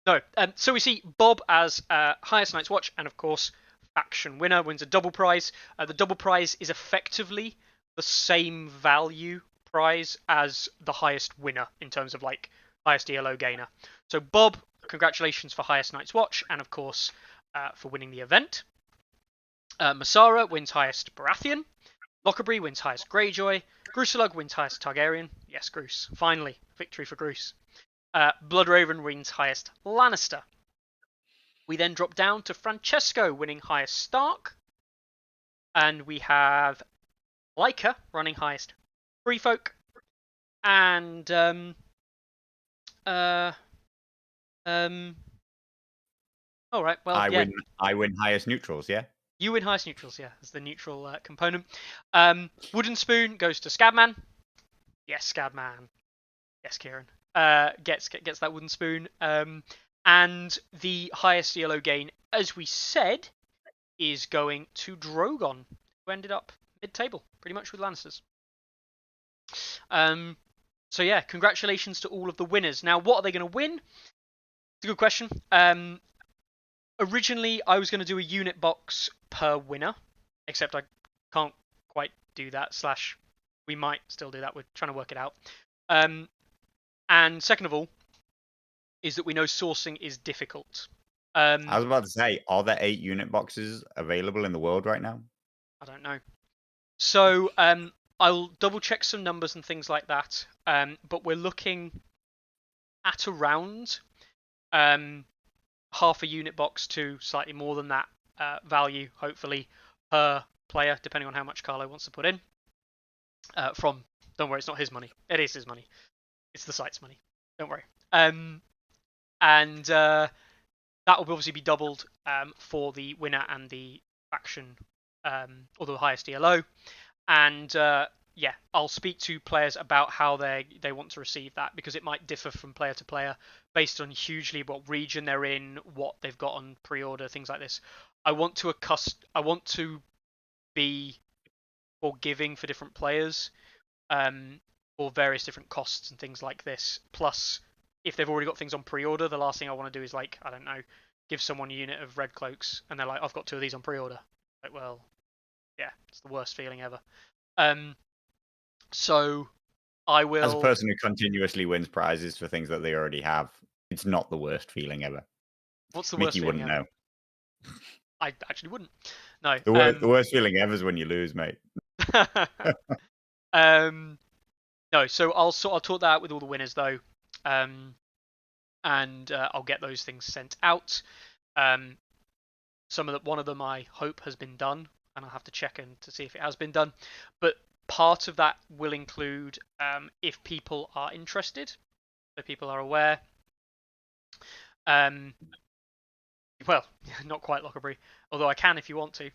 No. So we see Bob as highest Night's Watch, and of course, faction winner wins a double prize. The double prize is effectively the same value prize as the highest winner in terms of like highest ELO gainer. So Bob, congratulations for highest Night's Watch, and of course for winning the event. Masara wins highest Baratheon. Lockerbie wins highest Greyjoy. Gruselug wins highest Targaryen. Yes, Grus. Finally, victory for Grus. Bloodraven wins highest Lannister. We then drop down to Francesco winning highest Stark. And we have Leica running highest Free Folk. And all right. Well, I win highest neutrals. Yeah. You win highest neutrals. Yeah, as the neutral component. Wooden Spoon goes to Scabman. Yes, Scabman. Yes, Kieran. Gets that wooden spoon. And the highest ELO gain, as we said, is going to Drogon, who ended up mid-table, pretty much with Lannisters. So yeah, congratulations to all of the winners. Now, what are they going to win? It's a good question. Originally, I was going to do a unit box per winner, except I can't quite do that. Slash, we might still do that. We're trying to work it out. And second of all, is that we know sourcing is difficult. I was about to say, are there 8 unit boxes available in the world right now? I don't know. So I'll double check some numbers and things like that. But we're looking at around half a unit box to slightly more than that value, hopefully, per player, depending on how much Carlo wants to put in. Don't worry, it's not his money. It is his money. It's the site's money. Don't worry. And that will obviously be doubled for the winner and the faction, or the highest ELO. And yeah, I'll speak to players about how they want to receive that, because it might differ from player to player based on hugely what region they're in, what they've got on pre-order, things like this. I want to be forgiving for different players, for various different costs and things like this. Plus, if they've already got things on pre-order, the last thing I want to do is, like, I don't know, give someone a unit of red cloaks and they're like, I've got 2 of these on pre-order. Like, well, yeah, it's the worst feeling ever. So I will. As a person who continuously wins prizes for things that they already have, it's not the worst feeling ever. What's the Mickey worst feeling wouldn't ever? know. I actually wouldn't. No. The worst feeling ever is when you lose, mate. No. So I'll talk that out with all the winners though, and I'll get those things sent out. One of them I hope has been done, and I'll have to check in to see if it has been done. But part of that will include, if people are interested, so people are aware. Well, not quite Lockerbie, although I can if you want to,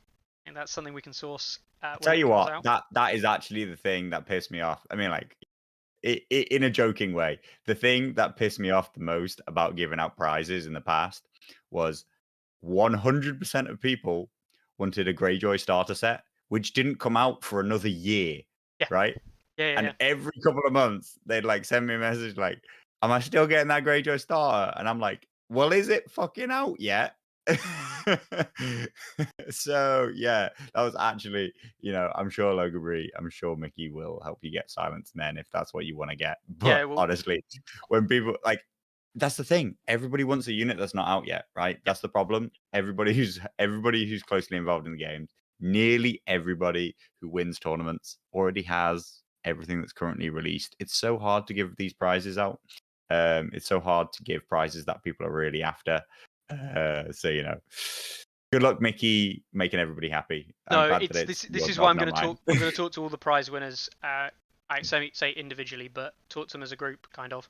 and that's something we can source. Tell you what, that is actually the thing that pissed me off. I mean, like, in a joking way, the thing that pissed me off the most about giving out prizes in the past was 100% of people wanted a Greyjoy starter set, which didn't come out for another year, Yeah. right? Yeah. And every couple of months, they'd like send me a message like, "Am I still getting that Greyjoy starter?" And I'm like, "Well, is it fucking out yet?" So yeah, that was actually, I'm sure I'm sure Mickey will help you get Silenced Men if that's what you want to get. But Yeah, honestly, when people like, that's the thing. Everybody wants a unit that's not out yet, right? That's the problem. Everybody who's closely involved in the game, nearly everybody who wins tournaments already has everything that's currently released. It's so hard to give these prizes out. It's so hard to give prizes that people are really after. So good luck, Mickey, making everybody happy. No, this is why I'm going to talk. I'm going to talk to all the prize winners. I say individually, but talk to them as a group, kind of.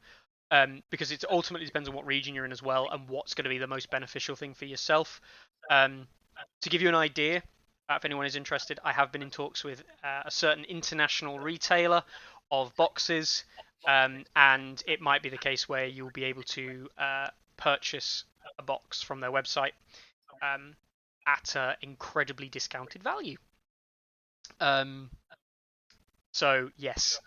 Because it ultimately depends on what region you're in as well, and what's going to be the most beneficial thing for yourself. To give you an idea, if anyone is interested, I have been in talks with a certain international retailer of boxes, and it might be the case where you'll be able to purchase a box from their website at an incredibly discounted value. So yes,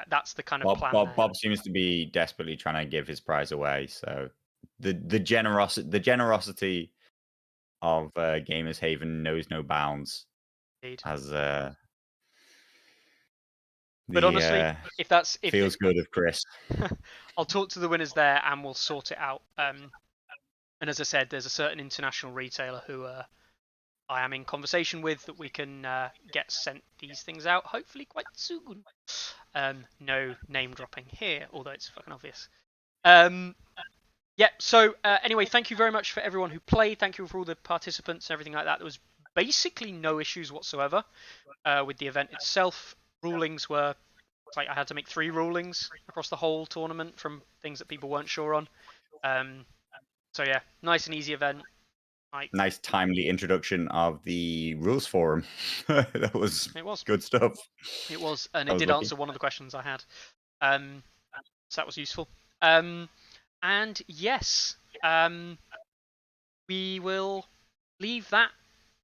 that's the kind of plan. Bob seems to be desperately trying to give his prize away. So the generosity of Gamers Haven knows no bounds. Indeed. But honestly, if feels good of Chris. I'll talk to the winners there and we'll sort it out. And as I said, there's a certain international retailer who I am in conversation with that we can get sent these things out hopefully quite soon. No name dropping here, although it's fucking obvious. Yeah, so anyway, thank you very much for everyone who played. Thank you for all the participants and everything like that. There was basically no issues whatsoever with the event itself. Rulings were, like, I had to make 3 rulings across the whole tournament from things that people weren't sure on. So yeah, nice and easy event. Nice timely introduction of the rules forum. It was good stuff. It was, and it did answer one of the questions I had. So that was useful. And yes, we will leave that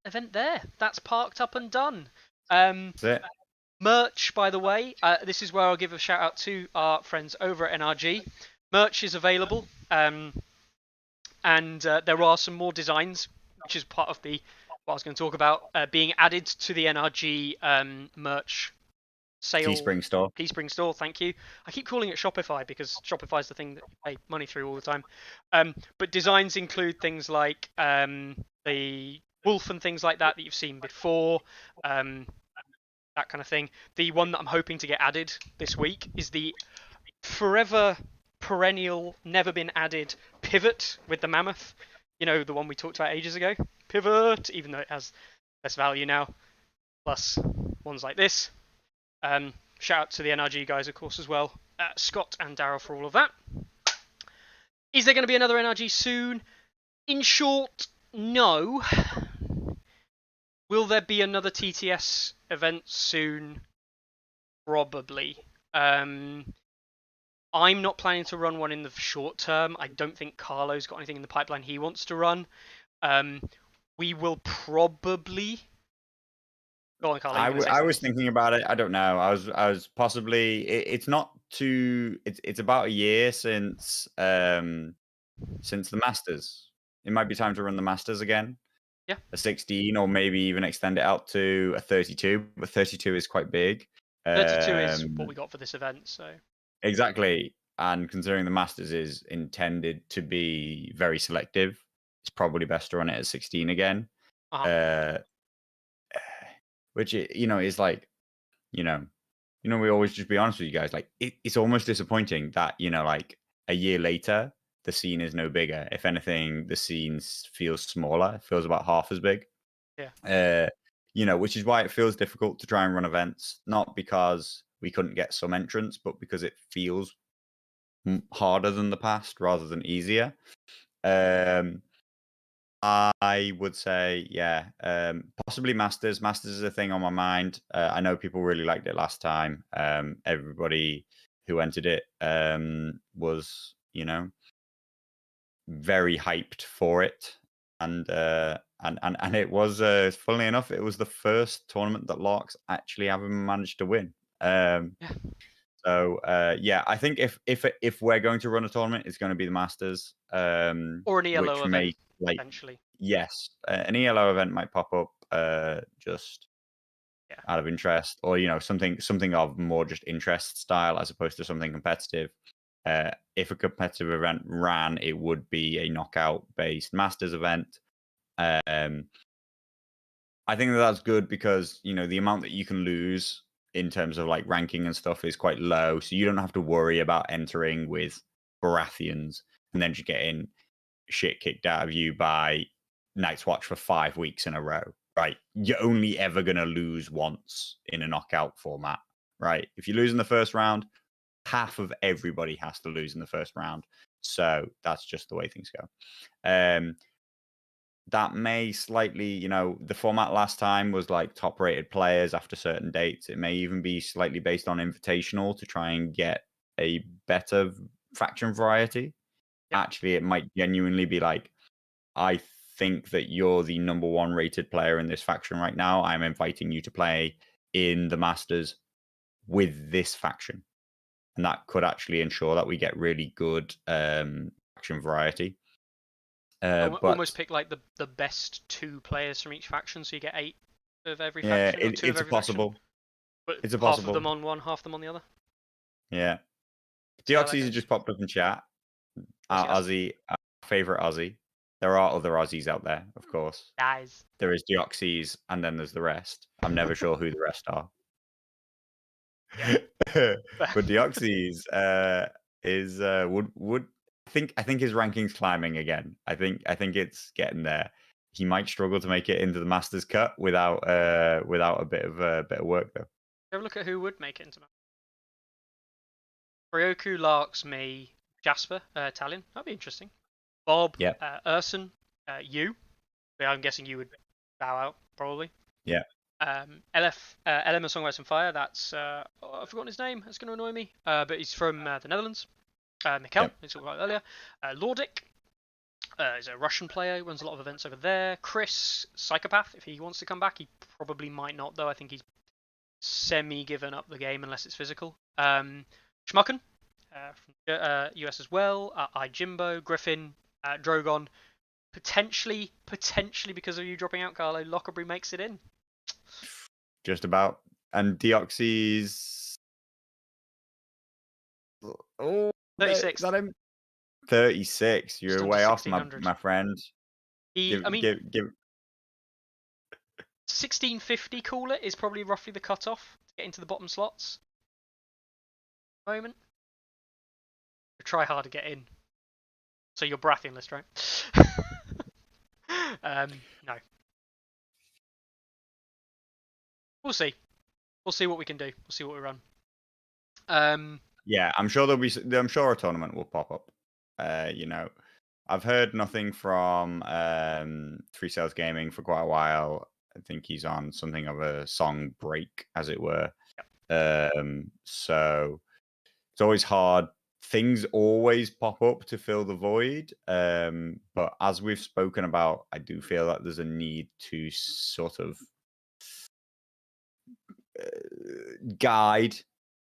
event there. That's parked up and done. That's it. Merch, by the way, this is where I'll give a shout out to our friends over at NRG. Merch is available. and there are some more designs, which is part of the what I was going to talk about, being added to the NRG merch sale. Teespring store. Teespring store, thank you. I keep calling it Shopify because Shopify is the thing that you pay money through all the time. But designs include things like the wolf and things like that you've seen before, that kind of thing. The one that I'm hoping to get added this week is the forever perennial, never been added pivot with the mammoth. You know, the one we talked about ages ago. Pivot, even though it has less value now. Plus ones like this. Shout out to the NRG guys, of course, as well. Scott and Daryl for all of that. Is there going to be another NRG soon? In short, no. Will there be another TTS event soon? Probably. I'm not planning to run one in the short term. I don't think Carlo's got anything in the pipeline he wants to run. We will probably. Go on, Carlo. I was thinking about it. I don't know. I was possibly. It's not too. It's about a year since the Masters. It might be time to run the Masters again. Yeah. A 16, or maybe even extend it out to a 32. But 32 is quite big. 32 is what we got for this event, so. Exactly. And considering the Masters is intended to be very selective, it's probably best to run it at 16 again. Which, is like, we always just be honest with you guys. Like, it's almost disappointing that, like a year later, the scene is no bigger. If anything, the scene feels smaller. It feels about half as big. Yeah. Which is why it feels difficult to try and run events. Not because we couldn't get some entrants, but because it feels harder than the past rather than easier. I would say, yeah, possibly Masters. Masters is a thing on my mind. I know people really liked it last time. Everybody who entered it was, very hyped for it, and it was, funnily enough, it was the first tournament that Larks actually haven't managed to win. Yeah. So yeah, I think if we're going to run a tournament, it's going to be the Masters, or an ELO event, eventually. Yes, an ELO event might pop up just out of interest, or something of more just interest style as opposed to something competitive. If a competitive event ran, it would be a knockout based Masters event. I think that's good because the amount that you can lose in terms of like ranking and stuff is quite low, so you don't have to worry about entering with Baratheons and then just getting shit kicked out of you by Night's Watch for 5 weeks in a row, right? You're only ever going to lose once in a knockout format, right? If you lose in the first round, half of everybody has to lose in the first round. So that's just the way things go. That may slightly, the format last time was like top rated players after certain dates. It may even be slightly based on invitational to try and get a better faction variety. Yep. Actually, it might genuinely be like, I think that you're the number 1 rated player in this faction right now. I'm inviting you to play in the Masters with this faction. And that could actually ensure that we get really good faction variety. But almost pick like the best 2 players from each faction, so you get 8 of every faction. Yeah, it's possible. But it's half of them on one, half of them on the other. Yeah. Deoxys has just popped up in chat. Our Aussie, our favorite Aussie. There are other Aussies out there, of course. Guys. There is Deoxys, and then there's the rest. I'm never sure who the rest are. Yeah. But Deoxys is would I think his ranking's climbing again. I think it's getting there. He might struggle to make it into the Masters cut without a bit of work though. Have a look at who would make it into Masters. Ryoku, Larks, me, Jasper, Talion. That'd be interesting. Bob, Urson, you. I'm guessing you would bow out probably. Yeah. LF, LM of Songwriters and Fire. That's I've forgotten his name. That's going to annoy me. But he's from the Netherlands. Mikkel, we talked about earlier. Lordic is a Russian player. He runs a lot of events over there. Chris, Psychopath. If he wants to come back, he probably might not though. I think he's semi-given up the game unless it's physical. Schmucken from US as well. Jimbo, Griffin, Drogon, potentially because of you dropping out, Carlo, Lockerbie makes it in. Just about. And Deoxys. Oh, 36th. is that him? 36. You're Just under way off, 1600. my friend. He, Give I mean, give give. 1650 cooler is probably roughly the cutoff to get into the bottom slots. Moment. Try hard to get in. So you're Baratheon list, right? No. We'll see. We'll see what we can do. We'll see what we run. Yeah, I'm sure there'll be. I'm sure a tournament will pop up. You know, I've heard nothing from Three Sales Gaming for quite a while. I think he's on something of a song break, as it were. So it's always hard. Things always pop up to fill the void. But as we've spoken about, I do feel that there's a need to sort of guide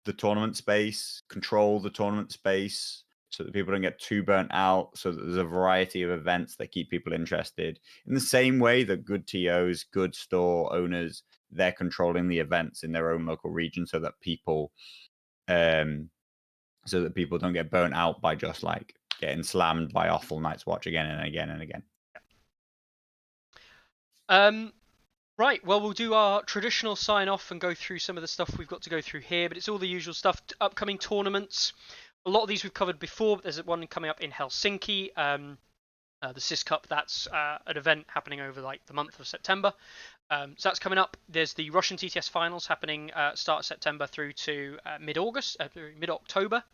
the tournament space, control the tournament space, so that people don't get too burnt out, so that there's a variety of events that keep people interested. In the same way that good TOs, good store owners, they're controlling the events in their own local region so that people don't get burnt out by just like getting slammed by awful Night's Watch again and again and again. Right, well, we'll do our traditional sign-off and go through some of the stuff we've got to go through here, but it's all the usual stuff. Upcoming tournaments. A lot of these we've covered before, but there's one coming up in Helsinki. The CIS Cup, that's an event happening over like the month of September. So that's coming up. There's the Russian TTS finals happening start of September through to mid-October.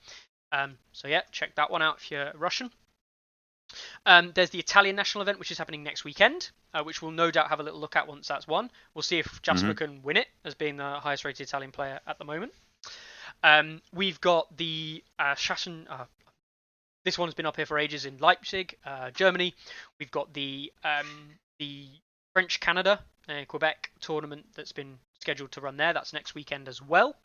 So yeah, check that one out if you're Russian. There's the Italian national event, which is happening next weekend, which we'll no doubt have a little look at once that's won. We'll see if Jasper can win it, as being the highest rated Italian player at the moment. We've got the this one's been up here for ages in Leipzig, Germany. We've got the French Canada Quebec tournament that's been scheduled to run there. That's next weekend as well.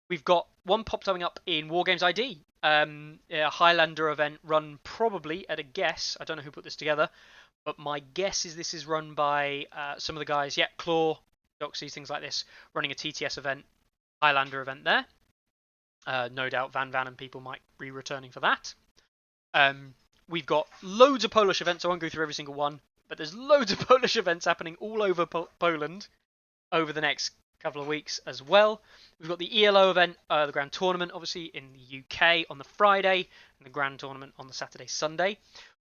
We've got one coming up in Wargames ID, a Highlander event run probably at a guess. I don't know who put this together, but my guess is this is run by some of the guys. Yeah, Claw, Doxies, things like this, running a TTS event, Highlander event there. No doubt Van and people might be returning for that. We've got loads of Polish events. I won't go through every single one, but there's loads of Polish events happening all over Poland over the next couple of weeks as well. We've got the ELO event, the Grand Tournament, obviously, in the UK on the Friday, and the Grand Tournament on the Saturday, Sunday.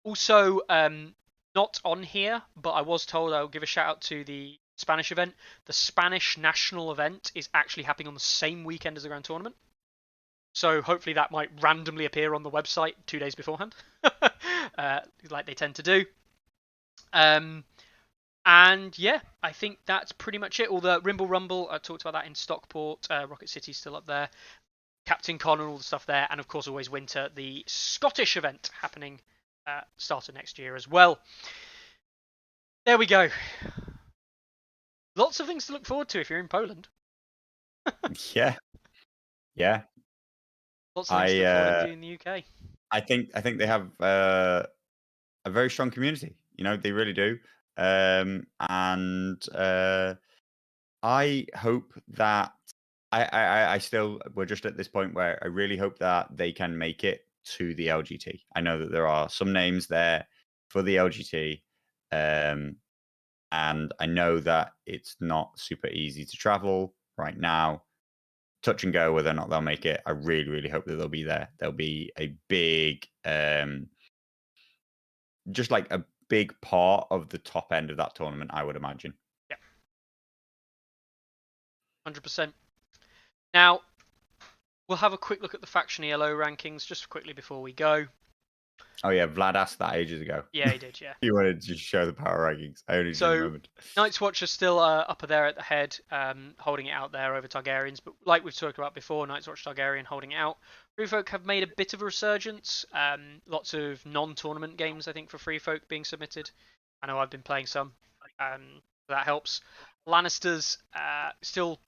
Also, not on here, but I was told I'll give a shout out to the Spanish event. The Spanish national event is actually happening on the same weekend as the Grand Tournament. So hopefully that might randomly appear on the website 2 days beforehand, like they tend to do. And yeah, I think that's pretty much it. All the Rimble Rumble, I talked about that in Stockport. Rocket City's still up there. Captain Con and all the stuff there. And of course, always winter, the Scottish event happening start of next year as well. There we go. Lots of things to look forward to if you're in Poland. Yeah. Lots of things to look forward to in the UK. I think they have a very strong community. You know, they really do. And I hope that I still, we're just at this point where I really hope that they can make it to the LGT. I know that there are some names there for the LGT, and I know that it's not super easy to travel right now. Touch and go whether or not they'll make it. I really, really hope that they'll be there. There'll be a big, just like a big part of the top end of that tournament, I would imagine. Yeah. 100%. Now, we'll have a quick look at the faction ELO rankings just quickly before we go. Oh yeah, Vlad asked that ages ago. Yeah, he did, yeah. He wanted to show the power rankings. I only did a moment. Night's Watch is still up there at the head, holding it out there over Targaryens. But like we've talked about before, Night's Watch Targaryen holding it out. Free Folk have made a bit of a resurgence. Lots of non-tournament games, I think, for Free Folk being submitted. I know I've been playing some. That helps. Lannisters still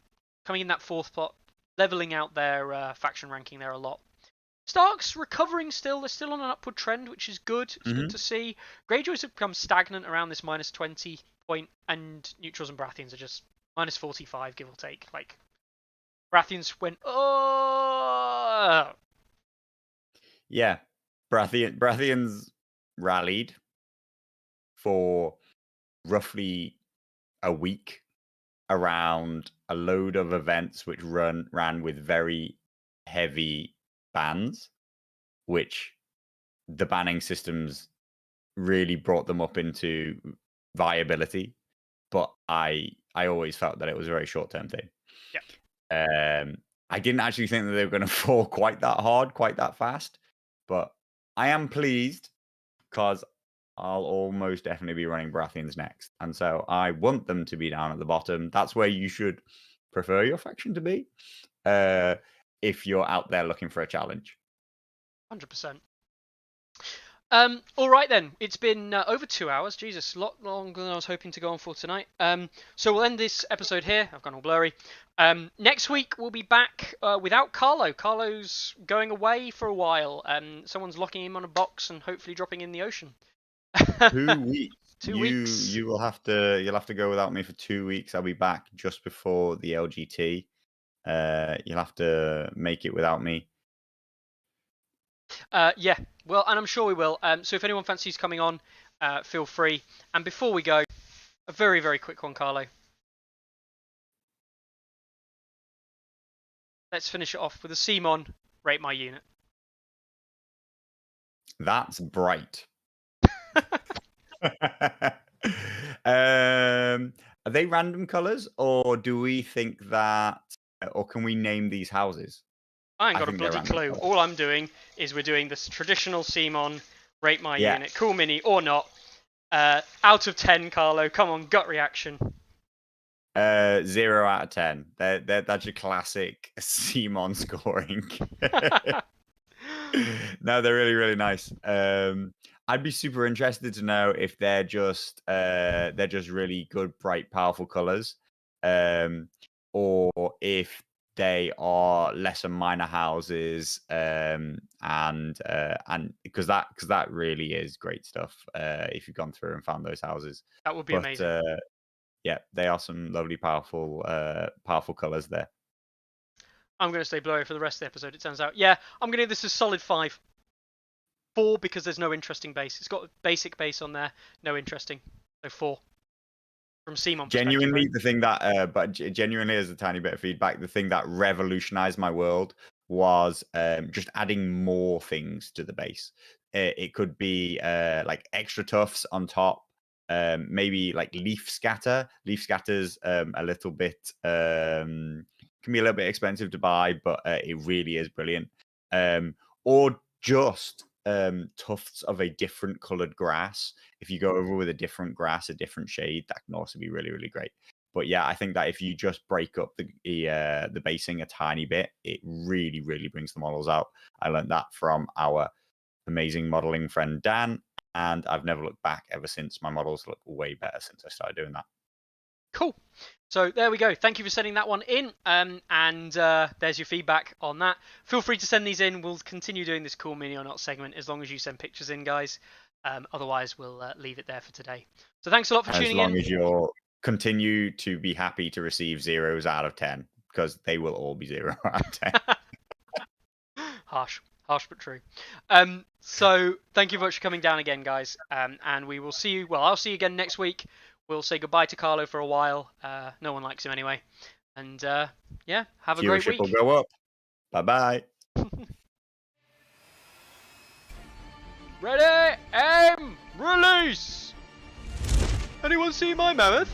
coming in that fourth spot, leveling out their faction ranking there a lot. Stark's recovering still. They're still on an upward trend, which is good. It's good Mhm. to see. Greyjoys have become stagnant around this -20 point, and Neutrals and Baratheons are just -45, give or take. Like, Baratheons went, oh! Yeah, Baratheons rallied for roughly a week around a load of events which ran with very heavy bans, which the banning systems really brought them up into viability. But I always felt that it was a very short term thing. I didn't actually think that they were going to fall quite that hard, quite that fast. But I am pleased because I'll almost definitely be running Baratheons next. And so I want them to be down at the bottom. That's where you should prefer your faction to be if you're out there looking for a challenge. 100%. All right then. It's been over 2 hours. Jesus, a lot longer than I was hoping to go on for tonight. So we'll end this episode here. I've gone all blurry. Next week we'll be back without Carlo. Carlo's going away for a while. Someone's locking him on a box and hopefully dropping in the ocean. 2 weeks. 2 weeks. You'll have to go without me for 2 weeks. I'll be back just before the LGT. You'll have to make it without me. Yeah, well, and I'm sure we will. So if anyone fancies coming on, feel free. And before we go, a very, very quick one, Carlo. Let's finish it off with a CMON, rate my unit. That's bright. Are they random colors, or do we think that, or can we name these houses? I ain't got a bloody clue. Colours. All I'm doing is we're doing this traditional CMON, rate my unit, cool mini or not. Out of 10, Carlo. Come on, gut reaction. 0 out of 10. That's your classic CMON scoring. No, they're really, really nice. I'd be super interested to know if they're just really good, bright, powerful colors, or if they are lesser minor houses, and because that really is great stuff. If you've gone through and found those houses, that would be amazing. Yeah, they are some lovely, powerful colors there. I'm going to stay blurry for the rest of the episode, it turns out. Yeah, I'm going to give this a solid 5. 4 because there's no interesting base. It's got a basic base on there, no interesting. So 4. From CMON. Genuinely, the thing that, but genuinely as a tiny bit of feedback, the thing that revolutionized my world was just adding more things to the base. It could be like extra tufts on top. Maybe like leaf scatter. Leaf scatter's a little bit can be a little bit expensive to buy, but it really is brilliant. Or just tufts of a different colored grass. If you go over with a different grass, a different shade, that can also be really, really great. But yeah, I think that if you just break up the basing a tiny bit, it really, really brings the models out. I learned that from our amazing modeling friend Dan, and I've never looked back ever since. My models look way better since I started doing that. Cool. So there we go. Thank you for sending that one in. And there's your feedback on that. Feel free to send these in. We'll continue doing this cool mini or not segment as long as you send pictures in, guys. Otherwise, we'll leave it there for today. So thanks a lot for tuning in. As long as you'll continue to be happy to receive 0s out of 10, because they will all be 0 out of 10. Harsh but true. So thank you very much for coming down again, guys. And we will see you. Well, I'll see you again next week. We'll say goodbye to Carlo for a while. No one likes him anyway. And yeah, have a great week. Viewership will go up. Bye-bye. Ready, aim, release! Anyone see my mammoth?